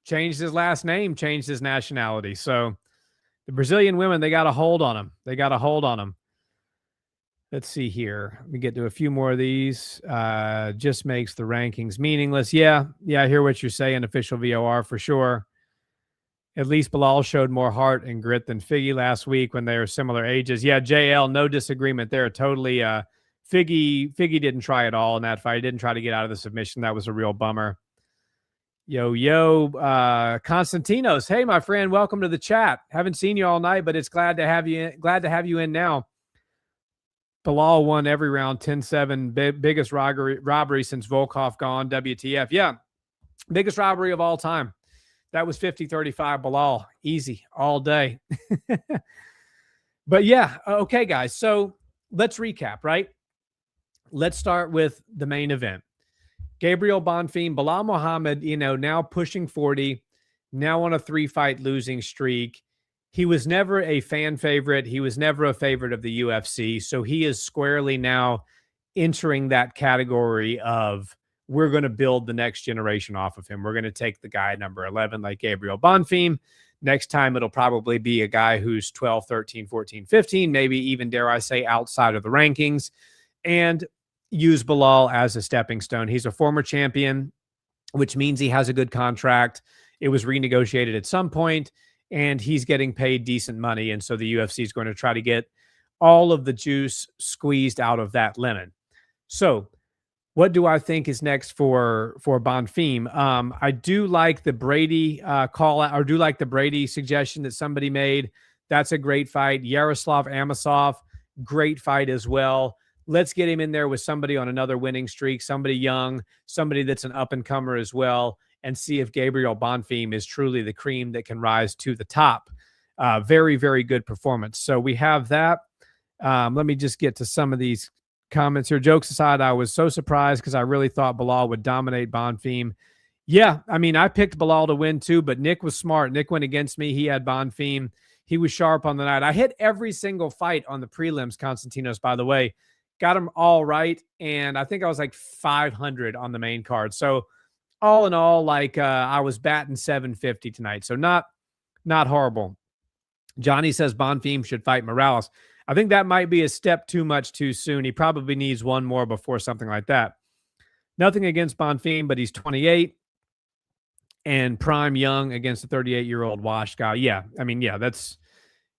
changed his last name, changed his nationality. So the Brazilian women, they got a hold on him. Let's see here. Let me get to a few more of these. Just makes the rankings meaningless. Yeah, I hear what you're saying, official VOR for sure. At least Bilal showed more heart and grit than Figgy last week when they were similar ages. Yeah, JL, no disagreement there. Totally. Figgy didn't try at all in that fight. He didn't try to get out of the submission. That was a real bummer. Constantinos. Hey, my friend, welcome to the chat. Haven't seen you all night, but it's glad to have you in now. Bilal won every round, 10-7, biggest robbery since Volkov gone, WTF. Yeah, biggest robbery of all time. That was 50-35 Bilal. Easy all day. But yeah, okay, guys. So let's recap, right? Let's start with the main event. Gabriel Bonfim, Bilal Muhammad, now pushing 40, now on a 3-fight losing streak. He was never a fan favorite. He was never a favorite of the UFC. So he is squarely now entering that category of we're going to build the next generation off of him. We're going to take the guy number 11 like Gabriel Bonfim. Next time, it'll probably be a guy who's 12, 13, 14, 15, maybe even, dare I say, outside of the rankings, and use Bilal as a stepping stone. He's a former champion, which means he has a good contract. It was renegotiated at some point, and he's getting paid decent money. And so the UFC is going to try to get all of the juice squeezed out of that lemon. So what do I think is next for Bonfim? I do like the Brady call out, or do like the Brady suggestion that somebody made. That's a great fight. Yaroslav Amosov, great fight as well. Let's get him in there with somebody on another winning streak, somebody young, somebody that's an up-and-comer as well, and see if Gabriel Bonfim is truly the cream that can rise to the top. Very, very good performance. So we have that. Let me just get to some of these comments here. Jokes aside, I was so surprised because I really thought Bilal would dominate Bonfim. Yeah, I mean, I picked Bilal to win too, but Nick was smart. Nick went against me. He had Bonfim. He was sharp on the night. I hit every single fight on the prelims, Constantinos, by the way. Got them all right, and I think I was like 500 on the main card. So all in all, I was batting 750 tonight. So not horrible. Johnny says Bonfim should fight Morales. I think that might be a step too much too soon. He probably needs one more before something like that. Nothing against Bonfim, but he's 28 and prime young against a 38-year-old washed guy. Yeah, I mean, yeah,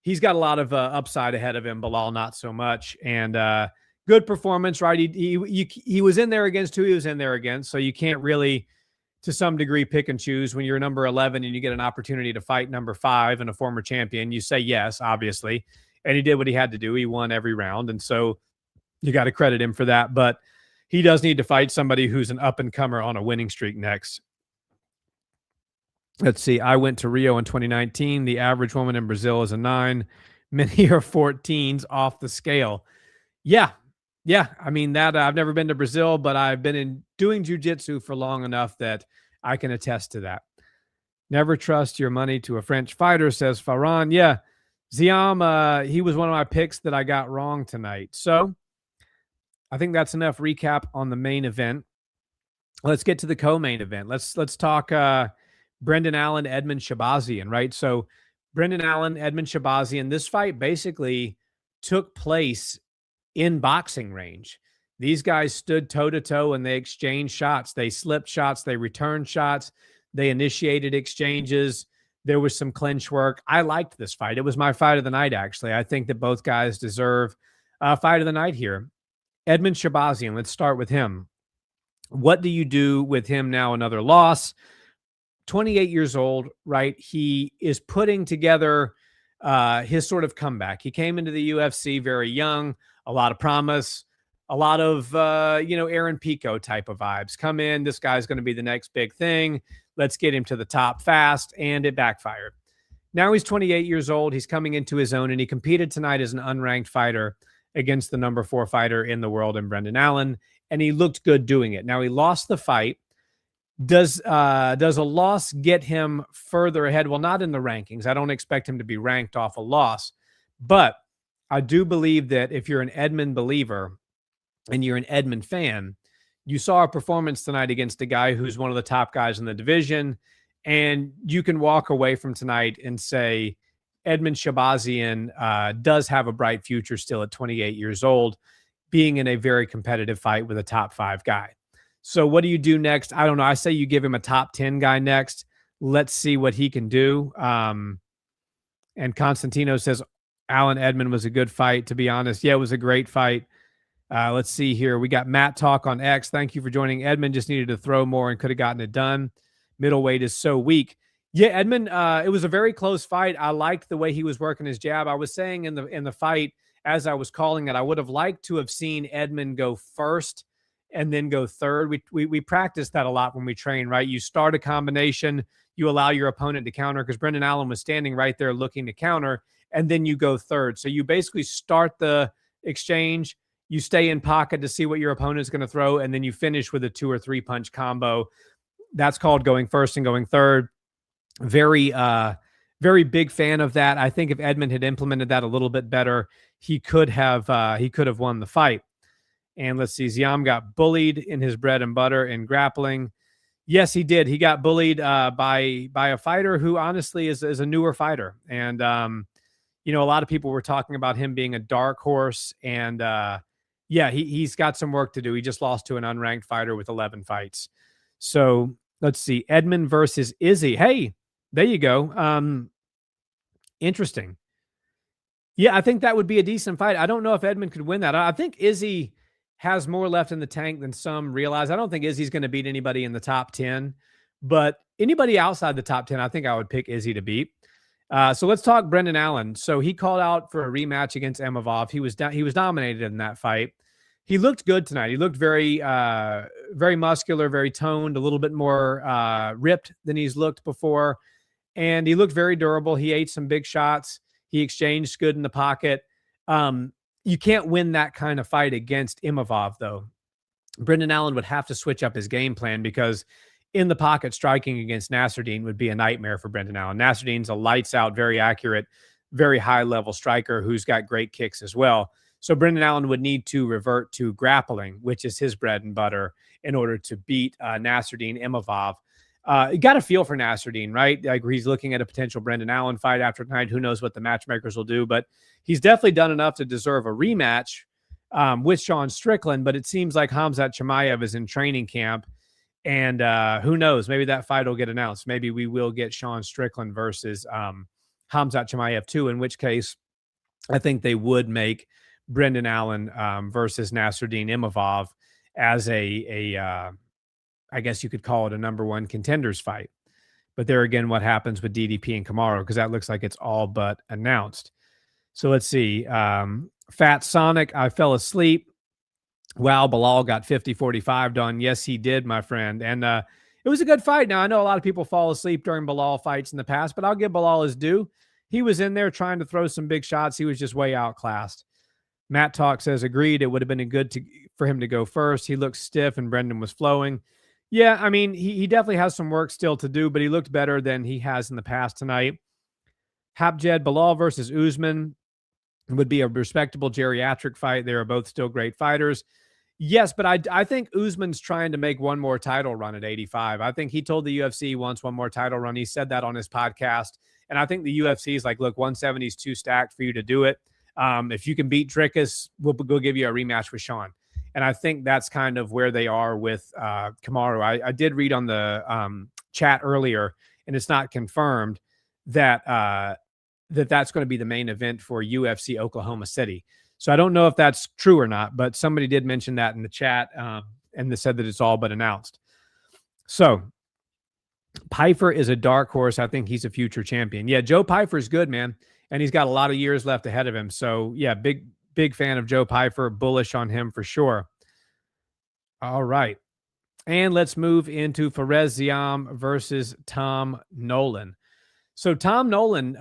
he's got a lot of upside ahead of him. Bilal, not so much. And good performance, right? He was in there against who he was in there against, so you can't really, to some degree, pick and choose. When you're number 11 and you get an opportunity to fight number 5 and a former champion, you say yes, obviously. And he did what he had to do. He won every round. And so you got to credit him for that. But he does need to fight somebody who's an up-and-comer on a winning streak next. Let's see. I went to Rio in 2019. The average woman in Brazil is a 9. Many are 14s off the scale. Yeah. I mean, that I've never been to Brazil, but I've been doing jiu-jitsu for long enough that I can attest to that. Never trust your money to a French fighter, says Farhan. Yeah. Ziam, he was one of my picks that I got wrong tonight. So I think that's enough recap on the main event. Let's get to the co-main event. Let's talk Brendan Allen, Edmund Shabazian, right? So Brendan Allen, Edmund Shabazian, this fight basically took place in boxing range. These guys stood toe-to-toe and they exchanged shots. They slipped shots. They returned shots. They initiated exchanges. There was some clinch work. I liked this fight. It was my fight of the night, actually. I think that both guys deserve a fight of the night here. Edmund Shabazian, let's start with him. What do you do with him now? Another loss. 28 years old, right? He is putting together his sort of comeback. He came into the UFC very young, a lot of promise, a lot of, Aaron Pico type of vibes. Come in, this guy's going to be the next big thing. Let's get him to the top fast, and it backfired. Now he's 28 years old. He's coming into his own, and he competed tonight as an unranked fighter against the number 4 fighter in the world in Brendan Allen, and he looked good doing it. Now he lost the fight. Does a loss get him further ahead? Well, not in the rankings. I don't expect him to be ranked off a loss, but I do believe that if you're an Edmund believer and you're an Edmund fan, you saw a performance tonight against a guy who's one of the top guys in the division, and you can walk away from tonight and say Edmund Shabazian does have a bright future still at 28 years old, being in a very competitive fight with a top 5 guy. So what do you do next? I don't know. I say you give him a top 10 guy next. Let's see what he can do. And Constantino says Alan Edmund was a good fight, to be honest. Yeah, it was a great fight. Let's see here. We got Matt Talk on X. Thank you for joining. Edmund just needed to throw more and could have gotten it done. Middleweight is so weak. Yeah, Edmund, it was a very close fight. I liked the way he was working his jab. I was saying in the fight, as I was calling it, I would have liked to have seen Edmund go first and then go third. We practice that a lot when we train, right? You start a combination, you allow your opponent to counter, because Brendan Allen was standing right there looking to counter, and then you go third. So you basically start the exchange, you stay in pocket to see what your opponent is going to throw, and then you finish with a 2 or 3 punch combo. That's called going first and going third. Very big fan of that. I think if Edmund had implemented that a little bit better, he could have won the fight. And let's see, Ziam got bullied in his bread and butter in grappling. Yes, he did. He got bullied by a fighter who honestly is a newer fighter. And, a lot of people were talking about him being a dark horse. And, he's got some work to do. He just lost to an unranked fighter with 11 fights. So let's see, Edmund versus Izzy. Hey, there you go. Interesting. Yeah, I think that would be a decent fight. I don't know if Edmund could win that. I think Izzy has more left in the tank than some realize. I don't think Izzy's going to beat anybody in the top 10, but anybody outside the top 10, I think I would pick Izzy to beat. So let's talk Brendan Allen. So he called out for a rematch against Imavov. He was dominated in that fight. He looked good tonight. He looked very muscular, very toned, a little bit more ripped than he's looked before. And he looked very durable. He ate some big shots. He exchanged good in the pocket. You can't win that kind of fight against Imavov, though. Brendan Allen would have to switch up his game plan, because in the pocket striking against Nasruddin would be a nightmare for Brendan Allen. Nasruddin's a lights out, very accurate, very high level striker who's got great kicks as well. So Brendan Allen would need to revert to grappling, which is his bread and butter, in order to beat Nasruddin Imavov. You got a feel for Nasruddin, right? Like, he's looking at a potential Brendan Allen fight after tonight. Who knows what the matchmakers will do, but he's definitely done enough to deserve a rematch with Sean Strickland. But it seems like Khamzat Chimaev is in training camp, and who knows? Maybe that fight will get announced. Maybe we will get Sean Strickland versus Khamzat Chimaev too, in which case I think they would make Brendan Allen versus Nasruddin Imavov as I guess you could call it a number 1 contenders fight. But there again, what happens with DDP and Kamaru, because that looks like it's all but announced. So let's see. Fat Sonic, I fell asleep. Wow, Bilal got 50-45 done. Yes, he did, my friend. And it was a good fight. Now, I know a lot of people fall asleep during Bilal fights in the past, but I'll give Bilal his due. He was in there trying to throw some big shots. He was just way outclassed. Matt Talk says, agreed. It would have been good for him to go first. He looked stiff and Brendan was flowing. Yeah, I mean, he definitely has some work still to do, but he looked better than he has in the past tonight. Hapjed, Bilal versus Usman would be a respectable geriatric fight. They are both still great fighters. Yes, but I think Usman's trying to make one more title run at 85. I think he told the UFC he wants one more title run. He said that on his podcast. And I think the UFC is like, look, 170 is too stacked for you to do it. If you can beat Dricus, we'll go give you a rematch with Sean. And I think that's kind of where they are with Kamaru. I did read on the chat earlier, and it's not confirmed, that that's going to be the main event for UFC Oklahoma City. So I don't know if that's true or not, but somebody did mention that in the chat, and they said that it's all but announced. So Pyfer is a dark horse. I think he's a future champion. Yeah, Joe Pyfer is good, man, and he's got a lot of years left ahead of him. So yeah, big fan of Joe Pyfer, bullish on him for sure. All right. And let's move into Fares Ziam versus Tom Nolan. So Tom Nolan,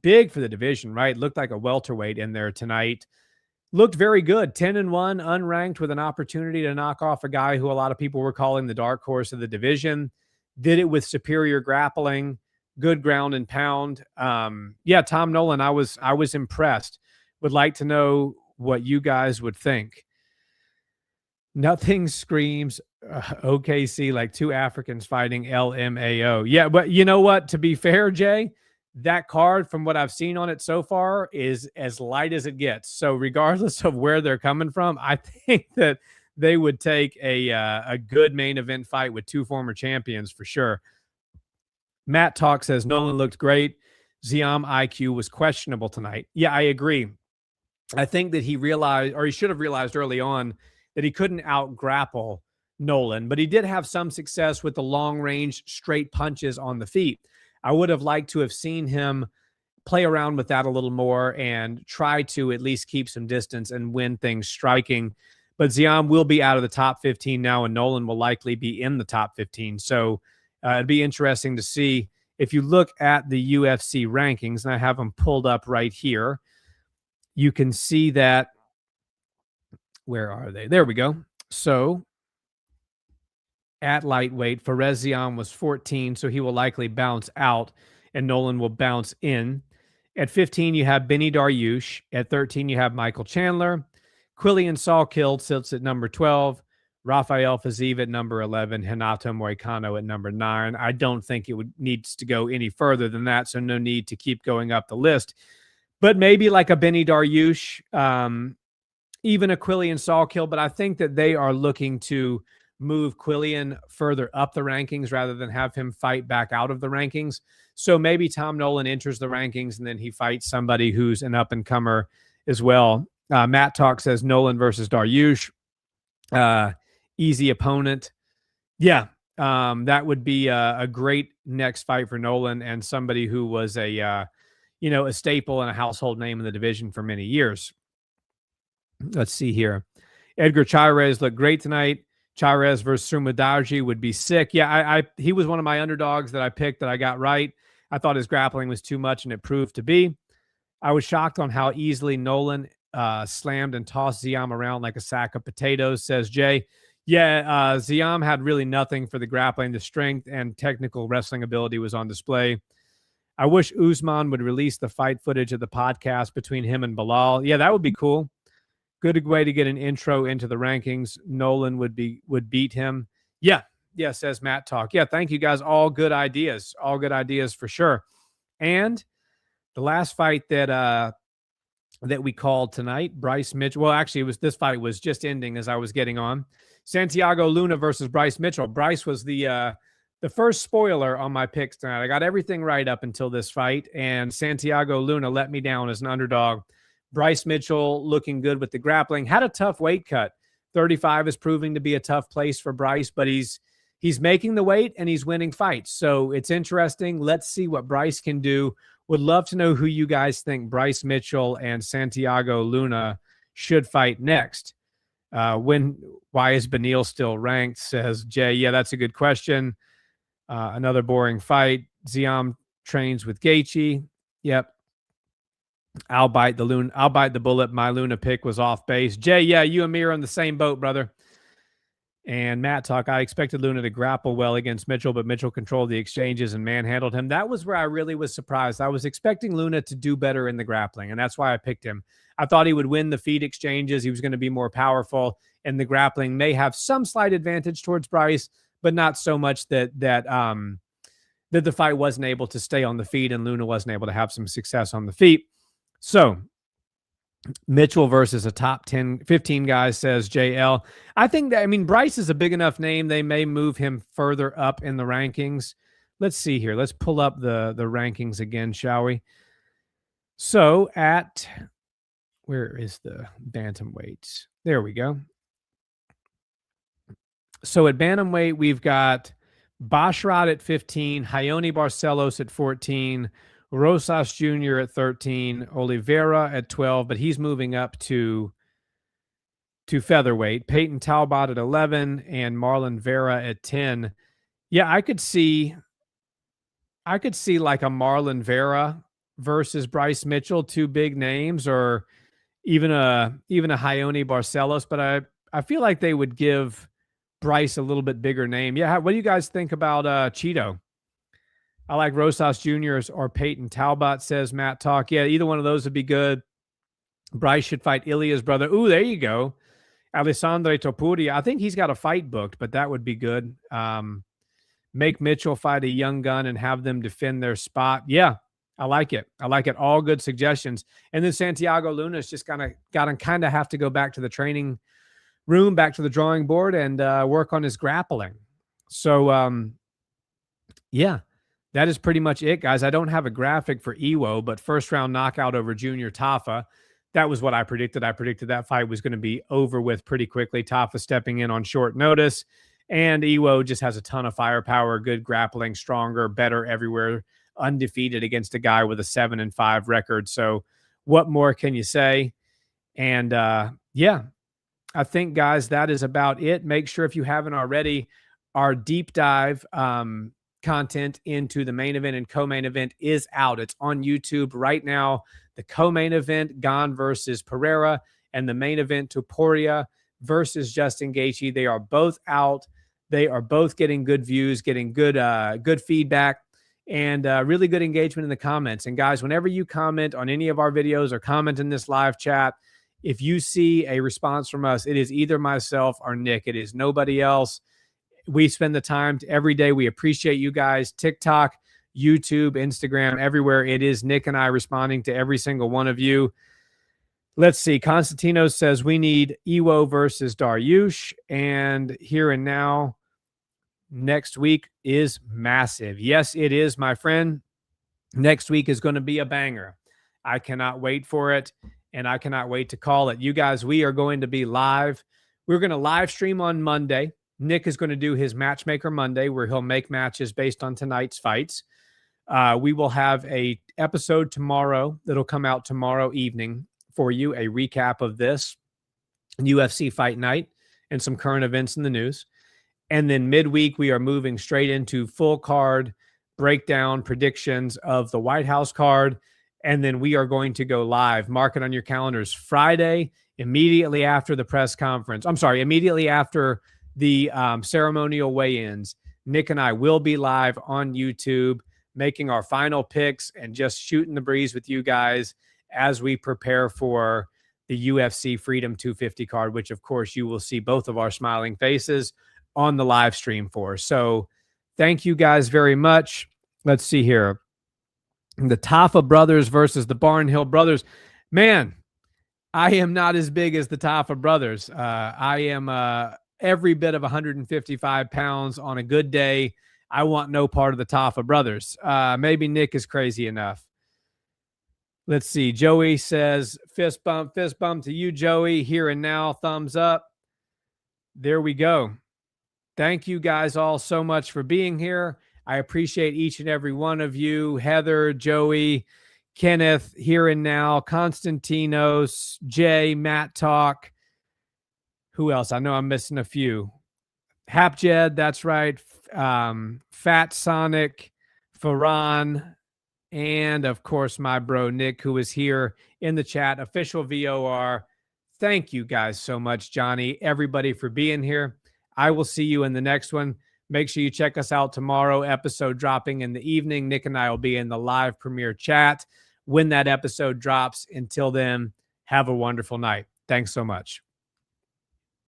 big for the division, right? Looked like a welterweight in there tonight. Looked very good, 10-1, unranked with an opportunity to knock off a guy who a lot of people were calling the dark horse of the division. Did it with superior grappling, good ground and pound. Yeah, Tom Nolan, I was impressed. Would like to know what you guys would think. Nothing screams OKC like two Africans fighting LMAO. Yeah, but you know what? To be fair, Jay, that card, from what I've seen on it so far, is as light as it gets. So regardless of where they're coming from, I think that they would take a good main event fight with two former champions for sure. Matt Talk says Nolan looked great. Ziam IQ was questionable tonight. Yeah, I agree. I think that he realized, or he should have realized early on, that he couldn't out grapple Nolan, but he did have some success with the long range straight punches on the feet. I would have liked to have seen him play around with that a little more and try to at least keep some distance and win things striking. But Ziam will be out of the top 15 now, and Nolan will likely be in the top 15. So it'd be interesting to see. If you look at the UFC rankings, and I have them pulled up right here, you can see that. Where are they? There we go. So at lightweight, Fares Ziam was 14, so he will likely bounce out, and Nolan will bounce in. At 15, you have Benny Dariush. At 13, you have Michael Chandler. Quillian Sawkill sits at number 12. Rafael Fiziev at number 11. Renato Moicano at number 9. I don't think it needs to go any further than that, so no need to keep going up the list. But maybe like a Benny Dariush, even a Quillian Sawkill, but I think that they are looking to move Quillian further up the rankings rather than have him fight back out of the rankings. So maybe Tom Nolan enters the rankings and then he fights somebody who's an up-and-comer as well. Matt Talk says Nolan versus Dariush. Easy opponent. Yeah, that would be a great next fight for Nolan and somebody who was a staple and a household name in the division for many years. Let's see here. Edgar Chairez looked great tonight. Chairez versus Sumudaji would be sick. Yeah, he was one of my underdogs that I picked that I got right. I thought his grappling was too much, and it proved to be. I was shocked on how easily Nolan slammed and tossed Ziam around like a sack of potatoes, says Jay. Yeah, Ziam had really nothing for the grappling. The strength and technical wrestling ability was on display. I wish Usman would release the fight footage of the podcast between him and Bilal. Yeah, that would be cool. Good way to get an intro into the rankings. Nolan would beat him. Yeah, says Matt Talk. Yeah, thank you guys. All good ideas. All good ideas for sure. And the last fight that we called tonight, Bryce Mitchell. Well, actually, this fight was just ending as I was getting on. Santiago Luna versus Bryce Mitchell. Bryce was the first spoiler on my picks tonight. I got everything right up until this fight, and Santiago Luna let me down as an underdog. Bryce Mitchell looking good with the grappling. Had a tough weight cut. 35 is proving to be a tough place for Bryce, but he's making the weight and he's winning fights. So it's interesting. Let's see what Bryce can do. Would love to know who you guys think Bryce Mitchell and Santiago Luna should fight next. Why is Beneil still ranked, says Jay. Yeah, that's a good question. Another boring fight. Ziam trains with Gaethje. Yep. I'll bite the bullet. My Luna pick was off base. Jay, yeah, you and me are on the same boat, brother. And Matt Talk, I expected Luna to grapple well against Mitchell, but Mitchell controlled the exchanges and manhandled him. That was where I really was surprised. I was expecting Luna to do better in the grappling, and that's why I picked him. I thought he would win the feet exchanges. He was going to be more powerful, and the grappling may have some slight advantage towards Bryce, but not so much that the fight wasn't able to stay on the feet and Luna wasn't able to have some success on the feet. So Mitchell versus a top 10, 15 guy, says JL. I think that, Bryce is a big enough name. They may move him further up in the rankings. Let's see here. Let's pull up the rankings again, shall we? So where is the bantamweights? There we go. So at bantamweight, we've got Basharat at 15, Hayoni Barcelos at 14, Rosas Jr. at 13, Oliveira at 12, but he's moving up to featherweight. Peyton Talbot at 11 and Marlon Vera at 10. Yeah, I could see like a Marlon Vera versus Bryce Mitchell, two big names, or even a Ione Barcelos, but I feel like they would give Bryce a little bit bigger name. Yeah, what do you guys think about Cheeto? I like Rosas Jr. or Peyton Talbot, says Matt Talk. Yeah, either one of those would be good. Bryce should fight Ilya's brother. Ooh, there you go. Alessandro Topuria. I think he's got a fight booked, but that would be good. Make Mitchell fight a young gun and have them defend their spot. Yeah, I like it. I like it. All good suggestions. And then Santiago Luna's just kind of have to go back to the training room, back to the drawing board, and work on his grappling. So, yeah, that is pretty much it, guys. I don't have a graphic for Iwo, but first round knockout over Junior Tafa. That was what I predicted. I predicted that fight was going to be over with pretty quickly. Tafa stepping in on short notice. And Iwo just has a ton of firepower, good grappling, stronger, better everywhere, undefeated against a guy with a 7-5 record. So what more can you say? And yeah, I think, guys, that is about it. Make sure, if you haven't already, our deep dive content into the main event and co-main event is out. It's on YouTube right now. The co-main event, Gane versus Pereira, and the main event, Topuria versus Justin Gaethje. They are both out. They are both getting good views, getting good feedback, and really good engagement in the comments. And guys, whenever you comment on any of our videos or comment in this live chat, if you see a response from us, it is either myself or Nick. It is nobody else. We spend the time every day. We appreciate you guys. TikTok, YouTube, Instagram, everywhere. It is Nick and I responding to every single one of you. Let's see. Constantino says we need Iwo versus Dariush. And here and now, next week is massive. Yes, it is, my friend. Next week is going to be a banger. I cannot wait for it, and I cannot wait to call it. You guys, we are going to be live. We're going to live stream on Monday. Nick is going to do his Matchmaker Monday, where he'll make matches based on tonight's fights. We will have a episode tomorrow that'll come out tomorrow evening for you, a recap of this UFC fight night and some current events in the news. And then midweek, we are moving straight into full card breakdown predictions of the White House card. And then we are going to go live. Mark it on your calendars. Friday, immediately after the press conference. I'm sorry, immediately after the ceremonial weigh-ins, Nick and I will be live on YouTube, making our final picks and just shooting the breeze with you guys as we prepare for the UFC Freedom 250 card, which, of course, you will see both of our smiling faces on the live stream for. So thank you guys very much. Let's see here. The Tafa brothers versus the Barnhill brothers. Man, I am not as big as the Tafa brothers. I am every bit of 155 pounds on a good day. I want no part of the Tafa brothers. Maybe Nick is crazy enough. Let's see. Joey says, fist bump to you, Joey. Here and now, thumbs up. There we go. Thank you guys all so much for being here. I appreciate each and every one of you. Heather, Joey, Kenneth, Here and Now, Constantinos, Jay, Matt Talk. Who else? I know I'm missing a few. Hapjed, that's right. Fat Sonic, Farhan, and of course my bro Nick, who is here in the chat. Official VOR. Thank you guys so much, Johnny, everybody, for being here. I will see you in the next one. Make sure you check us out tomorrow. Episode dropping in the evening. Nick and I will be in the live premiere chat when that episode drops. Until then, have a wonderful night. Thanks so much.